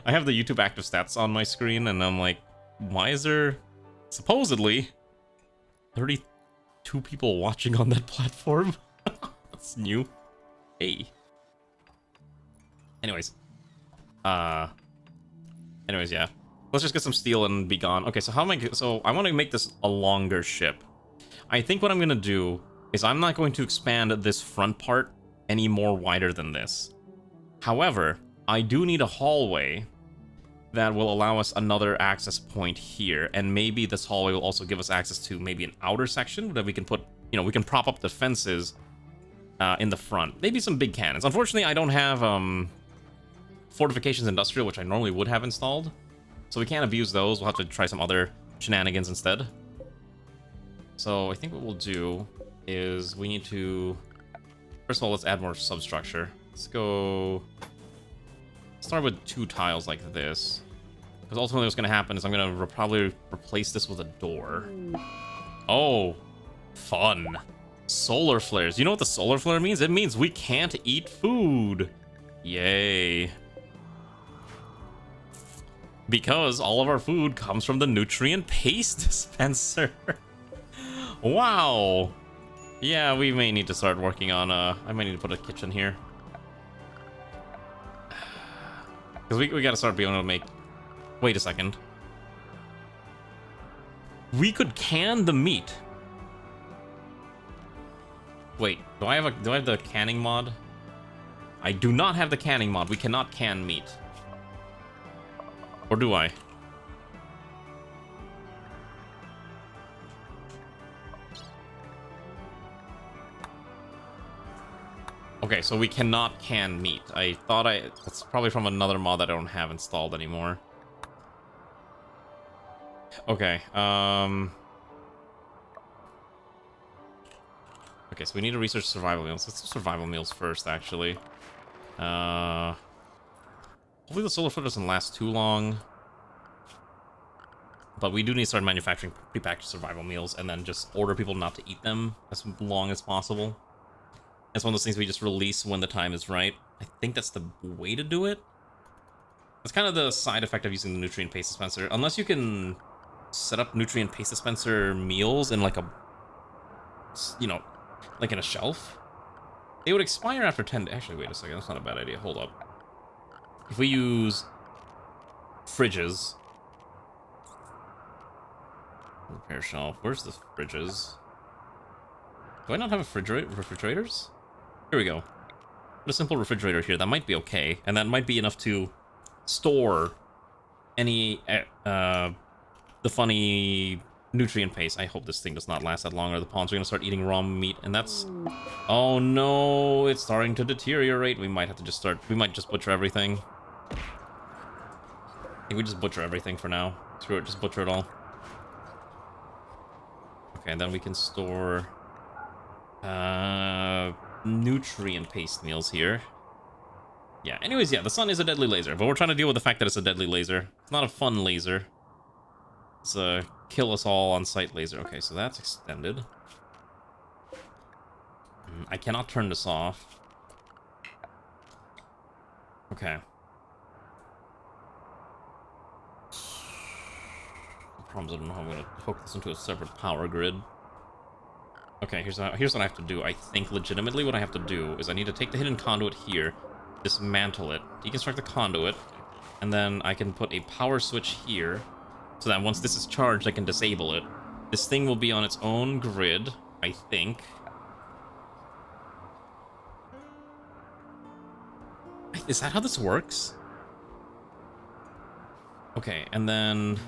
have the YouTube active stats on my screen, and I'm like, why is there supposedly 32 people watching on that platform? That's new. Hey. Anyways, yeah. Let's just get some steel and be gone. Okay, so I want to make this a longer ship. I think what I'm gonna do is I'm not going to expand this front part any more wider than this. However, I do need a hallway that will allow us another access point here, and maybe this hallway will also give us access to maybe an outer section that we can put, you know, we can prop up the fences in the front. Maybe some big cannons. Unfortunately, I don't have Fortifications Industrial, which I normally would have installed, so we can't abuse those. We'll have to try some other shenanigans instead. So I think what we'll do is we need to, first of all, let's add more substructure. Let's go start with 2 tiles like this, because ultimately what's going to happen is I'm going to probably replace this with a door. Oh, fun. Solar flares. You know what the solar flare means? It means we can't eat food. Yay. Because all of our food comes from the nutrient paste dispenser. Wow. Yeah, we may need to start working on, I might need to put a kitchen here. Because we gotta start being able to make... Wait a second. We could can the meat. Wait, do I have the canning mod? I do not have the canning mod. We cannot can meat. Or do I? Okay, so we cannot can meat. I thought that's probably from another mod that I don't have installed anymore. Okay, okay, so we need to research survival meals. Let's do survival meals first, actually. Hopefully the solar flare doesn't last too long. But we do need to start manufacturing prepackaged survival meals and then just order people not to eat them as long as possible. It's one of those things we just release when the time is right. I think that's the way to do it. That's kind of the side effect of using the nutrient paste dispenser. Unless you can set up nutrient paste dispenser meals in like a, you know, like in a shelf. They would expire after 10 days. Actually, wait a second. That's not a bad idea. Hold up. If we use fridges. Repair shelf. Where's the fridges? Do I not have refrigerators? Here we go. Put a simple refrigerator here. That might be okay. And that might be enough to store any, the funny nutrient paste. I hope this thing does not last that long or the pawns are going to start eating raw meat. And that's... Oh no, it's starting to deteriorate. We might have to just start... We might just butcher everything. I think we just butcher everything for now. Screw it, just butcher it all. Okay, and then we can store... nutrient paste meals here. Yeah, anyways, yeah, the sun is a deadly laser, but we're trying to deal with the fact that it's a deadly laser. It's not a fun laser. It's a kill us all on sight laser. Okay, so that's extended. I cannot turn this off. Okay. The problem is I don't know how I'm gonna hook this into a separate power grid. Okay, here's what I have to do. I think legitimately what I have to do is I need to take the hidden conduit here, dismantle it, deconstruct the conduit, and then I can put a power switch here, so that once this is charged, I can disable it. This thing will be on its own grid, I think. Is that how this works? Okay, and then...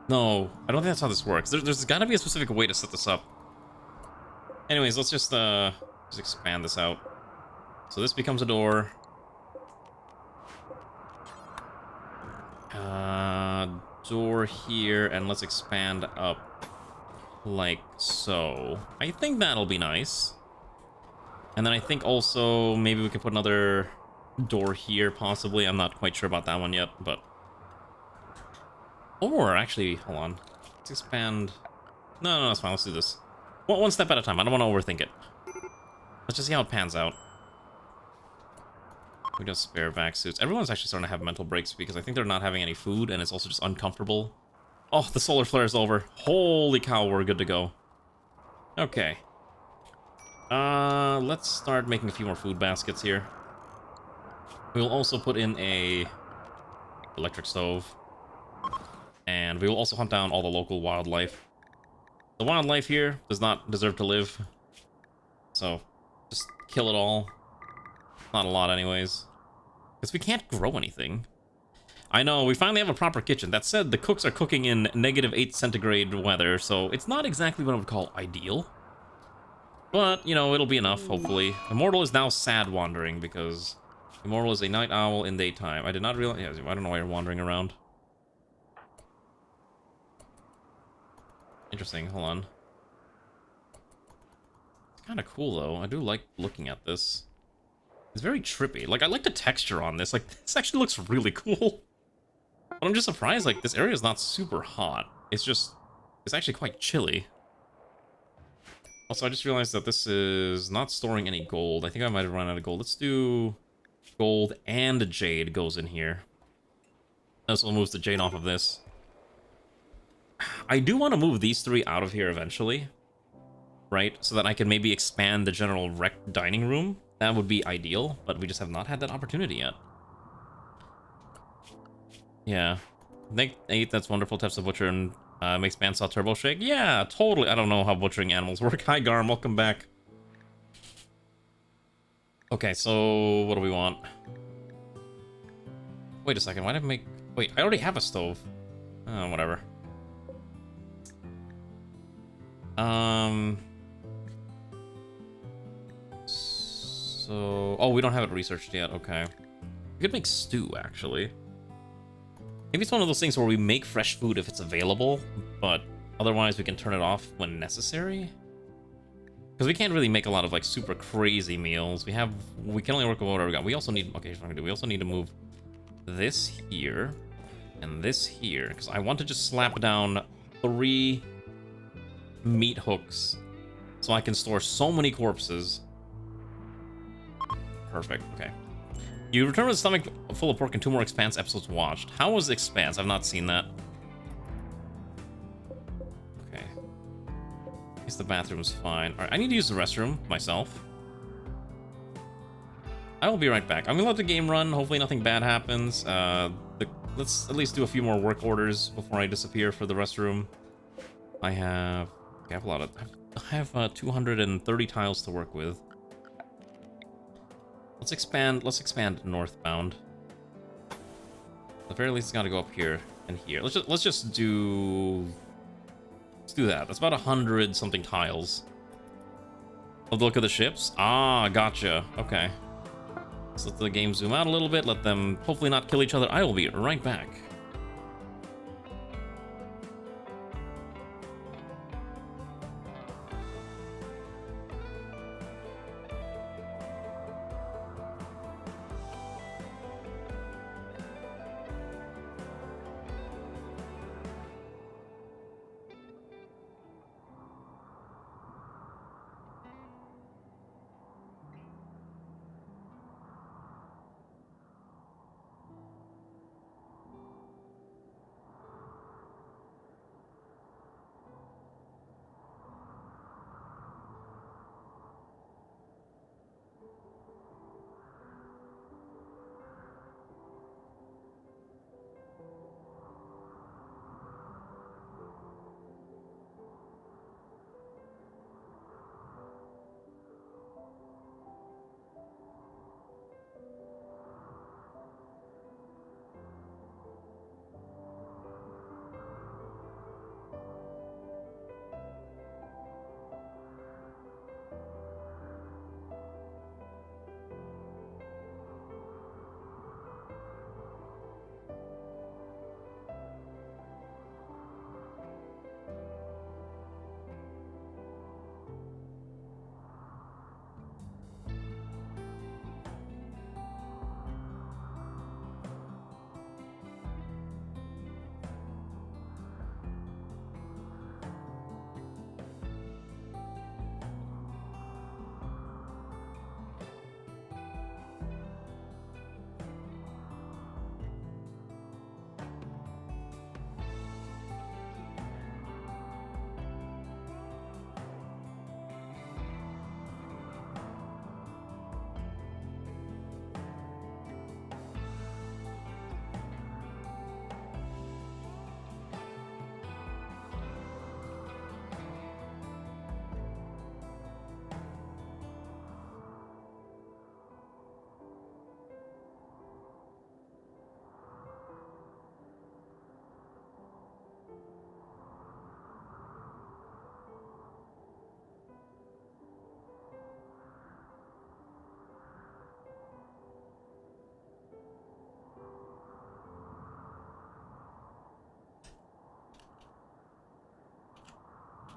No, I don't think that's how this works. There's gotta be a specific way to set this up. Anyways, let's just expand this out. So this becomes a door. Door here, and let's expand up like so. I think that'll be nice. And then I think also maybe we can put another door here, possibly. I'm not quite sure about that one yet, but... Or, actually, hold on. Let's expand... No, it's fine. Let's do this. One step at a time. I don't want to overthink it. Let's just see how it pans out. We don't spare VACSUITS. Everyone's actually starting to have mental breaks because I think they're not having any food, and it's also just uncomfortable. Oh, the solar flare is over. Holy cow, we're good to go. Okay. Let's start making a few more food baskets here. We'll also put in a electric stove. And we will also hunt down all the local wildlife. The wildlife here does not deserve to live. So, just kill it all. Not a lot anyways. Because we can't grow anything. I know, we finally have a proper kitchen. That said, the cooks are cooking in -8 centigrade weather, so it's not exactly what I would call ideal. But, you know, it'll be enough, hopefully. Immortal is now sad wandering, because Immortal is a night owl in daytime. I did not realize... Yeah, I don't know why you're wandering around. Interesting, hold on. It's kind of cool, though. I do like looking at this. It's very trippy. Like, I like the texture on this. Like, this actually looks really cool. But I'm just surprised, like, this area is not super hot. It's just... It's actually quite chilly. Also, I just realized that this is not storing any gold. I think I might have run out of gold. Let's do gold and jade goes in here. This will move the jade off of this. I do want to move these three out of here eventually, right? So that I can maybe expand the general rec dining room. That would be ideal, but we just have not had that opportunity yet. Yeah. Thank 8, that's wonderful. Tips of butcher and makes bandsaw turbo shake. Yeah, totally. I don't know how butchering animals work. Hi, Garm. Welcome back. Okay, so what do we want? Wait a second. Why did I make... Wait, I already have a stove. Oh, whatever. So... Oh, we don't have it researched yet. Okay. We could make stew, actually. Maybe it's one of those things where we make fresh food if it's available, but otherwise we can turn it off when necessary. Because we can't really make a lot of like super crazy meals. We can only work with whatever we got. We also need, okay, we also need to move this here and this here, because I want to just slap down 3 meat hooks so I can store so many corpses. Perfect. Okay. You return with a stomach full of pork and 2 more Expanse episodes watched. How was Expanse? I've not seen that. Okay. I guess the bathroom's fine. Alright, I need to use the restroom myself. I will be right back. I'm gonna let the game run. Hopefully nothing bad happens. Let's at least do a few more work orders before I disappear for the restroom. I have a lot of... I have 230 tiles to work with. Let's expand northbound. At the very least, it's got to go up here and here. Let's just do that. That's about 100 something tiles. Oh, look at the ships. Ah, gotcha. Okay. Let's let the game zoom out a little bit. Let them hopefully not kill each other. I will be right back.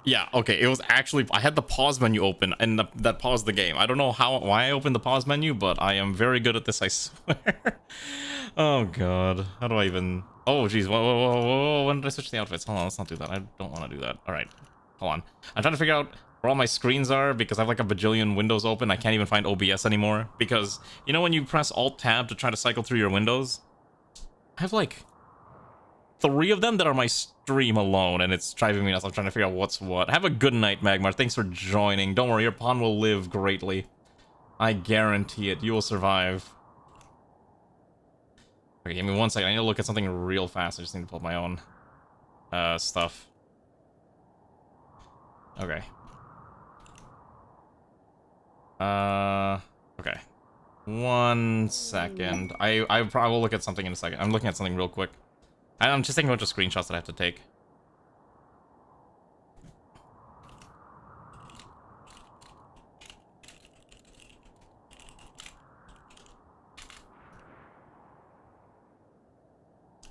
Yeah, okay, it was actually... I had the pause menu open, and that paused the game. I don't know why I opened the pause menu, but I am very good at this, I swear. Oh, God. How do I even... Oh, jeez. Whoa. When did I switch the outfits? Hold on, let's not do that. I don't want to do that. All right. Hold on. I'm trying to figure out where all my screens are, because I have like a bajillion windows open. I can't even find OBS anymore, because you know when you press Alt-Tab to try to cycle through your windows? I have like 3 of them that are my stream alone, and it's driving me nuts. I'm trying to figure out what's what. Have a good night, Magmar. Thanks for joining. Don't worry, your pawn will live greatly. I guarantee it. You will survive. Okay, give me 1 second. I need to look at something real fast. I just need to pull up my own stuff. Okay. Okay. 1 second. I will look at something in a second. I'm looking at something real quick. I'm just taking a bunch of screenshots that I have to take.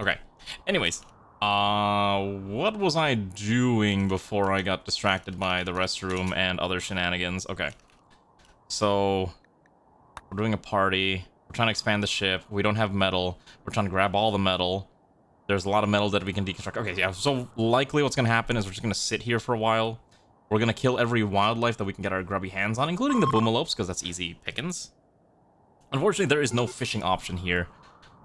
Okay. Anyways, what was I doing before I got distracted by the restroom and other shenanigans? Okay. So, we're doing a party. We're trying to expand the ship. We don't have metal. We're trying to grab all the metal. There's a lot of metal that we can deconstruct. Okay, yeah, so likely what's going to happen is we're just going to sit here for a while. We're going to kill every wildlife that we can get our grubby hands on, including the boomalopes, because that's easy pickings. Unfortunately, there is no fishing option here.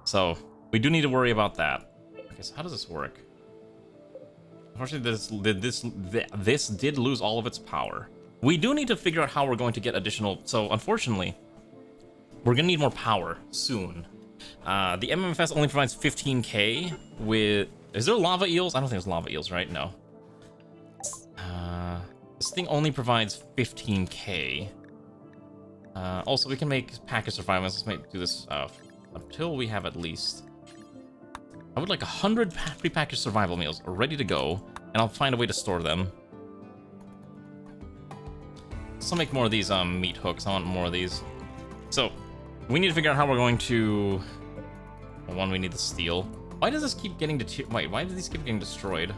So, we do need to worry about that. Okay, so how does this work? Unfortunately, this did lose all of its power. We do need to figure out how we're going to get additional... So, unfortunately, we're going to need more power soon. The MMFS only provides 15k with... Is there lava eels? I don't think there's lava eels, right? No. This thing only provides 15k. Also, we can make package survivors. Let's do this until we have at least... I would like 100 prepackaged survival meals ready to go, and I'll find a way to store them. So I'll make more of these meat hooks. I want more of these. So, we need to figure out how we're going to... One, we need the steel. Why does this keep getting Wait, why do these keep getting destroyed?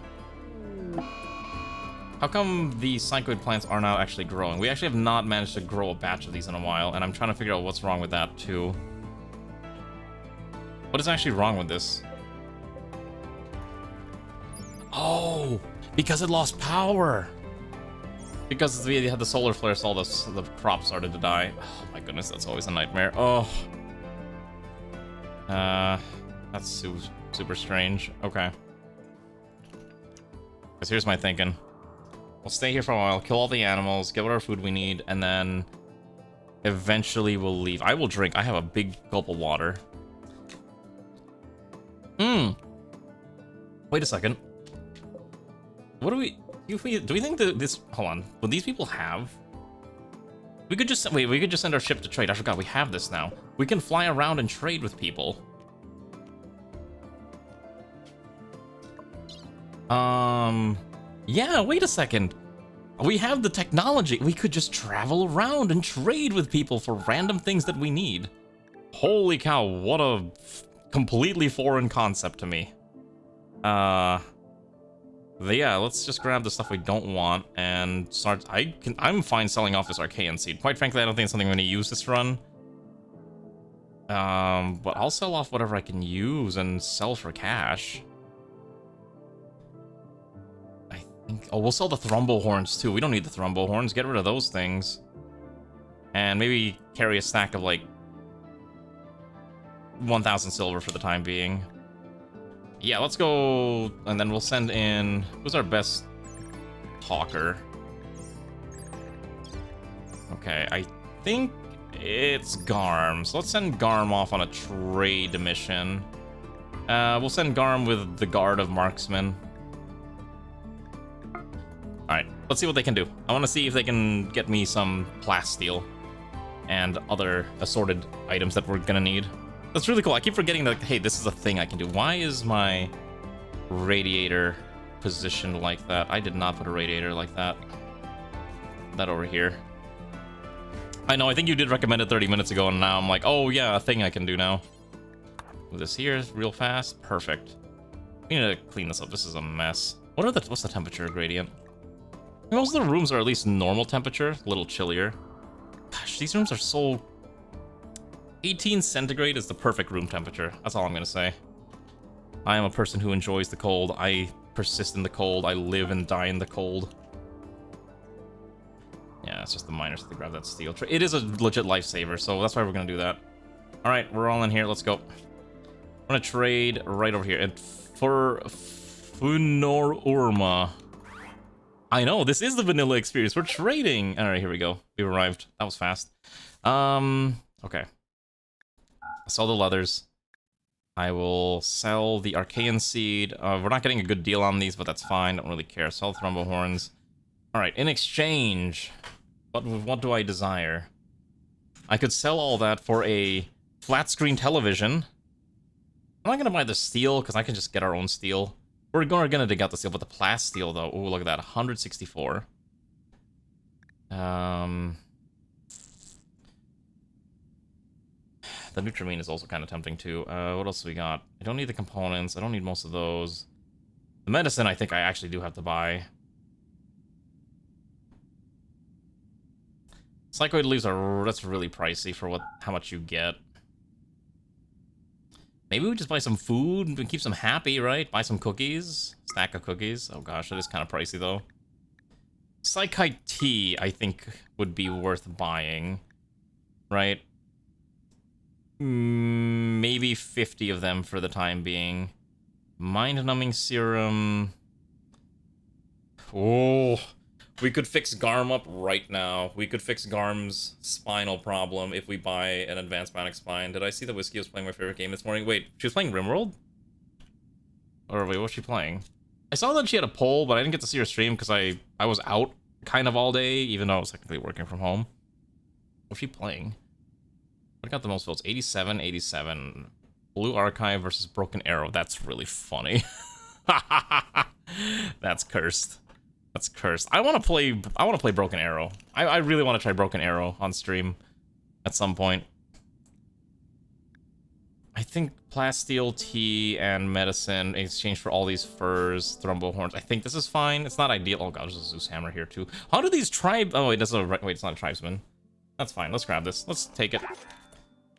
How come the psychoid plants are not actually growing? We actually have not managed to grow a batch of these in a while, and I'm trying to figure out what's wrong with that, too. What is actually wrong with this? Oh, because it lost power! Because we had the solar flare, so all the crops started to die. Oh my goodness, that's always a nightmare. Oh. That's super strange. Okay. Because here's my thinking. We'll stay here for a while, kill all the animals, get what our food we need, and then eventually we'll leave. I will drink. I have a big gulp of water. Wait a second. What do we... Do we think that this... Hold on. Will these people have... We could just... Wait, we could just send our ship to trade. I forgot we have this now. We can fly around and trade with people. Yeah, wait a second. We have the technology. We could just travel around and trade with people for random things that we need. Holy cow, what a completely foreign concept to me. Yeah, let's just grab the stuff we don't want and start... I'm fine selling off this Archaean seed. Quite frankly, I don't think it's something I'm going to use this run. But I'll sell off whatever I can use and sell for cash. I think... Oh, we'll sell the Thrumbo horns too. We don't need the Thrumbo horns. Get rid of those things. And maybe carry a stack of like 1,000 silver for the time being. Yeah, let's go, and then we'll send in... Who's our best talker? Okay, I think it's Garm. So let's send Garm off on a trade mission. We'll send Garm with the Guard of Marksmen. Alright, let's see what they can do. I want to see if they can get me some plasteel and other assorted items that we're gonna need. That's really cool. I keep forgetting that, hey, this is a thing I can do. Why is my radiator positioned like that? I did not put a radiator like that. That over here. I know, I think you did recommend it 30 minutes ago, and now I'm like, oh yeah, a thing I can do now. Move this here real fast. Perfect. We need to clean this up. This is a mess. What's the temperature gradient? Most of the rooms are at least normal temperature, a little chillier. Gosh, these rooms are so... 18 centigrade is the perfect room temperature. That's all I'm gonna say. I am a person who enjoys the cold. I persist in the cold. I live and die in the cold. it's just the miners to grab that steel. It is a legit lifesaver, so that's why we're gonna do that. All right, we're all in here. Let's go. I'm gonna trade right over here. And for Funor Urma. I know, this is the vanilla experience. We're trading. All right, here we go. We arrived. That was fast. Okay. I sell the leathers. I will sell the Archaean Seed. We're not getting a good deal on these, but that's fine. Don't really care. Sell Thrumbo Horns. All right, in exchange, what do I desire? I could sell all that for a flat screen television. I'm not gonna buy the steel because I can just get our own steel. We're gonna dig out the steel, but the plast steel though. Oh, look at that, 164. The Nutramine is also kind of tempting too. What else we got? I don't need the components. I don't need most of those. The medicine, I think I actually do have to buy. Psychoid leaves are that's really pricey for how much you get. Maybe we just buy some food and keep them happy, right? Buy some cookies, stack of cookies. Oh gosh, that is kind of pricey though. Psychite tea, I think, would be worth buying, right? Maybe 50 of them for the time being. Mind-numbing serum. Oh, we could fix Garm up right now. We could fix Garm's spinal problem if we buy an advanced bionic spine. Did I see that Whiskey was playing my favorite game this morning? Wait, she was playing RimWorld? Or wait, what was she playing? I saw that she had a poll, but I didn't get to see her stream because I was out kind of all day, even though I was technically working from home. What was she playing? What got the most votes? 87, 87. Blue Archive versus Broken Arrow. That's really funny. That's cursed. That's cursed. I want to play Broken Arrow. I really want to try Broken Arrow on stream at some point. I think plasteel, tea, and medicine in exchange for all these furs, Thrumbo Horns. I think this is fine. It's not ideal. Oh god, there's a Zeus Hammer here too. How do these tribe? Oh wait, that's a wait. It's not a tribesman. That's fine. Let's grab this. Let's take it.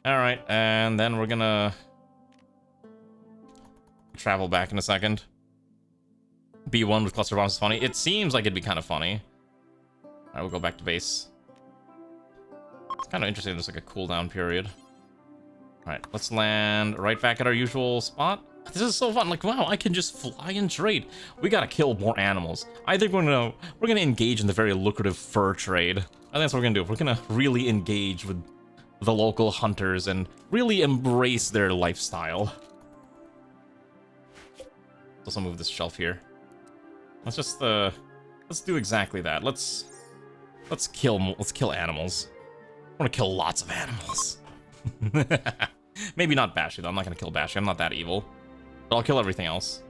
All right, and then we're gonna travel back in a second. B1 with cluster bombs is funny. It seems like it'd be kind of funny. All right, we'll go back to base. It's kind of interesting. There's like a cooldown period. All right, let's land right back at our usual spot. This is so fun. Like, wow, I can just fly and trade. We gotta kill more animals. I think we're gonna engage in the very lucrative fur trade. I think that's what we're gonna do. We're gonna really engage with the local hunters and really embrace their lifestyle. Let's also move this shelf here. Let's just let's do exactly that. Let's kill animals. I want to kill lots of animals. Maybe not Bashy though. I'm not gonna kill Bashy. I'm not that evil. But I'll kill everything else.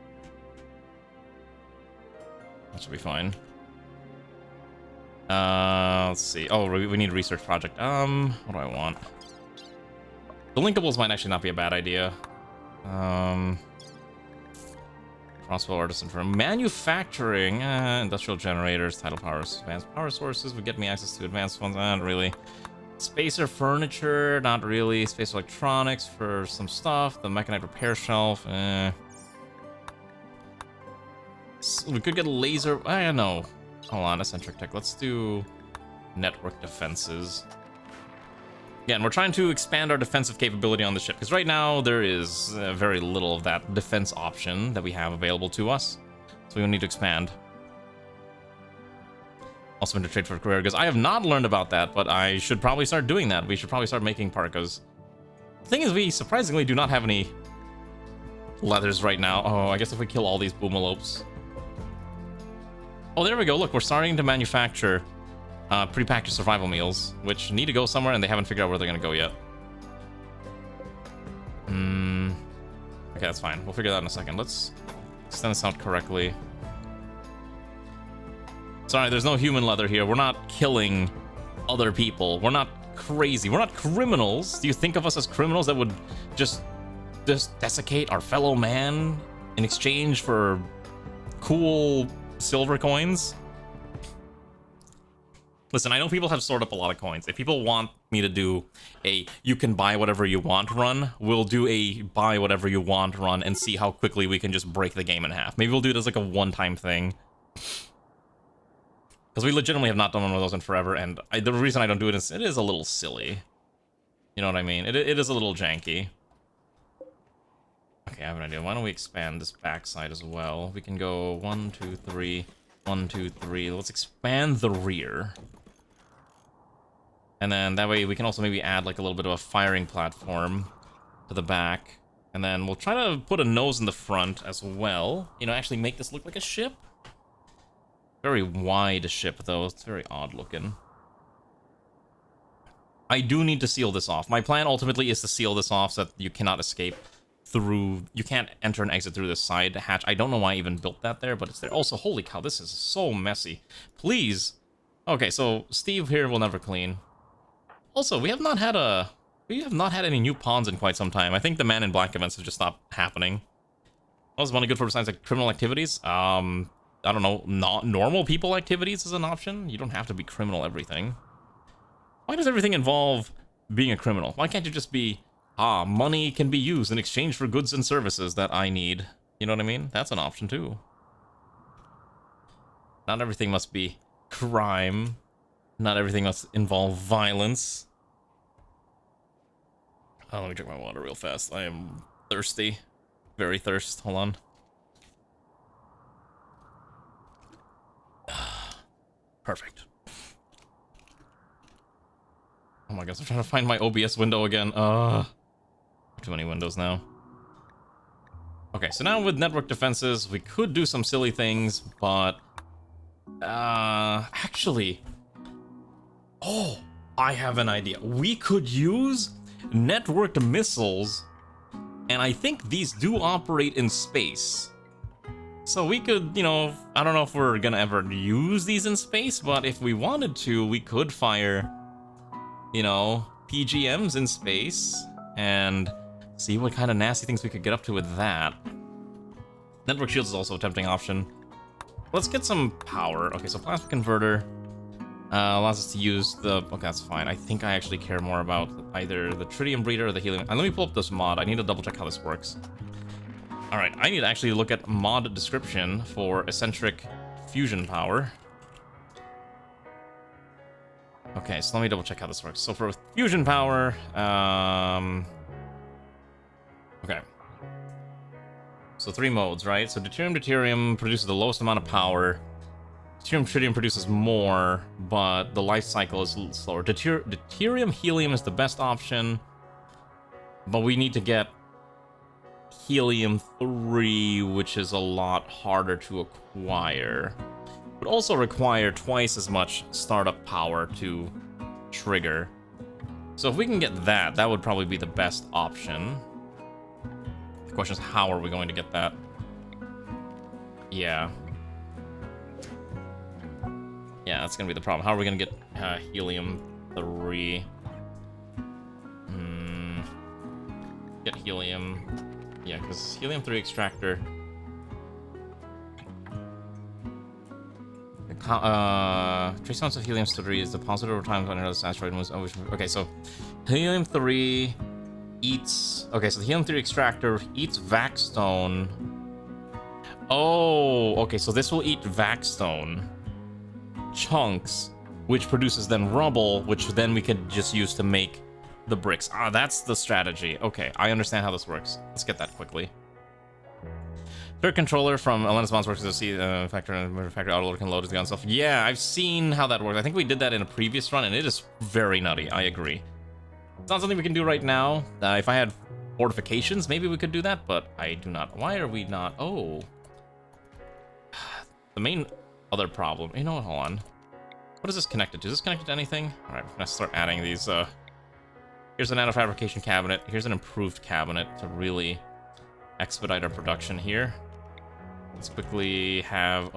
That should be fine. Let's see. Oh, we need a research project. What do I want? The linkables might actually not be a bad idea. Crossbow artisan for manufacturing, industrial generators, tidal powers, advanced power sources would get me access to advanced ones. Not really. Spacer furniture, not really. Space electronics for some stuff. The mechanite repair shelf. We could get a laser. I don't know. Hold on, eccentric tech. Let's do network defenses. Again, we're trying to expand our defensive capability on the ship, because right now there is very little of that defense option that we have available to us. So we will need to expand. Also into trade for career, because I have not learned about that, but I should probably start doing that. We should probably start making parkas. The thing is, we surprisingly do not have any leathers right now. Oh, I guess if we kill all these boomalopes. Oh, there we go. Look, we're starting to manufacture prepackaged survival meals, which need to go somewhere, and they haven't figured out where they're going to go yet. Okay, that's fine. We'll figure that out in a second. Let's extend this out correctly. Sorry, there's no human leather here. We're not killing other people. We're not crazy. We're not criminals. Do you think of us as criminals that would just desiccate our fellow man in exchange for cool silver coins? Listen, I know people have stored up a lot of coins. If people want me to do a you can buy whatever you want run, we'll do a buy whatever you want run and see how quickly we can just break the game in half. Maybe we'll do it as like a one-time thing. Because we legitimately have not done one of those in forever, and the reason I don't do it is it is a little silly. You know what I mean? It is a little janky. Okay, I have an idea. Why don't we expand this backside as well? We can go 1, 2, 3, 1, 2, 3. Let's expand the rear. And then that way we can also maybe add like a little bit of a firing platform to the back. And then we'll try to put a nose in the front as well. You know, actually make this look like a ship. Very wide ship, though. It's very odd looking. I do need to seal this off. My plan ultimately is to seal this off so that you cannot escape through... You can't enter and exit through this side hatch. I don't know why I even built that there, but it's there. Also, holy cow, this is so messy. Please. Okay, so Steve here will never clean. Also, we have not had any new pawns in quite some time. I think the Man in Black events have just stopped happening. What was money good for besides like criminal activities? I don't know, not normal people activities is an option. You don't have to be criminal everything. Why does everything involve being a criminal? Why can't you just be, money can be used in exchange for goods and services that I need? You know what I mean? That's an option too. Not everything must be crime. Not everything must involve violence. Oh, let me drink my water real fast. I am thirsty. Very thirst. Hold on. Perfect. Oh my gosh, I'm trying to find my OBS window again. Too many windows now. Okay, so now with network defenses, we could do some silly things, but... actually... Oh, I have an idea. We could use networked missiles, and I think these do operate in space. So we could, you know, I don't know if we're gonna ever use these in space, but if we wanted to, we could fire, you know, PGMs in space and see what kind of nasty things we could get up to with that. Network shields is also a tempting option. Let's get some power. Okay, so plasma converter allows us to use the... Okay, that's fine. I think I actually care more about either the tritium breeder or the helium. And let me pull up this mod. I need to double check how this works. Alright, I need to actually look at mod description for eccentric fusion power. Okay, so let me double check how this works. So for fusion power, okay. So 3 modes, right? So deuterium produces the lowest amount of power. Tritium produces more, but the life cycle is a little slower. Deuterium helium is the best option, but we need to get helium-3, which is a lot harder to acquire. Would also require twice as much startup power to trigger. So if we can get that, that would probably be the best option. The question is, how are we going to get that? Yeah. Yeah, that's gonna be the problem. How are we gonna get helium-3? Get helium. Yeah, because helium-3 extractor. Trace amounts of helium-3 is deposited over time on another asteroid. Okay, so helium-3 eats. Okay, so the helium-3 extractor eats VACStone. Oh, okay, so this will eat VACStone chunks, which produces then rubble, which then we could just use to make the bricks. Ah, that's the strategy. Okay, I understand how this works. Let's get that quickly. Third controller from Atlantis Bonds works to see factory autoloader can load the gun stuff. Yeah, I've seen how that works. I think we did that in a previous run, and it is very nutty. I agree. It's not something we can do right now. If I had fortifications, maybe we could do that, but I do not. Why are we not? Oh. The main other problem. You know what? Hold on. What is this connected to? Is this connected to anything? All right, we're gonna start adding these. Here's a nanofabrication cabinet. Here's an improved cabinet to really expedite our production here. Let's quickly have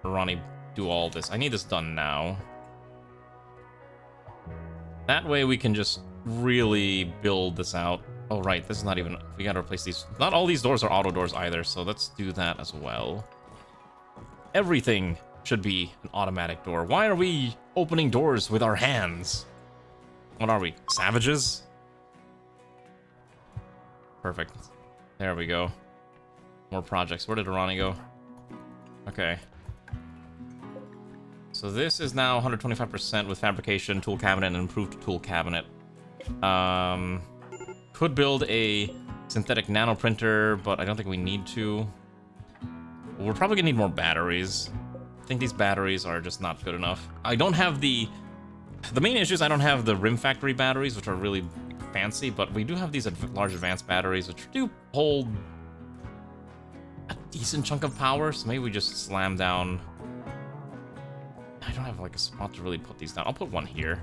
Ronnie do all this. I need this done now. That way we can just really build this out. Oh, right. This is not even... We gotta replace these. Not all these doors are auto doors either, so let's do that as well. Everything should be an automatic door. Why are we opening doors with our hands? What are we? Savages? Perfect. There we go. More projects. Where did Ronnie go? Okay. So So this is now 125% with fabrication, tool cabinet, and improved tool cabinet. Could build a synthetic nano printer, but I don't think we need to. We're probably gonna need more batteries. I think these batteries are just not good enough. I don't have the main issue is I don't have the Rim Factory batteries, which are really fancy, but we do have these large advanced batteries, which do hold a decent chunk of power, so maybe we just slam down. I don't have like a spot to really put these down. I'll put one here,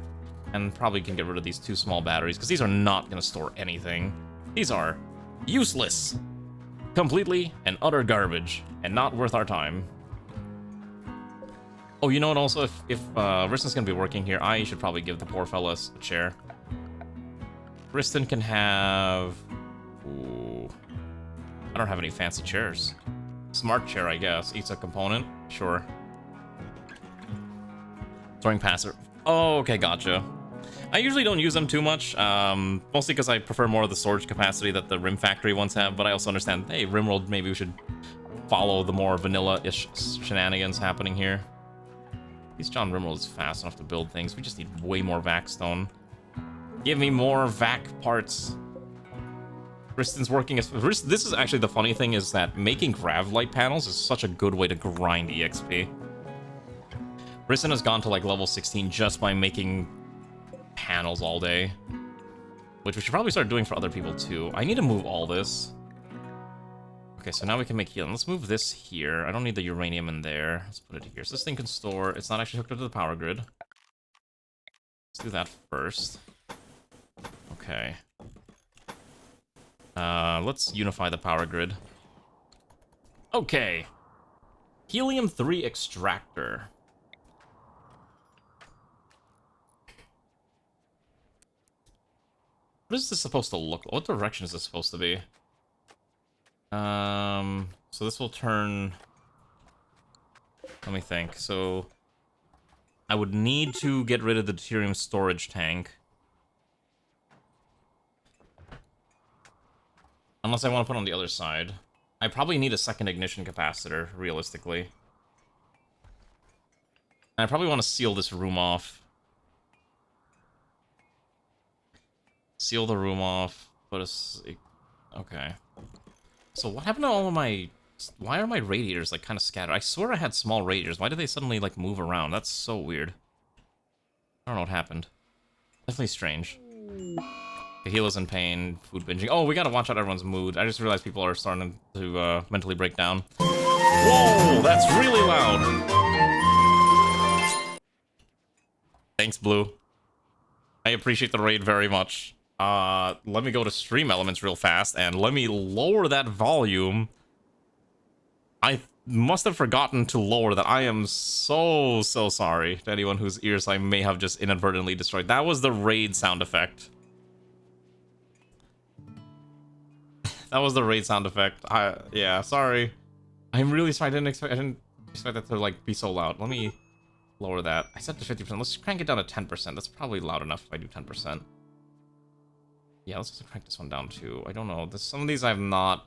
and probably can get rid of these 2 small batteries, because these are not gonna store anything. These are useless. Completely and utter garbage, and not worth our time. Oh, you know what, also, if Risten's gonna be working here, I should probably give the poor fellas a chair. Risten can have... Ooh. I don't have any fancy chairs. Smart chair, I guess. Eats a component? Sure. Storing passive. Oh, okay, gotcha. I usually don't use them too much, mostly because I prefer more of the storage capacity that the Rim Factory ones have, but I also understand, hey, RimWorld, maybe we should follow the more vanilla-ish shenanigans happening here. At least John RimWorld is fast enough to build things. We just need way more vac stone. Give me more vac parts. Kristen's working as... This is actually the funny thing, is that making Gravlight panels is such a good way to grind EXP. Kristen has gone to like level 16 just by making panels all day, which we should probably start doing for other people too. I need to move all this. Okay, so now we can make healing. Let's move this here. I don't need the uranium in there. Let's put it here. So this thing can store... It's not actually hooked up to the power grid. Let's do that first. Okay. Let's unify the power grid. Okay. Helium-3 extractor. What is this supposed to look like? What direction is this supposed to be? So this will turn... Let me think. So I would need to get rid of the deuterium storage tank. Unless I want to put it on the other side. I probably need a second ignition capacitor, realistically. And I probably want to seal this room off. Seal the room off. Put us... Okay. So what happened to all of my... Why are my radiators, like, kind of scattered? I swear I had small radiators. Why did they suddenly, like, move around? That's so weird. I don't know what happened. Definitely strange. The healer's in pain. Food binging. Oh, we gotta watch out everyone's mood. I just realized people are starting to mentally break down. Whoa! That's really loud! Thanks, Blue. I appreciate the raid very much. Let me go to stream elements real fast, and let me lower that volume. I must have forgotten to lower that. I am so sorry to anyone whose ears I may have just inadvertently destroyed. That was the raid sound effect. That was the raid sound effect. Yeah, sorry. I'm really sorry. I didn't expect that to, like, be so loud. Let me lower that. I set to 50%. Let's crank it down to 10%. That's probably loud enough if I do 10%. Yeah, let's also crank this one down too. I don't know. Some of these I've not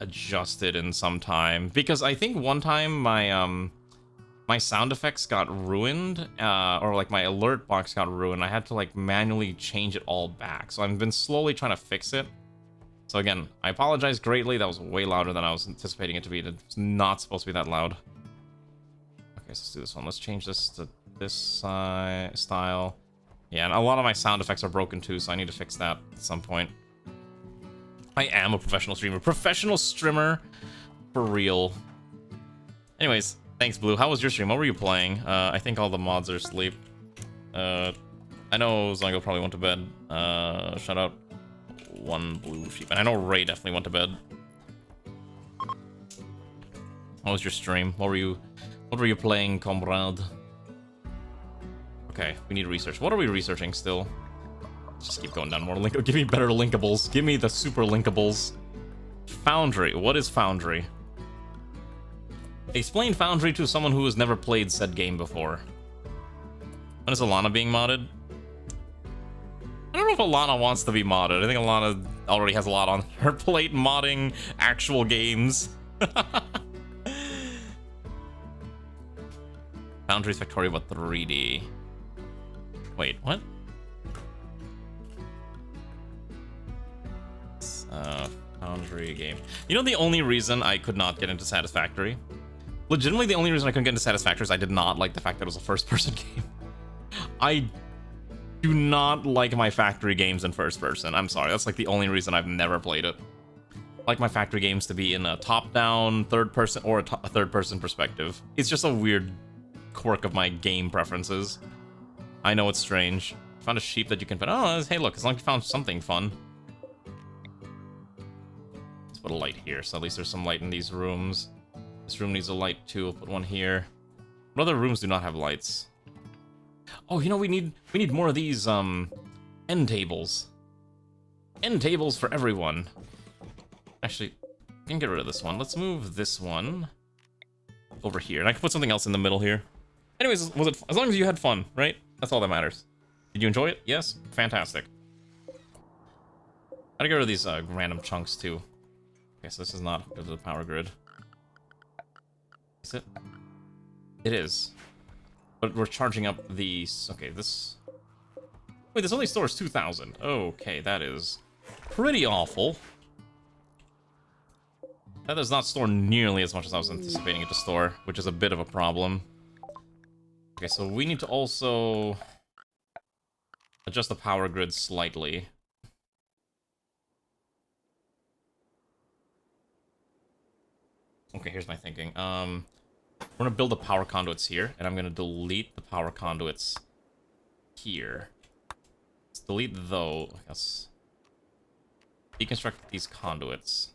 adjusted in some time, because I think one time my my sound effects got ruined, or like my alert box got ruined. I had to like manually change it all back. So I've been slowly trying to fix it. So again, I apologize greatly. That was way louder than I was anticipating it to be. It's not supposed to be that loud. Okay, so let's do this one. Let's change this to this style. Yeah, and a lot of my sound effects are broken too, so I need to fix that at some point. I am a professional streamer. Professional streamer for real. Anyways, thanks, Blue. How was your stream? What were you playing? I think all the mods are asleep. I know Zongo probably went to bed. Shout out one Blue Sheep. And I know Ray definitely went to bed. How was your stream? What were you playing, comrade? Okay, we need research. What are we researching still? Just keep going down more. Give me better linkables. Give me the super linkables. Foundry. What is Foundry? Explain Foundry to someone who has never played said game before. When is Alana being modded? I don't know if Alana wants to be modded. I think Alana already has a lot on her plate modding actual games. Boundaries Factorio, but 3D. Wait, what? Foundry game. You know the only reason I could not get into Satisfactory? Legitimately, the only reason I couldn't get into Satisfactory is I did not like the fact that it was a first-person game. I do not like my factory games in first-person. I'm sorry, that's like the only reason I've never played it. I like my factory games to be in a top-down, third-person, or a third-person perspective. It's just a weird quirk of my game preferences. I know it's strange. Found a sheep that you can fit. Oh, hey, look, as long as you found something fun. Let's put a light here, so at least there's some light in these rooms. This room needs a light too. We'll put one here. What other rooms do not have lights? Oh, you know, we need more of these end tables. End tables for everyone. Actually, I can get rid of this one. Let's move this one over here, and I can put something else in the middle here. Anyways, was it as long as you had fun, right? That's all that matters. Did you enjoy it? Yes? Fantastic. Gotta get rid of these random chunks too. Okay, so this is not hooked up to the power grid. Is it? It is. But we're charging up these. Okay, this. Wait, this only stores 2,000. Okay, that is pretty awful. That does not store nearly as much as I was anticipating it to store, which is a bit of a problem. Okay, so we need to also adjust the power grid slightly. Okay, here's my thinking. We're gonna build the power conduits here, and I'm gonna delete the power conduits here. Let's delete those. Let's deconstruct these conduits.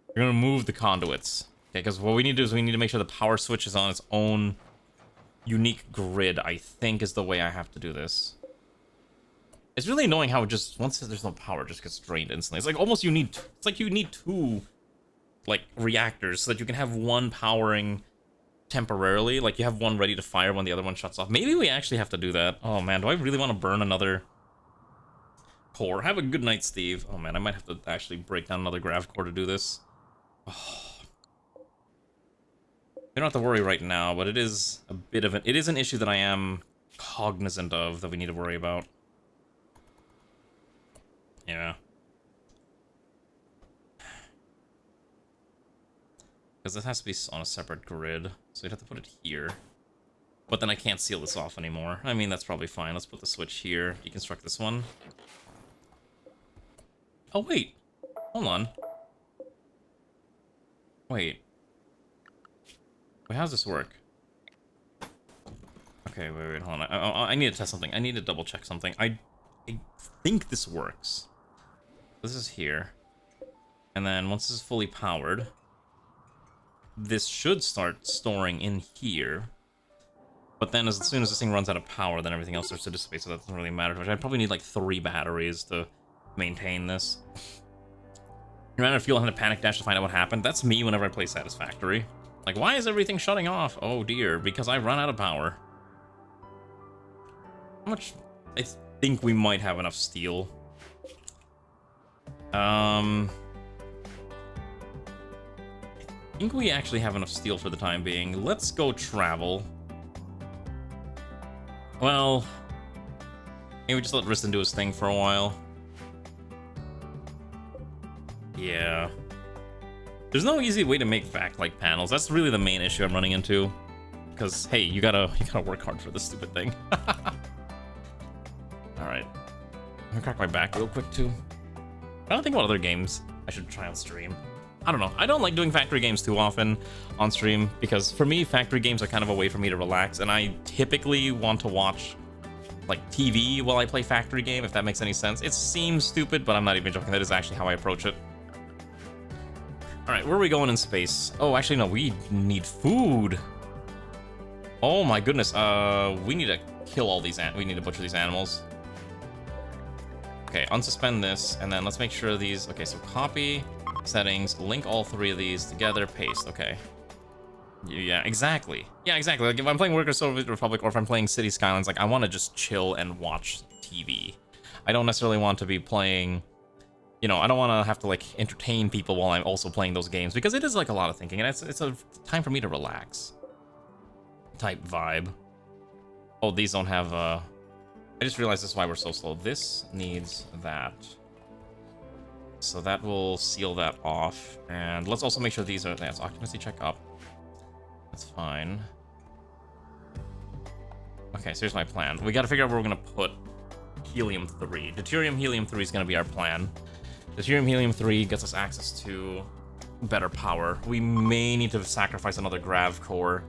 We're gonna move the conduits. Okay, because what we need to do is we need to make sure the power switch is on its own unique grid, I think is the way I have to do this. It's really annoying how it just, once there's no power, it just gets drained instantly. It's like almost you need, it's like you need two, like, reactors so that you can have one powering temporarily. Like, you have one ready to fire when the other one shuts off. Maybe we actually have to do that. Oh, man, do I really want to burn another core? Have a good night, Steve. Oh, man, I might have to actually break down another grav core to do this. Oh. We don't have to worry right now, but it is a bit of an... It is an issue that I am cognizant of that we need to worry about. Yeah. Because this has to be on a separate grid, so you'd have to put it here. But then I can't seal this off anymore. I mean, that's probably fine. Let's put the switch here, deconstruct this one. Oh, wait. Hold on. Wait, how does this work? Okay, wait, hold on. I need to test something. I need to double check something. I think this works. This is here. And then once this is fully powered, this should start storing in here. But then as soon as this thing runs out of power, then everything else starts to dissipate, so that doesn't really matter. I'd probably need like 3 batteries to maintain this. You ran out of fuel and had a panic dash to find out what happened. That's me whenever I play Satisfactory. Like, why is everything shutting off? Oh dear, because I run out of power. How much? I think we might have enough steel. I think we actually have enough steel for the time being. Let's go travel. Well, maybe just let Riston do his thing for a while. Yeah. There's no easy way to make fact-like panels. That's really the main issue I'm running into. Because, hey, you gotta work hard for this stupid thing. Alright. I'm gonna crack my back real quick, too. I don't think about other games I should try on stream. I don't know. I don't like doing factory games too often on stream, because for me, factory games are kind of a way for me to relax, and I typically want to watch, like, TV while I play factory game, if that makes any sense. It seems stupid, but I'm not even joking. That is actually how I approach it. Alright, where are we going in space? Oh, actually, no, we need food. Oh my goodness, we need to kill all these we need to butcher these animals. Okay, unsuspend this, and then let's make sure these... Okay, so copy, settings, link all 3 of these together, paste, okay. Yeah, exactly. Yeah, exactly. Like, if I'm playing Workers Soviet Republic, or if I'm playing City Skylines, like, I want to just chill and watch TV. I don't necessarily want to be playing... You know, I don't want to have to, like, entertain people while I'm also playing those games, because it is, like, a lot of thinking, and it's a time for me to relax. type vibe. Oh, these don't have I just realized this is why we're so slow. This needs that. So that will seal that off. And let's also make sure these are... That's occupancy check up. That's fine. Okay, so here's my plan. We gotta figure out where we're gonna put helium-3. Deuterium helium-3 is gonna be our plan. Deuterium helium-3 gets us access to better power. We may need to sacrifice another grav core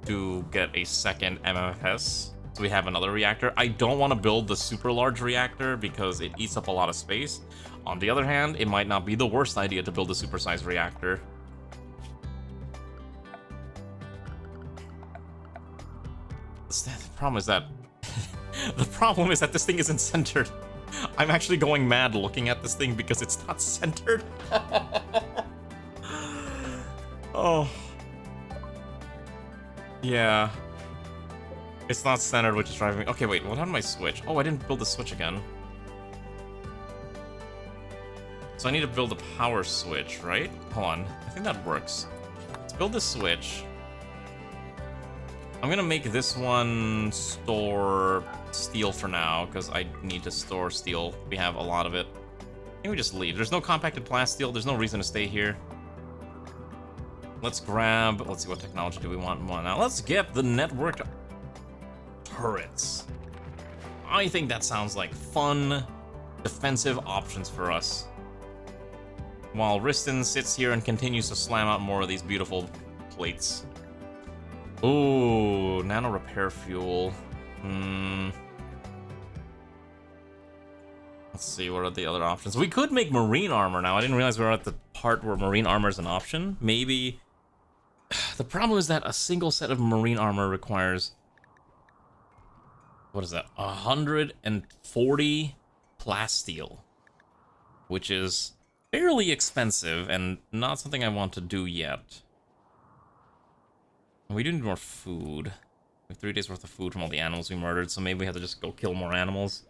to get a second MFS. So we have another reactor. I don't want to build the super large reactor because it eats up a lot of space. On the other hand, it might not be the worst idea to build a supersized reactor. The problem is that this thing isn't centered. I'm actually going mad looking at this thing because it's not centered. Oh. Yeah. It's not centered, which is driving me... Okay, wait, what happened to my switch? Oh, I didn't build the switch again. So I need to build a power switch, right? Hold on, I think that works. Let's build the switch. I'm gonna make this one store steel for now, because I need to store steel. We have a lot of it. I think we just leave. There's no compacted plasteel. There's no reason to stay here. Let's grab... Let's see, what technology do we want more now? Let's get the networked turrets. I think that sounds like fun, defensive options for us. While Riston sits here and continues to slam out more of these beautiful plates. Ooh, nano repair fuel. Let's see, what are the other options? We could make marine armor now. I didn't realize we were at the part where marine armor is an option. Maybe... The problem is that a single set of marine armor requires... What is that? 140 plasteel. Which is fairly expensive and not something I want to do yet. We do need more food. We have 3 days worth of food from all the animals we murdered, so maybe we have to just go kill more animals.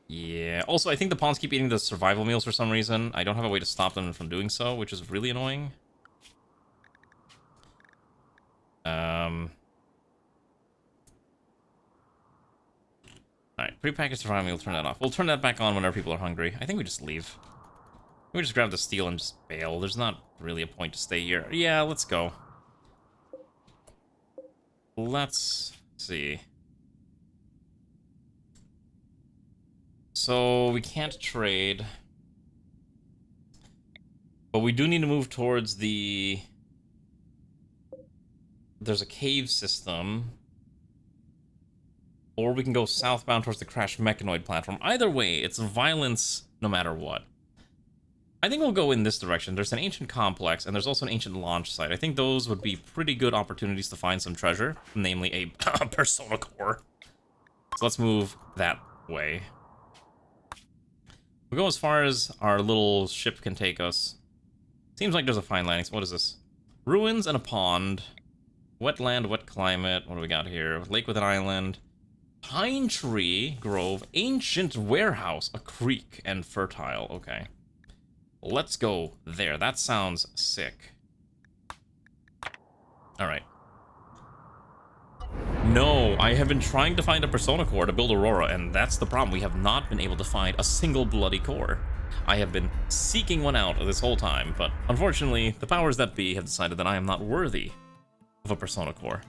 Yeah. Also, I think the pawns keep eating the survival meals for some reason. I don't have a way to stop them from doing so, which is really annoying. Alright, prepackaged survival meal, turn that off. We'll turn that back on whenever people are hungry. I think we just leave. We just grab the steel and just bail. There's not really a point to stay here. Yeah, let's go. Let's see. So we can't trade. But we do need to move towards the... There's a cave system. Or we can go southbound towards the crashed mechanoid platform. Either way, it's violence no matter what. I think we'll go in this direction. There's an ancient complex, and there's also an ancient launch site. I think those would be pretty good opportunities to find some treasure, namely a persona core. So let's move that way. We'll go as far as our little ship can take us. Seems like there's a fine landing. So what is this? Ruins and a pond. Wetland, wet climate. What do we got here? Lake with an island. Pine tree grove. Ancient warehouse. A creek and fertile. Okay. Let's go there. That sounds sick. Alright. No, I have been trying to find a persona core to build Aurora, and that's the problem. We have not been able to find a single bloody core. I have been seeking one out this whole time, but unfortunately, the powers that be have decided that I am not worthy of a persona core.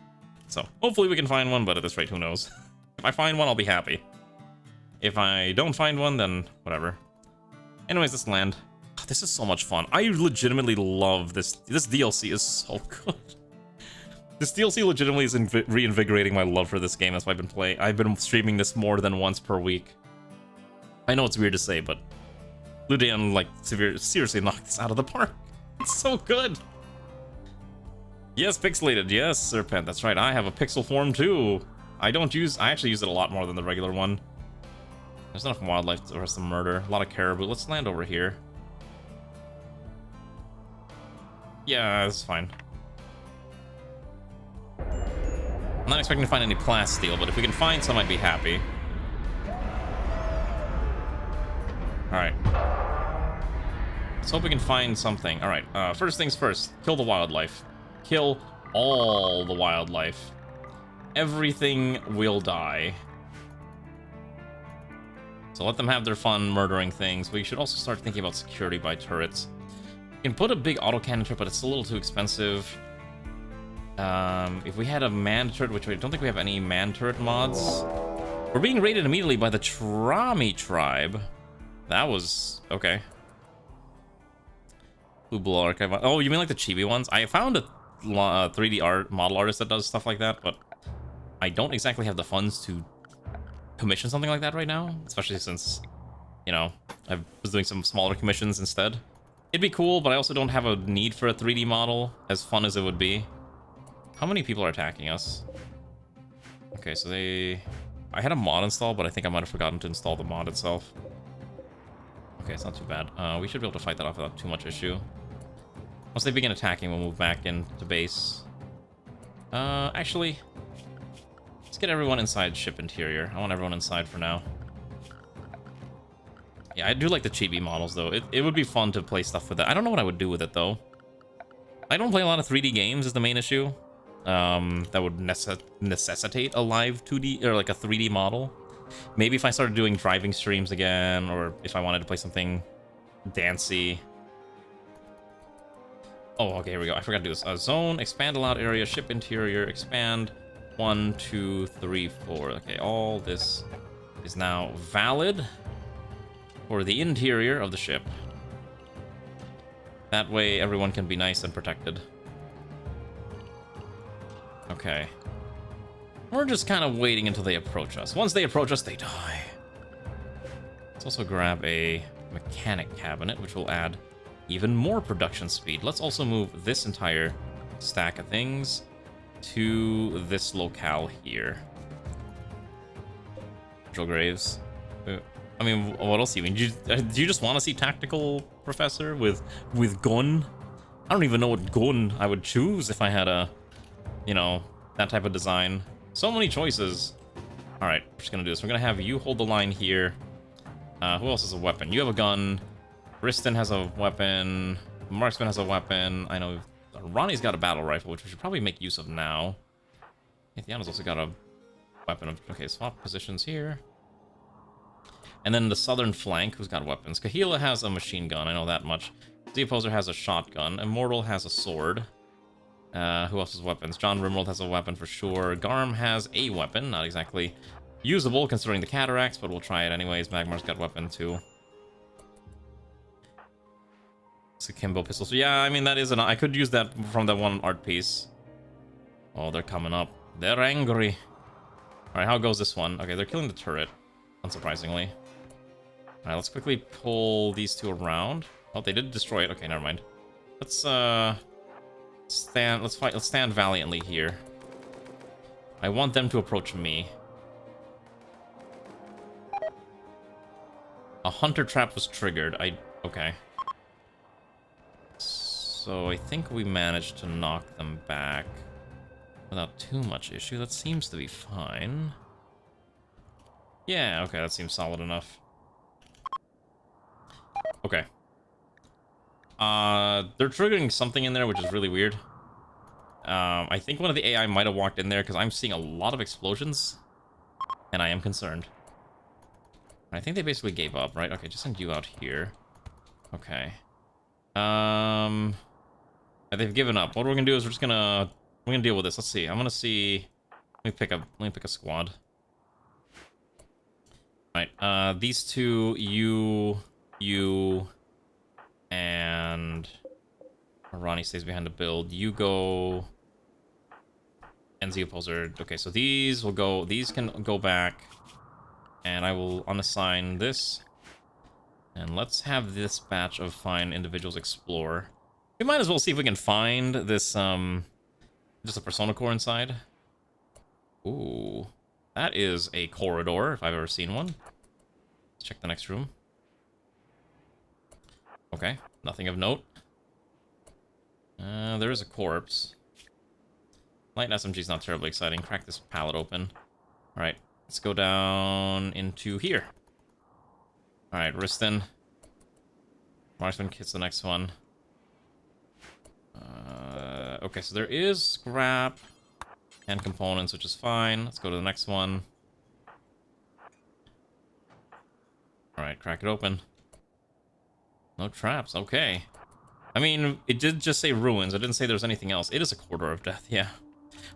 So, hopefully we can find one, but at this rate, who knows? If I find one, I'll be happy. If I don't find one, then whatever. Anyways, let's land. This is so much fun. I legitimately love this. This DLC is so good. This DLC legitimately is reinvigorating my love for this game. That's why I've been playing. I've been streaming this more than once per week. I know it's weird to say, but Ludeon, like, seriously knocked this out of the park. It's so good. Yes, pixelated. Yes, Serpent. That's right. I have a pixel form too. I actually use it a lot more than the regular one. There's enough wildlife for some murder. A lot of caribou. Let's land over here. Yeah, that's fine. I'm not expecting to find any plasteel, but if we can find some, I'd be happy. Alright. Let's hope we can find something. Alright, first things first. Kill the wildlife. Kill all the wildlife. Everything will die. So let them have their fun murdering things. We should also start thinking about security by turrets. You can put a big autocannon turret, but it's a little too expensive. If we had a manned turret, which I don't think we have any manned turret mods. We're being raided immediately by the Trami tribe. That was... okay. Blue Archive. Oh, you mean like the chibi ones? I found a 3D art model artist that does stuff like that, but I don't exactly have the funds to commission something like that right now, especially since, you know, I was doing some smaller commissions instead. It'd be cool, but I also don't have a need for a 3D model, as fun as it would be. How many people are attacking us? Okay, so they... I had a mod installed, but I think I might have forgotten to install the mod itself. Okay, it's not too bad. We should be able to fight that off without too much issue. Once they begin attacking, we'll move back into base. Actually... let's get everyone inside ship interior. I want everyone inside for now. Yeah, I do like the chibi models, though. It would be fun to play stuff with it. I don't know what I would do with it, though. I don't play a lot of 3D games, is the main issue. That would necessitate a live 2D, or like a 3D model. Maybe if I started doing driving streams again, or if I wanted to play something dancey. Oh, okay, here we go. I forgot to do this. Zone, expand allowed area, ship interior, expand... 1, 2, 3, 4. Okay, all this is now valid for the interior of the ship. That way everyone can be nice and protected. Okay. We're just kind of waiting until they approach us. Once they approach us, they die. Let's also grab a mechanic cabinet, which will add even more production speed. Let's also move this entire stack of things to this locale here. Virtual graves. I mean, what else do you mean? Do you just want to see tactical professor with gun? I don't even know what gun I would choose if I had a, you know, that type of design. So many choices. All right, we're just gonna do this. We're gonna have you hold the line here. Who else has a weapon? You have a gun. Riston has a weapon. Marksman has a weapon. I know Ronnie's got a battle rifle, which we should probably make use of now. Atheniana's also got a weapon of... okay, swap positions here. And then the southern flank, who's got weapons? Kahila has a machine gun, I know that much. The Opposer has a shotgun. Immortal has a sword. Who else has weapons? John RimWorld has a weapon for sure. Garm has a weapon, not exactly usable considering the cataracts, but we'll try it anyways. Magmar's got weapon too. It's a Kimbo pistol. So yeah, I mean, that is an... I could use that from that one art piece. Oh, they're coming up. They're angry. Alright, how goes this one? Okay, they're killing the turret, unsurprisingly. Alright, let's quickly pull these two around. Oh, they did destroy it. Okay, never mind. Let's stand... let's fight. Let's stand valiantly here. I want them to approach me. A hunter trap was triggered. Okay. So I think we managed to knock them back without too much issue. That seems to be fine. Yeah, okay, that seems solid enough. Okay. They're triggering something in there, which is really weird. I think one of the AI might have walked in there because I'm seeing a lot of explosions, and I am concerned. I think they basically gave up, right? Okay, just send you out here. Okay. They've given up. What we're gonna do is we're gonna deal with this. Let's see. I'm gonna see. Let me pick a squad. All right. These two, you, and Ronnie stays behind to build. You go. And the Opposer. Okay, so these will go. These can go back, and I will unassign this. And let's have this batch of fine individuals explore. We might as well see if we can find this, just a Persona Core inside. Ooh. That is a corridor, if I've ever seen one. Let's check the next room. Okay, nothing of note. There is a corpse. Light SMG's not terribly exciting. Crack this pallet open. Alright, let's go down into here. Alright, Riston. Marksman hits the next one. Okay, so there is scrap and components, which is fine. Let's go to the next one. Alright, crack it open. No traps, okay. I mean, it did just say ruins. It didn't say there's anything else. It is a corridor of death, yeah.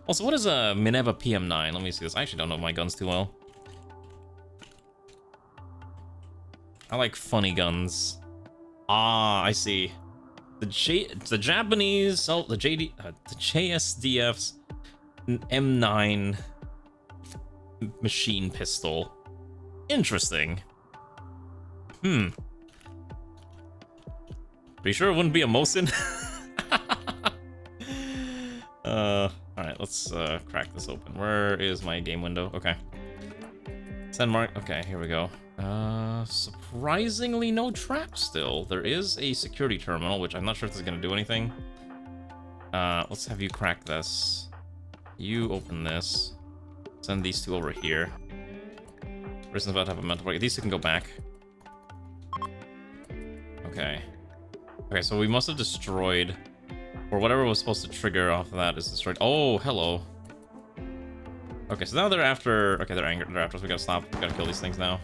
Also, what is a Minerva PM9? Let me see this. I actually don't know my guns too well. I like funny guns. Ah, I see. The Japanese, oh, the JSDF's M9 machine pistol. Interesting. Pretty sure it wouldn't be a Mosin? Alright, let's crack this open. Where is my game window? Okay. Send mark. Okay, here we go. Surprisingly no traps still. There is a security terminal, which I'm not sure if this is gonna do anything. Let's have you crack this. You open this. Send these two over here. Person's about to have a mental break. These two can go back. Okay. Okay, so we must have destroyed, or whatever was supposed to trigger off of that is destroyed. Oh, hello. Okay, so now they're after. Okay, they're angry. They're after us. We gotta stop. We gotta kill these things now.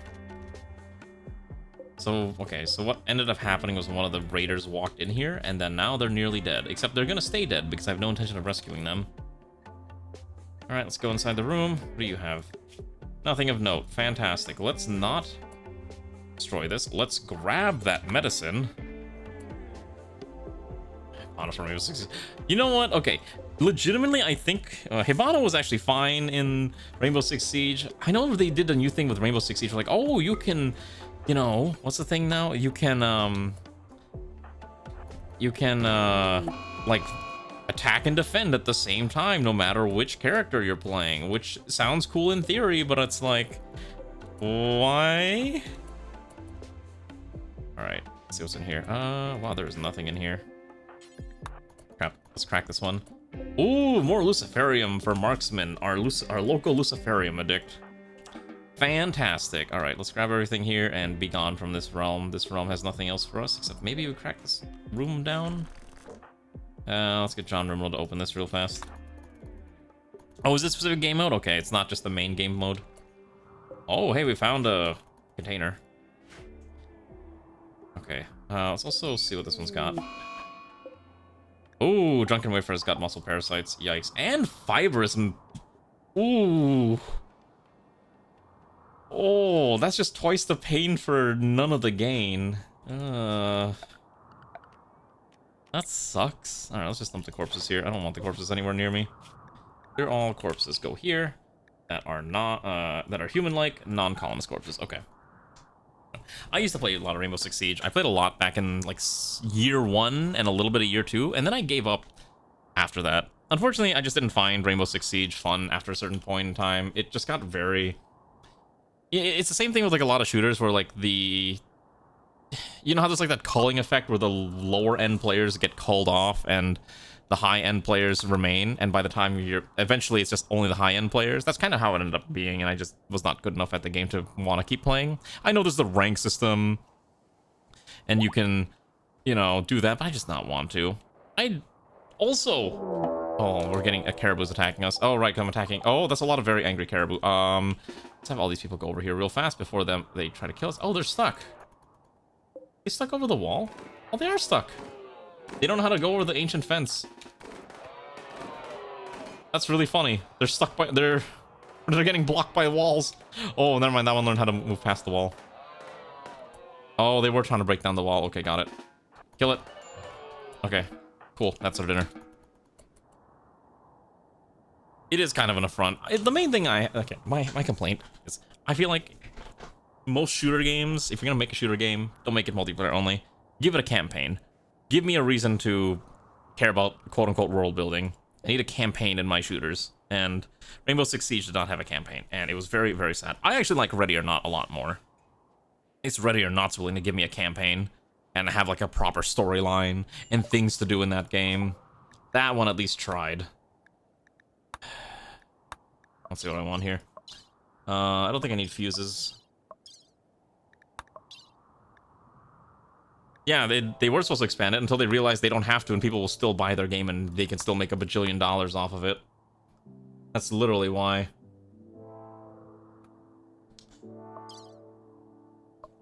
So, okay, so what ended up happening was one of the raiders walked in here, and then now they're nearly dead. Except they're gonna stay dead because I have no intention of rescuing them. Alright, let's go inside the room. What do you have? Nothing of note. Fantastic. Let's not destroy this. Let's grab that medicine. Honest Rainbow Six Siege. You know what? Okay. Legitimately, I think Hibana was actually fine in Rainbow Six Siege. I know they did a new thing with Rainbow Six Siege. Like, oh, you can, you know, what's the thing now? You can, like, attack and defend at the same time, no matter which character you're playing, which sounds cool in theory, but it's like, why? Alright, let's see what's in here. Wow, there's nothing in here. Crap, let's crack this one. Ooh, more Luciferium for Marksman, our local Luciferium addict. Fantastic. Alright, let's grab everything here and be gone from this realm. This realm has nothing else for us, except maybe we crack this room down. Let's get John RimWorld to open this real fast. Oh, is this specific game mode? Okay, it's not just the main game mode. Oh, hey, we found a container. Okay, let's also see what this one's got. Ooh, Drunken Wafer's got muscle parasites. Yikes. And fibrous. Ooh. Oh, that's just twice the pain for none of the gain. That sucks. Alright, let's just dump the corpses here. I don't want the corpses anywhere near me. They're all corpses. Go here. That are not, that are human-like, non-colonist corpses. Okay. I used to play a lot of Rainbow Six Siege. I played a lot back in, like, year 1 and a little bit of year 2, and then I gave up after that. Unfortunately, I just didn't find Rainbow Six Siege fun after a certain point in time. It just got very... It's the same thing with, like, a lot of shooters where, like, the... You know how there's, like, that culling effect where the lower-end players get culled off and the high-end players remain, and by the time you're... Eventually, it's just only the high-end players. That's kind of how it ended up being, and I just was not good enough at the game to want to keep playing. I know there's the rank system, and you can, you know, do that, but I just not want to. I also... Oh, we're getting... A caribou's attacking us. Oh, right, I'm attacking... Oh, that's a lot of very angry caribou. Let's have all these people go over here real fast before they try to kill us. Oh, they're stuck. They stuck over the wall? Oh, they are stuck. They don't know how to go over the ancient fence. That's really funny. They're stuck by... They're getting blocked by walls. Oh, never mind. That one learned how to move past the wall. Oh, they were trying to break down the wall. Okay, got it. Kill it. Okay, cool. That's our dinner. It is kind of an affront. The main thing okay, my complaint is I feel like most shooter games, if you're gonna make a shooter game, don't make it multiplayer only. Give it a campaign. Give me a reason to care about quote-unquote world building. I need a campaign in my shooters. And Rainbow Six Siege did not have a campaign, and it was very, very sad. I actually like Ready or Not a lot more. It's Ready or Not's willing to give me a campaign and have like a proper storyline and things to do in that game. That one at least tried. Let's see what I want here. I don't think I need fuses. Yeah, they were supposed to expand it until they realized they don't have to, and people will still buy their game, and they can still make $1 bajillion off of it. That's literally why.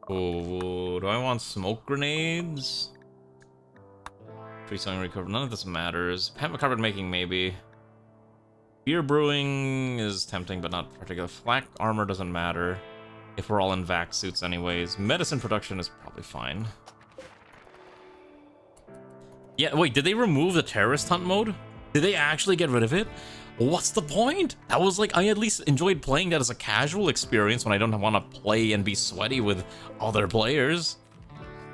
Oh, do I want smoke grenades? Free selling recover. None of this matters. Pampa carpet making, maybe. Beer brewing is tempting, but not particular. Flak armor doesn't matter if we're all in vac suits anyways. Medicine production is probably fine. Yeah, wait, did they remove the terrorist hunt mode? Did they actually get rid of it? What's the point? That was like, I at least enjoyed playing that as a casual experience when I don't want to play and be sweaty with other players.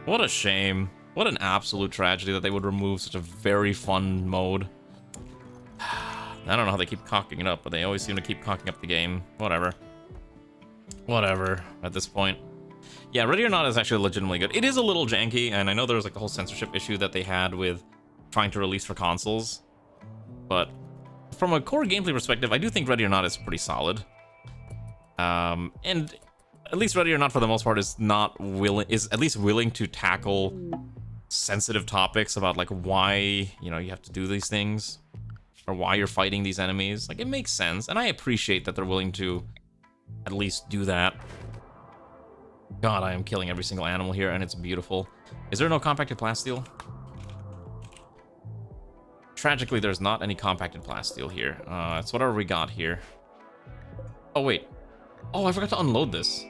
What a shame. What an absolute tragedy that they would remove such a very fun mode. I don't know how they keep cocking it up, but they always seem to keep cocking up the game. Whatever. Whatever, at this point. Yeah, Ready or Not is actually legitimately good. It is a little janky, and I know there was like the whole censorship issue that they had with trying to release for consoles. But from a core gameplay perspective, I do think Ready or Not is pretty solid. And at least Ready or Not, for the most part, is at least willing to tackle sensitive topics about like why, you know, you have to do these things or why you're fighting these enemies. Like, it makes sense, and I appreciate that they're willing to at least do that. God, I am killing every single animal here, and it's beautiful. Is there no compacted plasteel? Tragically, there's not any compacted plasteel here. It's whatever we got here. Oh, wait. Oh, I forgot to unload this.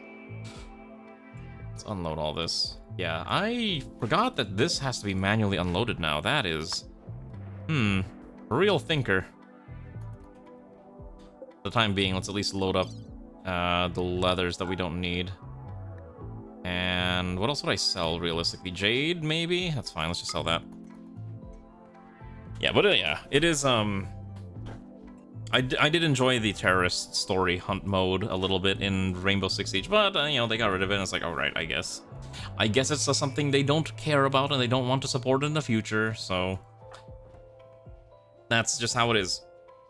Let's unload all this. Yeah, I forgot that this has to be manually unloaded now. That is... a real thinker. For the time being, let's at least load up the leathers that we don't need. And what else would I sell, realistically? Jade, maybe? That's fine, let's just sell that. Yeah, but yeah, it is, I did enjoy the terrorist story hunt mode a little bit in Rainbow Six Siege, but, you know, they got rid of it, and it's like, alright, I guess. I guess it's something they don't care about and they don't want to support in the future, so... That's just how it is.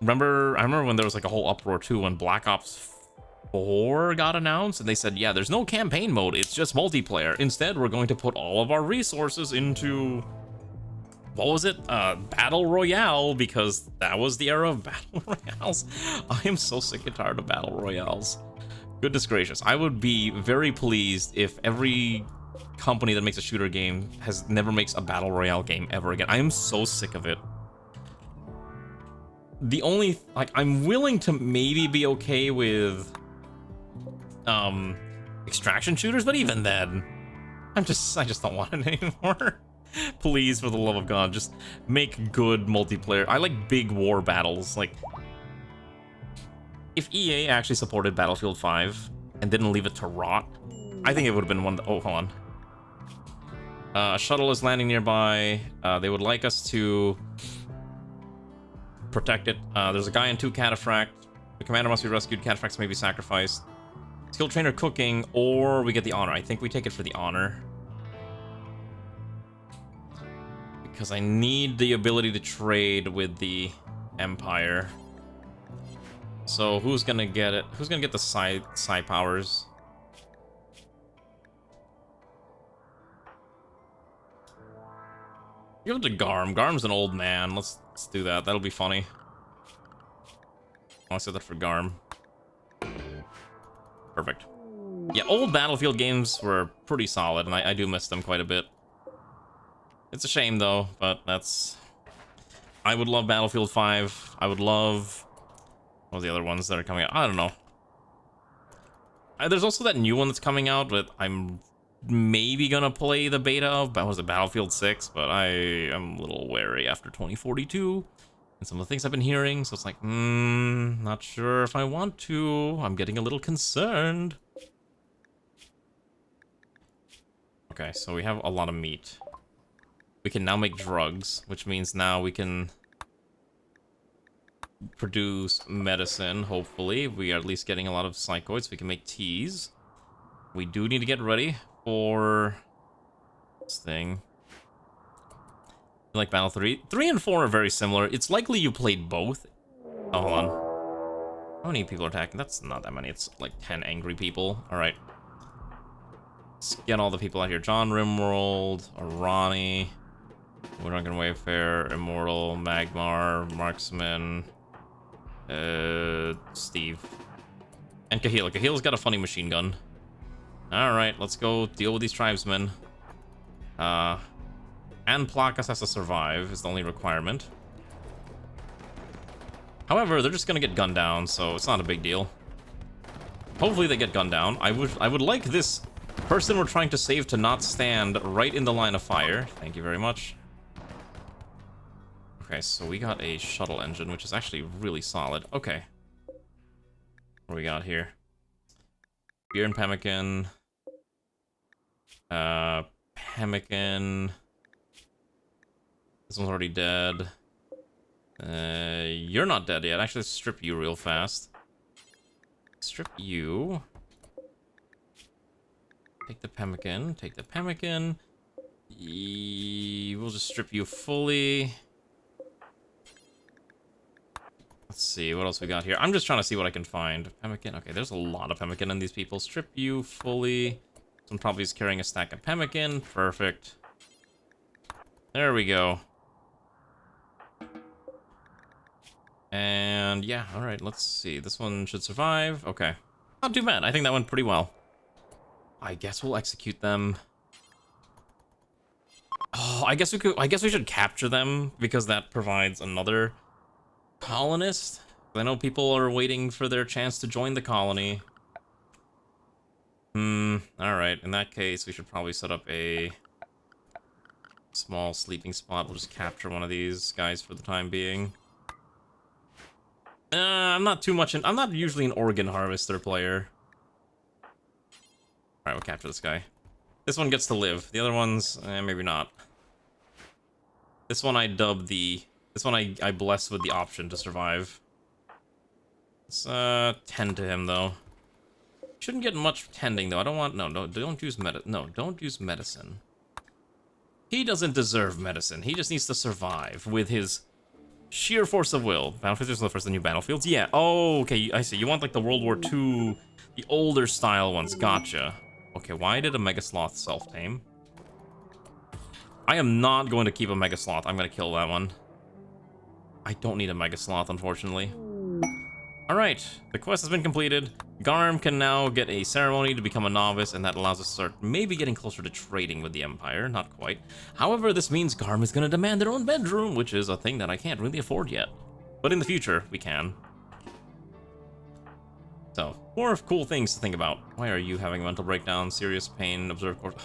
I remember when there was like a whole uproar too when Black Ops 4 got announced, and they said, yeah, there's no campaign mode, it's just multiplayer. Instead, we're going to put all of our resources into... What was it? Battle Royale, because that was the era of Battle Royales. I am so sick and tired of Battle Royales. Goodness gracious. I would be very pleased if every company that makes a shooter game never makes a Battle Royale game ever again. I am so sick of it. The only, like, I'm willing to maybe be okay with extraction shooters, but even then, I just don't want it anymore. Please, for the love of God, just make good multiplayer. I like big war battles. Like, if EA actually supported Battlefield 5 and didn't leave it to rot, I think it would have been one. Oh, hold on. A shuttle is landing nearby. They would like us to protect it. There's a guy in 2 cataphract. The commander must be rescued. Cataphracts may be sacrificed. Skill trainer cooking, or we get the honor. I think we take it for the honor. Because I need the ability to trade with the Empire. So who's gonna get it? Who's gonna get the psi powers? Give it to Garm. Garm's an old man. Let's do that. That'll be funny. I'll set that for Garm. Perfect. Yeah, old Battlefield games were pretty solid, and I do miss them quite a bit. It's a shame, though, but that's... I would love Battlefield 5. I would love... What are the other ones that are coming out? I don't know. There's also that new one that's coming out, but I'm maybe gonna play the beta of... Was it Battlefield 6? But I am a little wary after 2042. And some of the things I've been hearing, so it's like, not sure if I want to. I'm getting a little concerned. Okay, so we have a lot of meat. We can now make drugs, which means now we can produce medicine, hopefully. We are at least getting a lot of psychoids. We can make teas. We do need to get ready for this thing. Like Battle 3. 3 and 4 are very similar. It's likely you played both. Oh, hold on. How many people are attacking? That's not that many. It's like 10 angry people. Alright. Let's get all the people out here. John RimWorld, Ronnie, Drunken Wayfarer, Immortal, Magmar, Marksman, Steve. And Kahila. Kahila's got a funny machine gun. Alright, let's go deal with these tribesmen. And Plakas has to survive is the only requirement. However, they're just gonna get gunned down, so it's not a big deal. Hopefully they get gunned down. I would like this person we're trying to save to not stand right in the line of fire. Thank you very much. Okay, so we got a shuttle engine, which is actually really solid. Okay. What do we got here? Beer and pemmican. Pemmican. This one's already dead. You're not dead yet. Actually, let's strip you real fast. Strip you. Take the pemmican. Take the pemmican. We'll just strip you fully. Let's see, what else we got here? I'm just trying to see what I can find. Pemmican. Okay, there's a lot of pemmican in these people. Strip you fully. Someone probably is carrying a stack of pemmican. Perfect. There we go. And yeah, alright, let's see. This one should survive. Okay. Not too bad. I think that went pretty well. I guess we'll execute them. Oh, I guess we should capture them because that provides another colonist. I know people are waiting for their chance to join the colony. Alright, in that case, we should probably set up a small sleeping spot. We'll just capture one of these guys for the time being. I'm not usually an organ harvester player. Alright, we'll capture this guy. This one gets to live. The other ones, maybe not. This one I bless with the option to survive. Let's tend to him though. Shouldn't get much tending though. I don't want don't use medicine. He doesn't deserve medicine. He just needs to survive with his sheer force of will. Battlefields are the first of the new battlefields. Yeah. Oh, okay. I see. You want like the World War II, the older style ones. Gotcha. Okay. Why did a Mega Sloth self-tame? I am not going to keep a Mega Sloth. I'm going to kill that one. I don't need a Mega Sloth, unfortunately. Alright, the quest has been completed. Garm can now get a ceremony to become a novice, and that allows us to start maybe getting closer to trading with the Empire. Not quite. However, this means Garm is going to demand their own bedroom, which is a thing that I can't really afford yet. But in the future, we can. So, more cool things to think about. Why are you having a mental breakdown? Serious pain, observed course.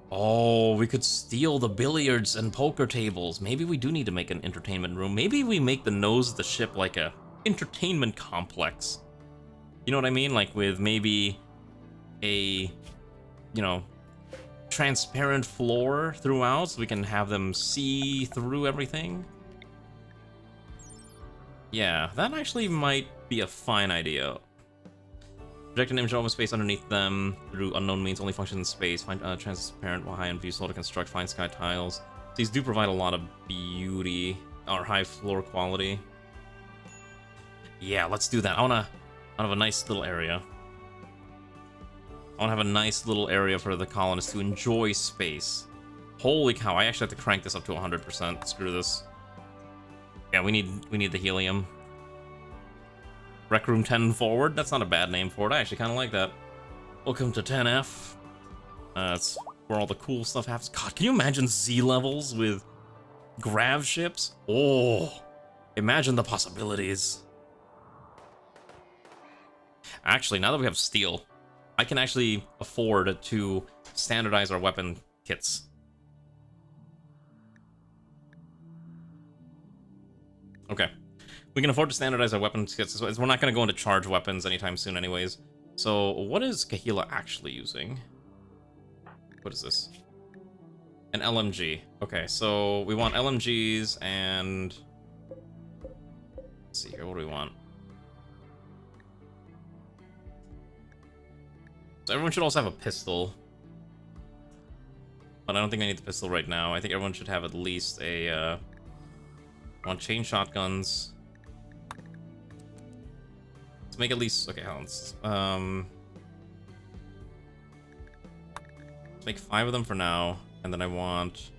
Oh, we could steal the billiards and poker tables. Maybe we do need to make an entertainment room. Maybe we make the nose of the ship like a entertainment complex. You know what I mean? Like with maybe a, transparent floor throughout so we can have them see through everything. Yeah, that actually might be a fine idea. Project an image of open space underneath them through unknown means, only function in space. Find transparent, high and view slow to construct, fine sky tiles. These do provide a lot of beauty, or high floor quality. Yeah, let's do that. I wanna have a nice little area. I wanna have a nice little area for the colonists to enjoy space. Holy cow, I actually have to crank this up to 100%. Screw this. Yeah, we need the helium. Rec Room 10 forward. That's not a bad name for it. I actually kind of like that. Welcome to 10F. That's where all the cool stuff happens. God, can you imagine Z levels with grav ships? Oh, imagine the possibilities. Actually, now that we have steel, I can actually afford to standardize our weapon kits. Okay. We can afford to standardize our weapons kits. We're not going to go into charge weapons anytime soon anyways. So, what is Kahila actually using? What is this? An LMG. Okay, so we want LMGs and... Let's see here, what do we want? So everyone should also have a pistol. But I don't think I need the pistol right now. I think everyone should have at least a... I want chain shotguns. Make at least, okay, hold on. make 5 of them for now, and then I want...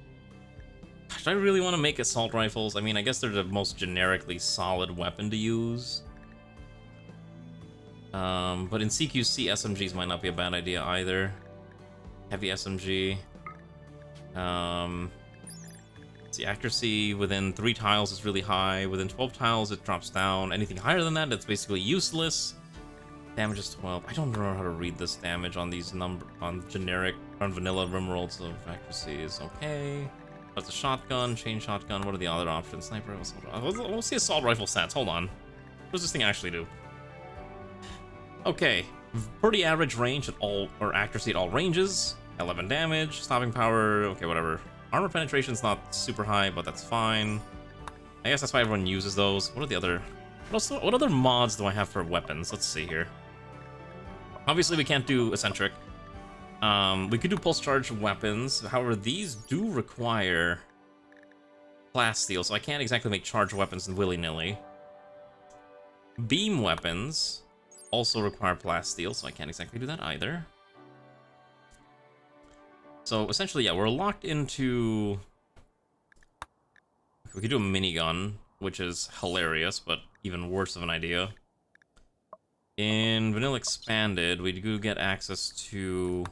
Gosh, do I really want to make assault rifles? I mean, I guess they're the most generically solid weapon to use. But in CQC, SMGs might not be a bad idea either. Heavy SMG. The accuracy within 3 tiles is really high. Within 12 tiles, it drops down. Anything higher than that, it's basically useless. Damage is 12. I don't know how to read this damage on these on vanilla RimWorlds of accuracies. Okay. That's a shotgun, chain shotgun. What are the other options? Sniper, assault rifle. We'll see assault rifle stats. Hold on. What does this thing actually do? Okay. Pretty average range at all, or accuracy at all ranges. 11 damage. Stopping power. Okay, whatever. Armor penetration's not super high, but that's fine. I guess that's why everyone uses those. What are the other... What other mods do I have for weapons? Let's see here. Obviously, we can't do eccentric. We could do pulse charge weapons. However, these do require plasteel, so I can't exactly make charge weapons willy-nilly. Beam weapons also require plasteel, so I can't exactly do that either. So essentially, yeah, we're locked into... We could do a minigun, which is hilarious, but even worse of an idea. In Vanilla Expanded, we do get access to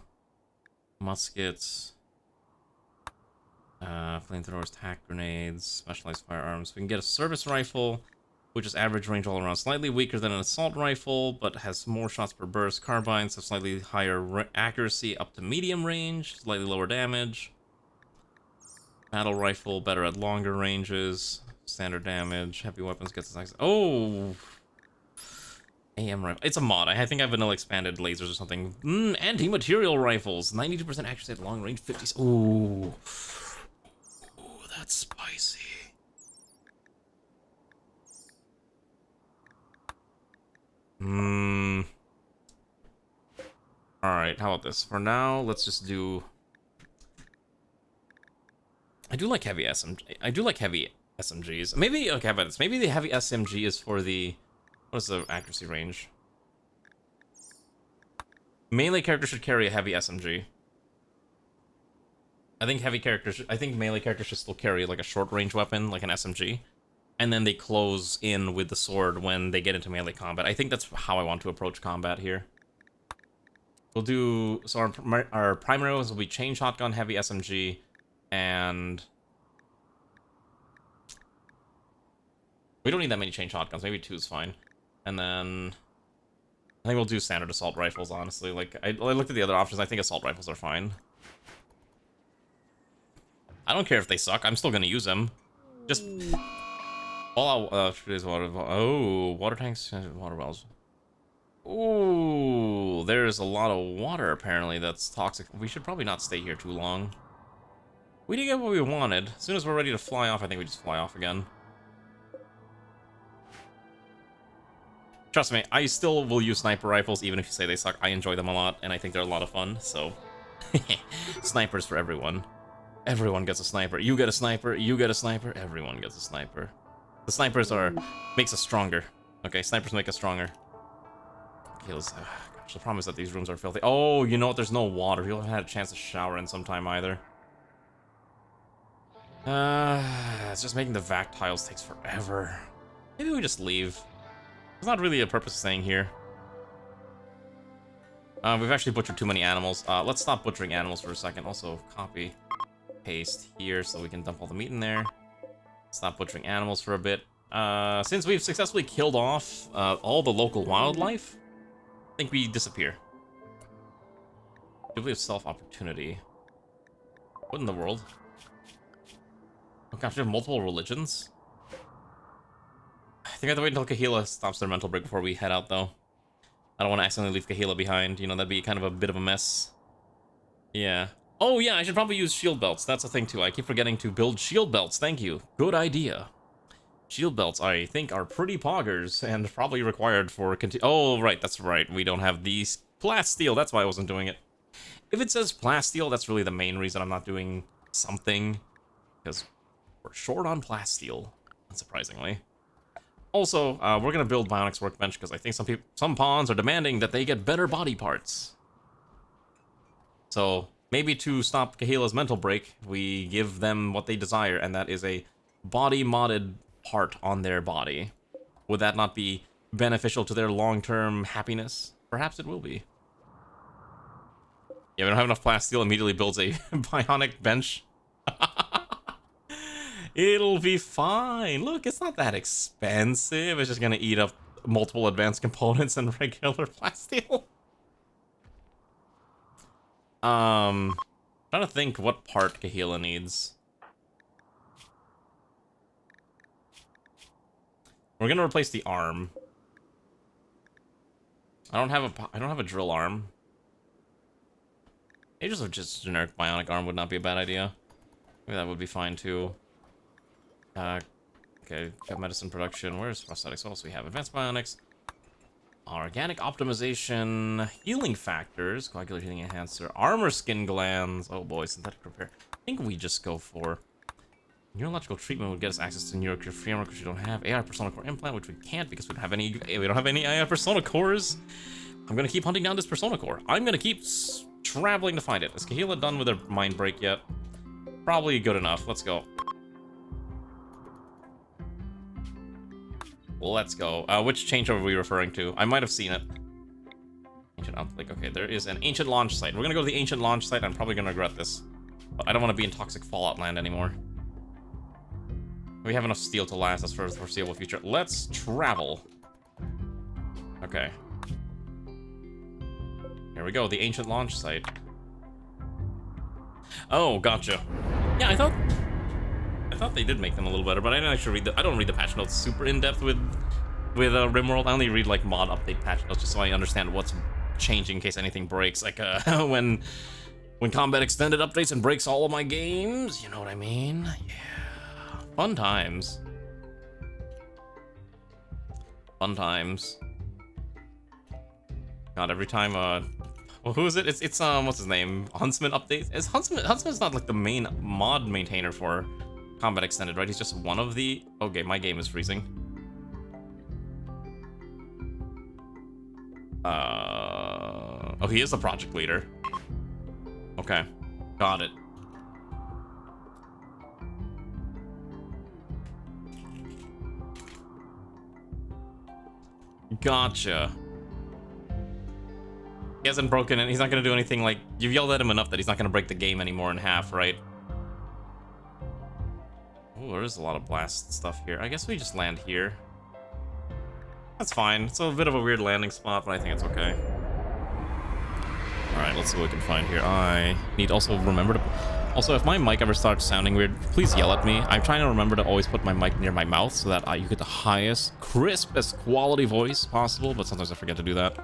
muskets, flamethrowers, tack grenades, specialized firearms. We can get a service rifle, which is average range all around, slightly weaker than an assault rifle, but has more shots per burst. Carbines have slightly higher accuracy up to medium range, slightly lower damage. Battle rifle, better at longer ranges, standard damage. Heavy weapons gets this access. Oh! AM rifle. It's a mod. I think I have vanilla expanded lasers or something. Anti-material rifles. 92% accuracy at long range. 50. Ooh. Ooh, that's spicy. Alright, how about this? For now, let's just do... I do like heavy SMGs. Maybe, okay, how about this? Maybe the heavy SMG is for the... What is the accuracy range? Melee characters should carry a heavy SMG. I think melee characters should still carry like a short range weapon, like an SMG. And then they close in with the sword when they get into melee combat. I think that's how I want to approach combat here. We'll do... So our primary ones will be chain shotgun, heavy SMG, and... We don't need that many chain shotguns. Maybe 2 is fine. And then... I think we'll do standard assault rifles, honestly. Like, I looked at the other options. I think assault rifles are fine. I don't care if they suck. I'm still gonna use them. Just... All out... water tanks, water wells. Ooh, there's a lot of water, apparently, that's toxic. We should probably not stay here too long. We didn't get what we wanted. As soon as we're ready to fly off, I think we just fly off again. Trust me, I still will use sniper rifles, even if you say they suck. I enjoy them a lot, and I think they're a lot of fun, so... Snipers for everyone. Everyone gets a sniper. You get a sniper, you get a sniper, everyone gets a sniper. The snipers makes us stronger. Okay, snipers make us stronger. Okay, let's... gosh, the problem is that these rooms are filthy. Oh, you know what? There's no water. We haven't had a chance to shower in some time either. It's just making the vac tiles takes forever. Maybe we just leave. There's not really a purpose of staying here. We've actually butchered too many animals. Let's stop butchering animals for a second. Also, copy, paste here so we can dump all the meat in there. Stop butchering animals for a bit. Since we've successfully killed off all the local wildlife, I think we disappear. Ability of self-opportunity. What in the world? Oh gosh, we have multiple religions? I think I have to wait until Kahila stops their mental break before we head out, though. I don't want to accidentally leave Kahila behind. You know, that'd be kind of a bit of a mess. Yeah. Oh, yeah, I should probably use shield belts. That's a thing, too. I keep forgetting to build shield belts. Thank you. Good idea. Shield belts, I think, are pretty poggers and probably required for... Oh, right, that's right. We don't have these plasteel. That's why I wasn't doing it. If it says plasteel, that's really the main reason I'm not doing something. Because we're short on plasteel, unsurprisingly. Also, we're gonna build Bionics Workbench because I think some pawns are demanding that they get better body parts. So maybe to stop Kahila's mental break, we give them what they desire, and that is a body-modded part on their body. Would that not be beneficial to their long-term happiness? Perhaps it will be. Yeah, we don't have enough plasteel, immediately builds a bionic bench. It'll be fine. Look, it's not that expensive. It's just gonna eat up multiple advanced components and regular plasteel. Trying to think what part Kahila needs. We're gonna replace the arm. I don't have a drill arm. Maybe just generic bionic arm would not be a bad idea. Maybe that would be fine too. Okay, got medicine production. Where's prosthetics? What else do we have? Advanced bionics. Organic optimization. Healing factors. Coagulating enhancer. Armor skin glands. Oh boy, synthetic repair. I think we just go for neurological treatment would get us access to neurocure framework, which we don't have. AI persona core implant, which we can't because we don't have any AI persona cores. I'm gonna keep hunting down this persona core. I'm gonna keep traveling to find it. Is Kahila done with her mind break yet? Probably good enough. Let's go. Let's go. Which changeover are we referring to? I might have seen it. Ancient Outbreak. Okay, there is an ancient launch site. We're gonna go to the ancient launch site. I'm probably gonna regret this. But I don't want to be in toxic Fallout land anymore. We have enough steel to last us for the foreseeable future. Let's travel. Okay. Here we go, the ancient launch site. Oh, gotcha. Yeah, I thought they did make them a little better, but I didn't actually read I don't read the patch notes super in depth with RimWorld. I only read like mod update patch notes just so I understand what's changing in case anything breaks. Like when Combat Extended updates and breaks all of my games, you know what I mean? Yeah. Fun times. Fun times. God, every time well, who is it? It's what's his name? Huntsman updates? Huntsman's not like the main mod maintainer for Combat Extended, right? He's just one of the... Okay, my game is freezing. Oh, he is the project leader. Okay, got it. Gotcha. He hasn't broken it. He's not gonna do anything like... You've yelled at him enough that he's not gonna break the game anymore in half, right? Oh, there is a lot of blast stuff here. I guess we just land here. That's fine. It's a bit of a weird landing spot, but I think it's okay. Alright, let's see what we can find here. I need also remember to... Also, if my mic ever starts sounding weird, please yell at me. I'm trying to remember to always put my mic near my mouth so that you get the highest, crispest quality voice possible, but sometimes I forget to do that.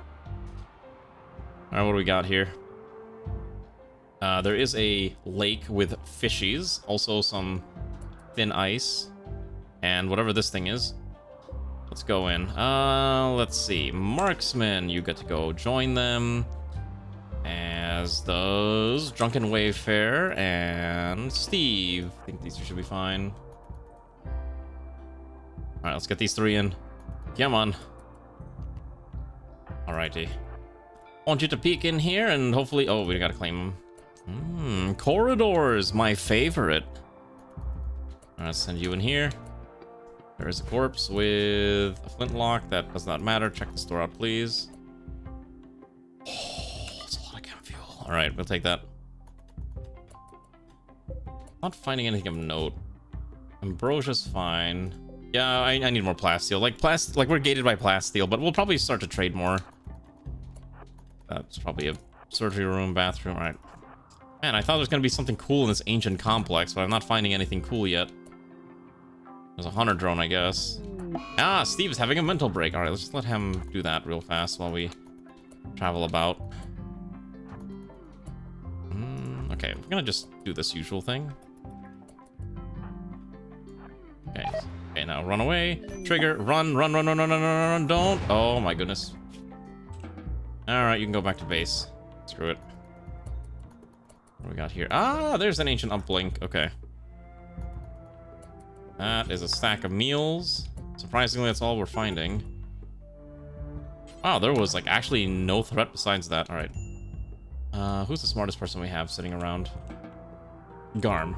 Alright, what do we got here? There is a lake with fishies, also some thin ice, and whatever this thing is. Let's go in. Let's see. Marksman, you get to go join them. As does Drunken Wayfarer and Steve. I think these two should be fine. Alright, let's get these three in. Come on. Alrighty. I want you to peek in here and hopefully... Oh, we gotta claim them. Corridors, my favorite. Alright, let's send you in here. There is a corpse with a flintlock. That does not matter. Check the store out, please. Oh, that's a lot of chem fuel. Alright, we'll take that. Not finding anything of note. Ambrosia's fine. Yeah, I need more plasteel. Like we're gated by plasteel, but we'll probably start to trade more. That's probably a surgery room, bathroom. All right. Man, I thought there was gonna be something cool in this ancient complex, but I'm not finding anything cool yet. There's a hunter drone, I guess. Ah, Steve is having a mental break. All right, let's just let him do that real fast while we travel about. Okay, we're gonna just do this usual thing. Okay. Okay, now run away. Trigger. Run, run, run, run, run, run, run, run. Don't. Oh my goodness. Alright, you can go back to base. Screw it. What do we got here? Ah, there's an ancient uplink. Okay. That is a stack of meals. Surprisingly, that's all we're finding. Wow, there was like actually no threat besides that. Alright. Who's the smartest person we have sitting around? Garm.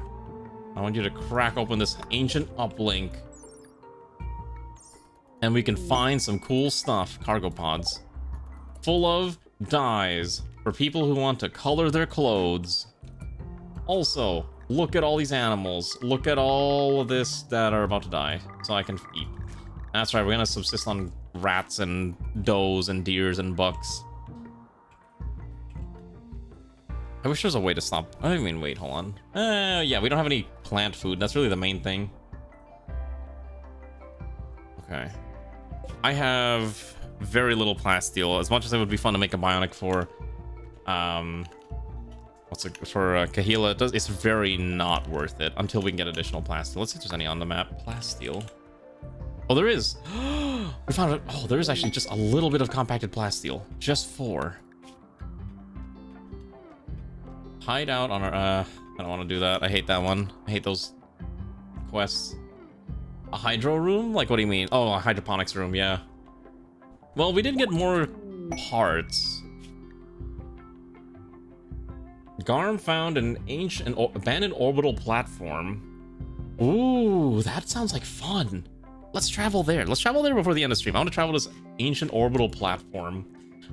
I want you to crack open this ancient uplink. And we can find some cool stuff. Cargo pods. Full of dyes for people who want to color their clothes. Also, look at all these animals. Look at all of this that are about to die. So I can eat. That's right, we're gonna subsist on rats and does and deers and bucks. I wish there was a way to stop. I mean, wait, hold on. Yeah, we don't have any plant food. That's really the main thing. Okay. I have very little plasteel. As much as it would be fun to make a bionic for, Kahila, it's very not worth it until we can get additional plasteel. Let's see if there's any on the map. Plasteel. Oh, there is. We found it. Oh, there is actually just a little bit of compacted plasteel. Just 4. Hide out on our, I don't want to do that. I hate that one. I hate those quests. A hydro room? Like, what do you mean? Oh, a hydroponics room, yeah. Well, we did get more parts. Garm found an ancient, abandoned orbital platform. Ooh, that sounds like fun. Let's travel there. Let's travel there before the end of the stream. I want to travel this ancient orbital platform.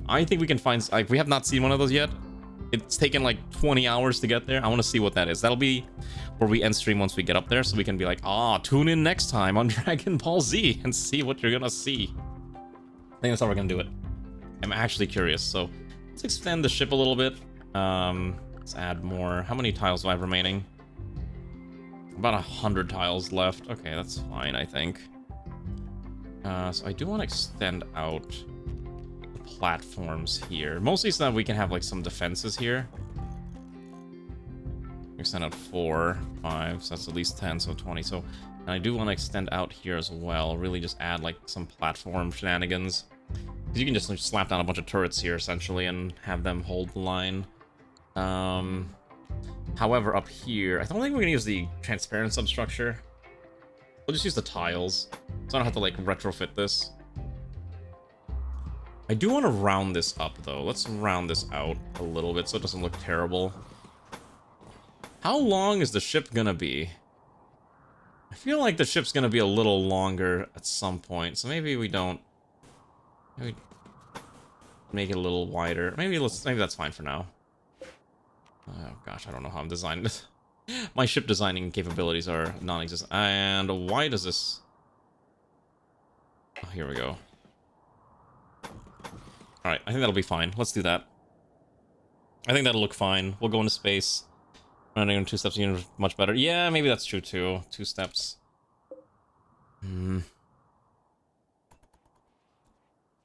I think we can find, like, we have not seen one of those yet. It's taken like 20 hours to get there. I want to see what that is. That'll be where we end stream once we get up there, so we can be like, tune in next time on Dragon Ball Z and see what you're gonna see. I think that's how we're gonna do it. I'm actually curious. So let's extend the ship a little bit. Let's add more. How many tiles do I have remaining? About 100 tiles left. Okay, that's fine, I think. So I do want to extend out platforms here, mostly so that we can have like some defenses here. Extend out 4, 5, so that's at least 10, so 20. So, and I do want to extend out here as well. Really, just add like some platform shenanigans. Because you can just slap down a bunch of turrets here essentially and have them hold the line. However, up here, I don't think we're gonna use the transparent substructure. We'll just use the tiles, so I don't have to like retrofit this. I do want to round this up, though. Let's round this out a little bit so it doesn't look terrible. How long is the ship gonna be? I feel like the ship's gonna be a little longer at some point, so maybe we don't... Maybe make it a little wider. Maybe that's fine for now. Oh gosh, I don't know how I'm designed this. My ship designing capabilities are non-existent. And why does this... Oh, here we go. Alright, I think that'll be fine. Let's do that. I think that'll look fine. We'll go into space. Running in 2 steps is much better. Yeah, maybe that's true too. 2 steps.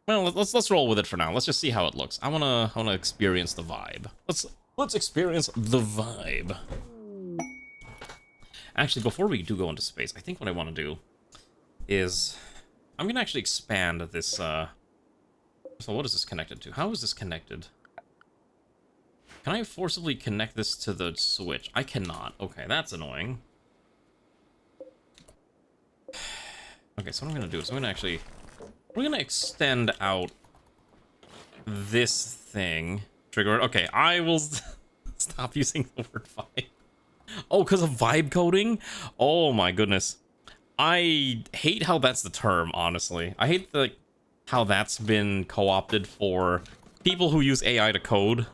Well, let's roll with it for now. Let's just see how it looks. I wanna experience the vibe. Let's experience the vibe. Actually, before we do go into space, I think what I want to do is I'm gonna actually expand this. So what is this connected to? How is this connected? Can I forcibly connect this to the switch? I cannot. Okay, that's annoying. Okay, so what I'm gonna do is we're gonna extend out this thing. Trigger. Okay, I will stop using the word vibe. Oh, because of vibe coding? Oh my goodness. I hate how that's the term, honestly. I hate how that's been co-opted for people who use AI to code.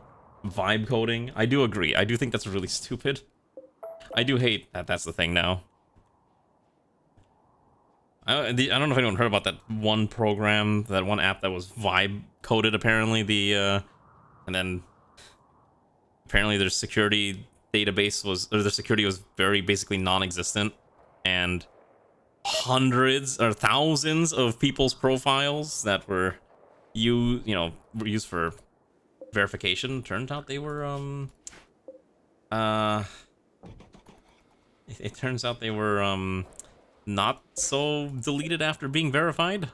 Vibe coding. I do agree. I do think that's really stupid. I do hate that that's the thing now. I don't know if anyone heard about that one program, that one app that was vibe coded apparently. And then apparently their security database was, or their security was very basically non-existent, and hundreds or thousands of people's profiles that were were used for verification turned out they were it turns out they were not so deleted after being verified.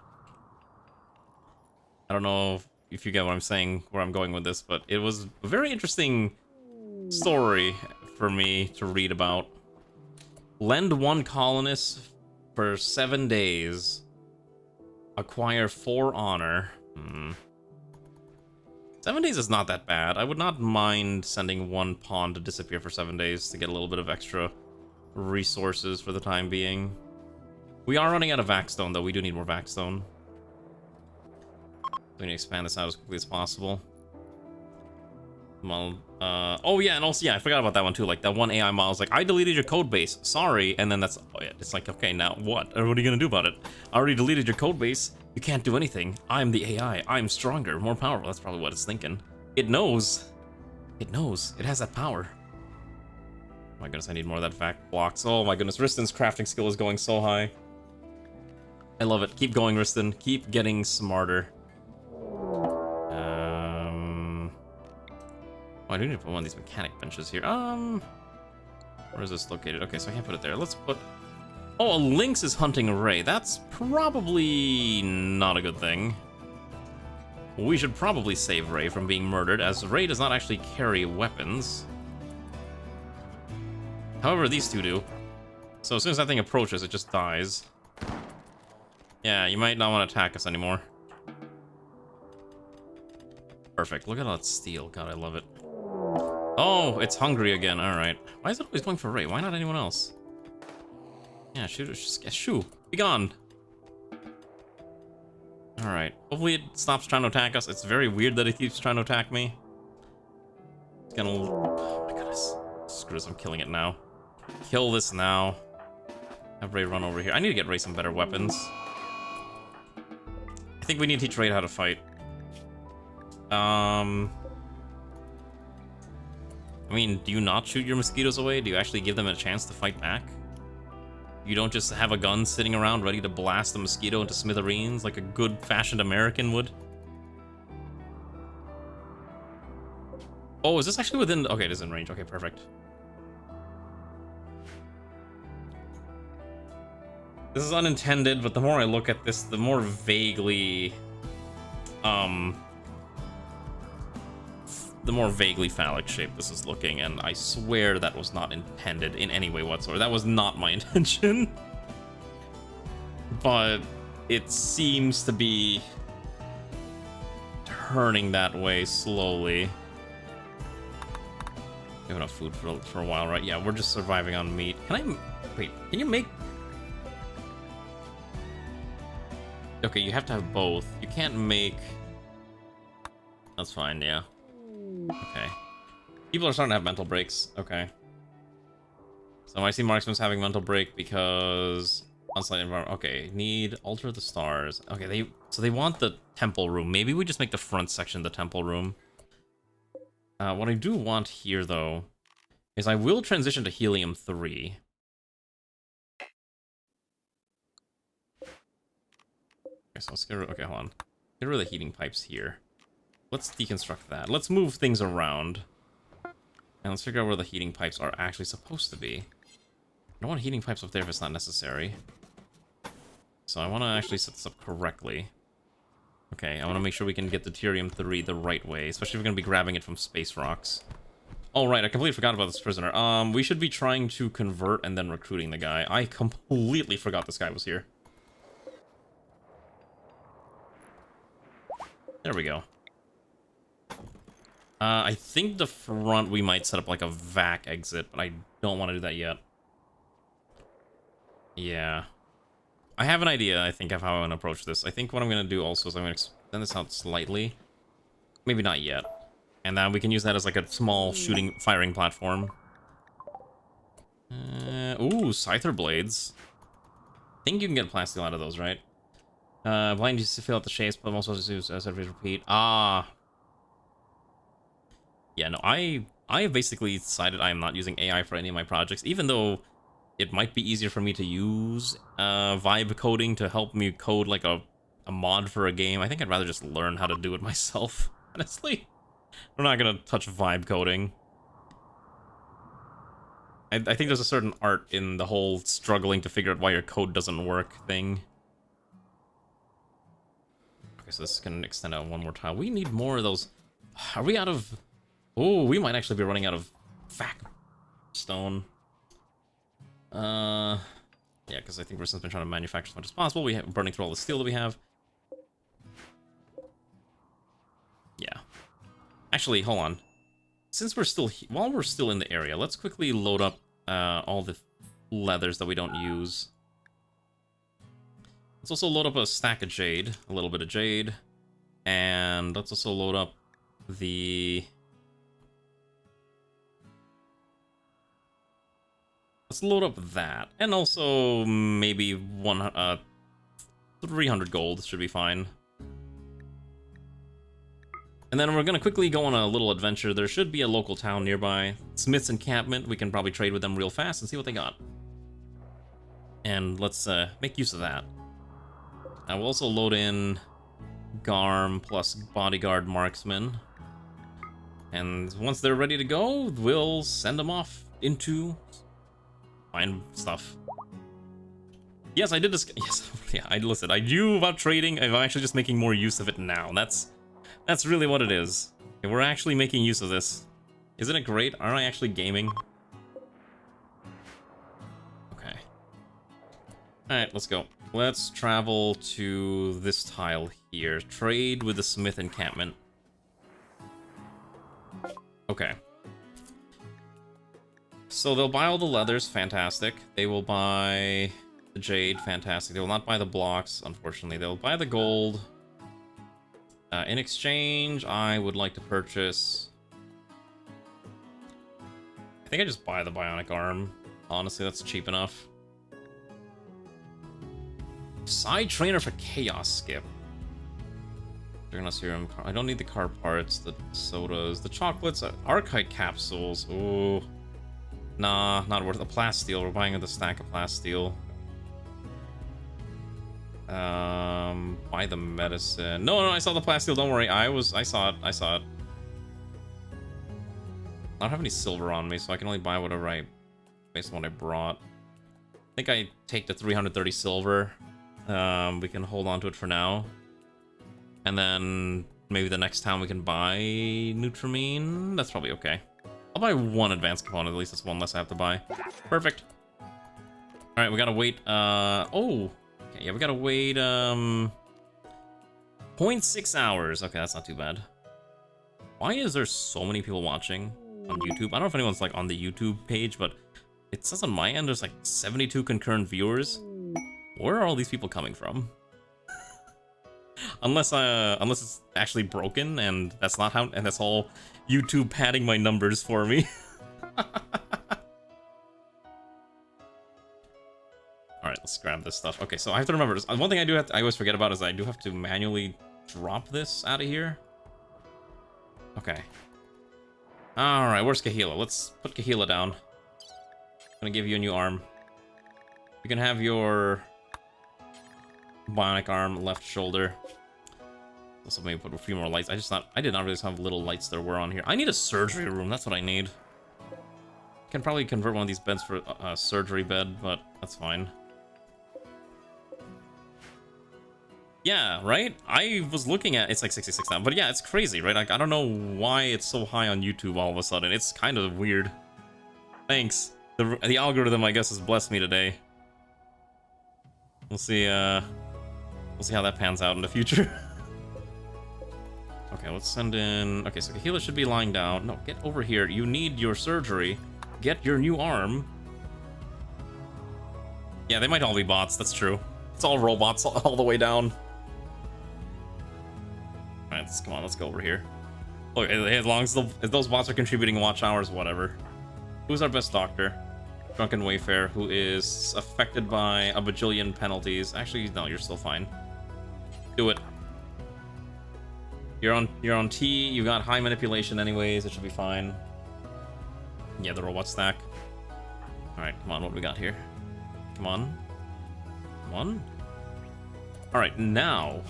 I don't know if you get what I'm saying, where I'm going with this, but it was a very interesting story for me to read about. Lend 1 colonist for 7 days. Acquire 4 honor. 7 days is not that bad. I would not mind sending one pawn to disappear for 7 days to get a little bit of extra resources for the time being. We are running out of Vaxstone, though. We do need more Vaxstone. We need to expand this out as quickly as possible. Well, oh yeah, and also, yeah, I forgot about that one too. Like, that one AI model is like, I deleted your code base, sorry, and then that's, oh yeah, it's like, okay, now what? Or what are you gonna do about it? I already deleted your code base, you can't do anything. I'm the AI, I'm stronger, more powerful. That's probably what it's thinking. It knows. It knows. It has that power. Oh my goodness, I need more of that vac blocks. Oh my goodness, Risten's crafting skill is going so high. I love it. Keep going, Risten. Keep getting smarter. Oh, I do need to put one of these mechanic benches here. Where is this located? Okay, so I can't put it there. Let's put... Oh, a lynx is hunting a ray. That's probably not a good thing. We should probably save Ray from being murdered, as Ray does not actually carry weapons. However, these two do. So as soon as that thing approaches, it just dies. Yeah, you might not want to attack us anymore. Perfect. Look at all that steel. God, I love it. Oh, it's hungry again. Alright. Why is it always going for Ray? Why not anyone else? Yeah, shoot. Shoo. Be gone. Alright. Hopefully it stops trying to attack us. It's very weird that it keeps trying to attack me. It's gonna... Oh my goodness. Screw this. I'm killing it now. Kill this now. Have Ray run over here. I need to get Ray some better weapons. I think we need to teach Ray how to fight. I mean, do you not shoot your mosquitoes away? Do you actually give them a chance to fight back? You don't just have a gun sitting around ready to blast the mosquito into smithereens like a good-fashioned American would? Oh, is this actually within... Okay, it is in range. Okay, perfect. This is unintended, but the more I look at this, the more vaguely... the more vaguely phallic shaped this is looking, and I swear that was not intended in any way whatsoever. That was not my intention. But it seems to be turning that way slowly. We have enough food for a while, right? Yeah, we're just surviving on meat. Can I... Wait, can you make... Okay, you have to have both. You can't make... That's fine, yeah. Okay. People are starting to have mental breaks. Okay. So I see marksman's having mental break because... Unslide environment. Okay, need alter the stars. Okay, so they want the temple room. Maybe we just make the front section the temple room. What I do want here, though, is I will transition to helium-3. Okay, so let's get rid... Okay, hold on. Get rid of the heating pipes here. Let's deconstruct that. Let's move things around. And let's figure out where the heating pipes are actually supposed to be. I don't want heating pipes up there if it's not necessary. So I want to actually set this up correctly. Okay, I want to make sure we can get the Deuterium-3 the right way, especially if we're going to be grabbing it from space rocks. Oh, right, I completely forgot about this prisoner. We should be trying to convert and then recruiting the guy. I completely forgot this guy was here. There we go. I think the front we might set up like a vac exit, but I don't want to do that yet. Yeah. I have an idea, I think, of how I want to approach this. I think what I'm going to do also is I'm going to extend this out slightly. Maybe not yet. And then we can use that as like a small firing platform. Ooh, Scyther blades. I think you can get plasteel out of those, right? Blind used to fill out the shapes, but most of use as every repeat. Ah. Yeah, no, I have basically decided I am not using AI for any of my projects, even though it might be easier for me to use vibe coding to help me code like a mod for a game. I think I'd rather just learn how to do it myself, honestly. I'm not gonna touch vibe coding. I think there's a certain art in the whole struggling to figure out why your code doesn't work thing. Okay, so this can extend out one more tile. We need more of those. Are we out of... Oh, we might actually be running out of vac stone. Yeah, because I think Risten's been trying to manufacture as much as possible. We're burning through all the steel that we have. Yeah. Actually, hold on. Since we're still while we're still in the area, let's quickly load up all the leathers that we don't use. Let's also load up a stack of jade, a little bit of jade, and let's also load up the. Let's load up that, and also maybe 300 gold should be fine. And then we're gonna quickly go on a little adventure. There should be a local town nearby. Smith's Encampment. We can probably trade with them real fast and see what they got. And let's make use of that. I will also load in Garm plus Bodyguard Marksman. And once they're ready to go, we'll send them off into find stuff. Yes, I did this. Yes, yeah, listen, I knew about trading. I'm actually just making more use of it now. That's really what it is. Okay, we're actually making use of this. Isn't it great? Aren't I actually gaming? Okay. Alright, let's go. Let's travel to this tile here. Trade with the Smith Encampment. Okay. So they'll buy all the leathers, fantastic. They will buy the jade, fantastic. They will not buy the blocks, unfortunately. They'll buy the gold. In exchange, I would like to purchase... I think I just buy the bionic arm. Honestly, that's cheap enough. Side trainer for chaos skip. Dragonos serum. I don't need the car parts, the sodas, the chocolates, archite capsules. Ooh. Nah, not worth it. A plasteel. We're buying the stack of plasteel. Buy the medicine. No, I saw the plasteel. Don't worry. I saw it. I saw it. I don't have any silver on me, so I can only buy whatever based on what I brought. I think I take the 330 silver. We can hold on to it for now. And then maybe the next time we can buy Nutramine. That's probably okay. I'll buy one advanced component. At least that's one less I have to buy. Perfect. Alright, we gotta wait. Oh. Okay, yeah, we gotta wait. 0.6 hours. Okay, that's not too bad. Why is there so many people watching on YouTube? I don't know if anyone's like on the YouTube page, but it says on my end there's like 72 concurrent viewers. Where are all these people coming from? Unless it's actually broken, and that's not how, and that's all YouTube padding my numbers for me. Alright, let's grab this stuff. Okay, so I have to remember this. One thing I always forget about is I do have to manually drop this out of here. Okay. Alright, where's Kahila? Let's put Kahila down. I'm gonna give you a new arm. You can have your bionic arm, left shoulder. Also maybe put a few more lights. I did not realize how little lights there were on here. I need a surgery room, that's what I need. Can probably convert one of these beds for a surgery bed, but that's fine. Yeah, right? I was looking at, it's like 66 now, but yeah, it's crazy, right? Like, I don't know why it's so high on YouTube all of a sudden. It's kind of weird. Thanks. The algorithm, I guess, has blessed me today. We'll see how that pans out in the future. Okay, let's send in... Okay, so Kahila should be lying down. No, get over here. You need your surgery. Get your new arm. Yeah, they might all be bots, that's true. It's all robots all the way down. Alright, come on, let's go over here. Look, as long as those bots are contributing watch hours, whatever. Who's our best doctor? Drunken Wayfarer, who is affected by a bajillion penalties. Actually, no, you're still fine. Do it. You're on T, you got high manipulation anyways, it should be fine. Yeah, the robot stack. Alright, come on, what do we got here? Come on. Come on. Alright, now.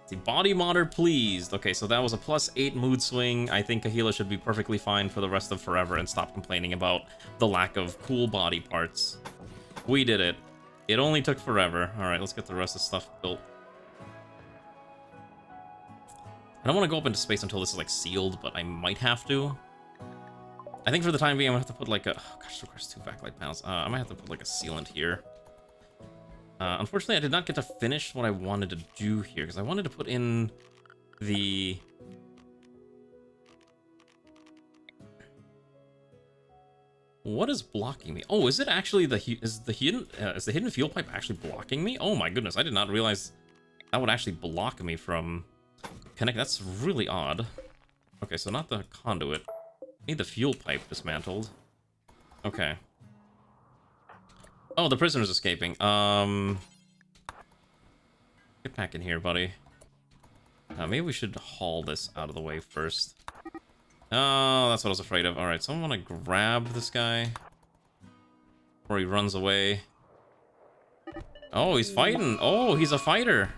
The body modder pleased. Okay, so that was a +8 mood swing. I think Kahila should be perfectly fine for the rest of forever and stop complaining about the lack of cool body parts. We did it. It only took forever. Alright, let's get the rest of the stuff built. I don't want to go up into space until this is like sealed, but I might have to. I think for the time being, I'm gonna have to put like a... Oh gosh, it requires 2 backlight panels. I might have to put like a sealant here. Unfortunately, I did not get to finish what I wanted to do here, because I wanted to put in the What is blocking me? Oh, is it actually is the hidden fuel pipe actually blocking me? Oh my goodness, I did not realize that would actually block me from connect. That's really odd. Okay, so not the conduit. I need the fuel pipe dismantled. Okay. Oh, the prisoner's escaping. Get back in here, buddy. Maybe we should haul this out of the way first. Oh, that's what I was afraid of. Alright, so I want to grab this guy before he runs away. Oh, he's fighting. Oh, he's a fighter.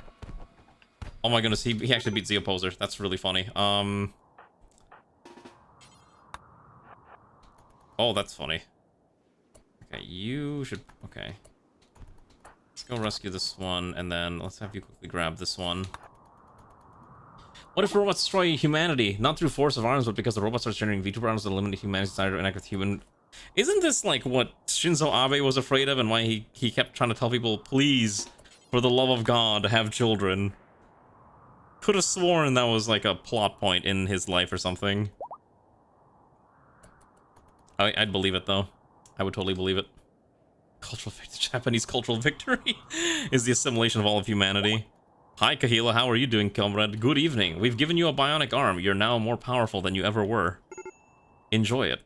Oh my goodness, he actually beats the opposer. That's really funny. Oh, that's funny. Okay, you should... Okay. Let's go rescue this one, and then let's have you quickly grab this one. What if robots destroy humanity? Not through force of arms, but because the robot starts generating V2 that eliminate humanity's desire to interact with human... Isn't this like what Shinzo Abe was afraid of and why he kept trying to tell people, please, for the love of God, have children? Could have sworn that was like a plot point in his life or something. I'd believe it though. I would totally believe it. Japanese cultural victory is the assimilation of all of humanity. Hi, Kahila. How are you doing, comrade? Good evening. We've given you a bionic arm. You're now more powerful than you ever were. Enjoy it.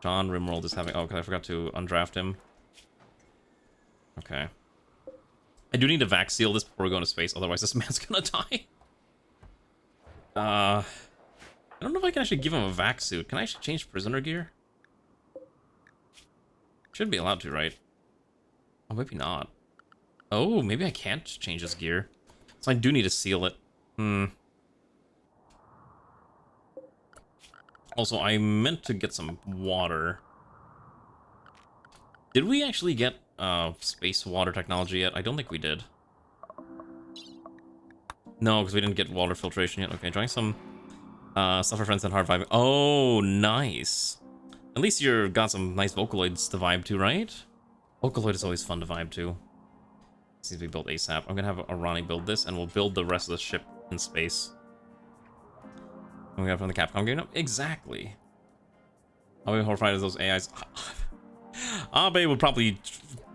John RimWorld is having... Oh, because I forgot to undraft him. Okay. I do need to vac seal this before we go into space, otherwise this man's gonna die. I don't know if I can actually give him a vac suit. Can I actually change prisoner gear? Should be allowed to, right? Oh, maybe not. Oh, maybe I can't change his gear. So I do need to seal it. Also, I meant to get some water. Did we actually get space water technology yet? I don't think we did. No, because we didn't get water filtration yet. Okay, trying some stuff for friends and hard vibing. Oh, nice. At least you've got some nice Vocaloids to vibe to, right? Vocaloid is always fun to vibe to. This needs to be built ASAP. I'm gonna have Arani build this, and we'll build the rest of the ship in space. And we got from the Capcom game? No, exactly. I'll be horrified as those AIs. Abe would probably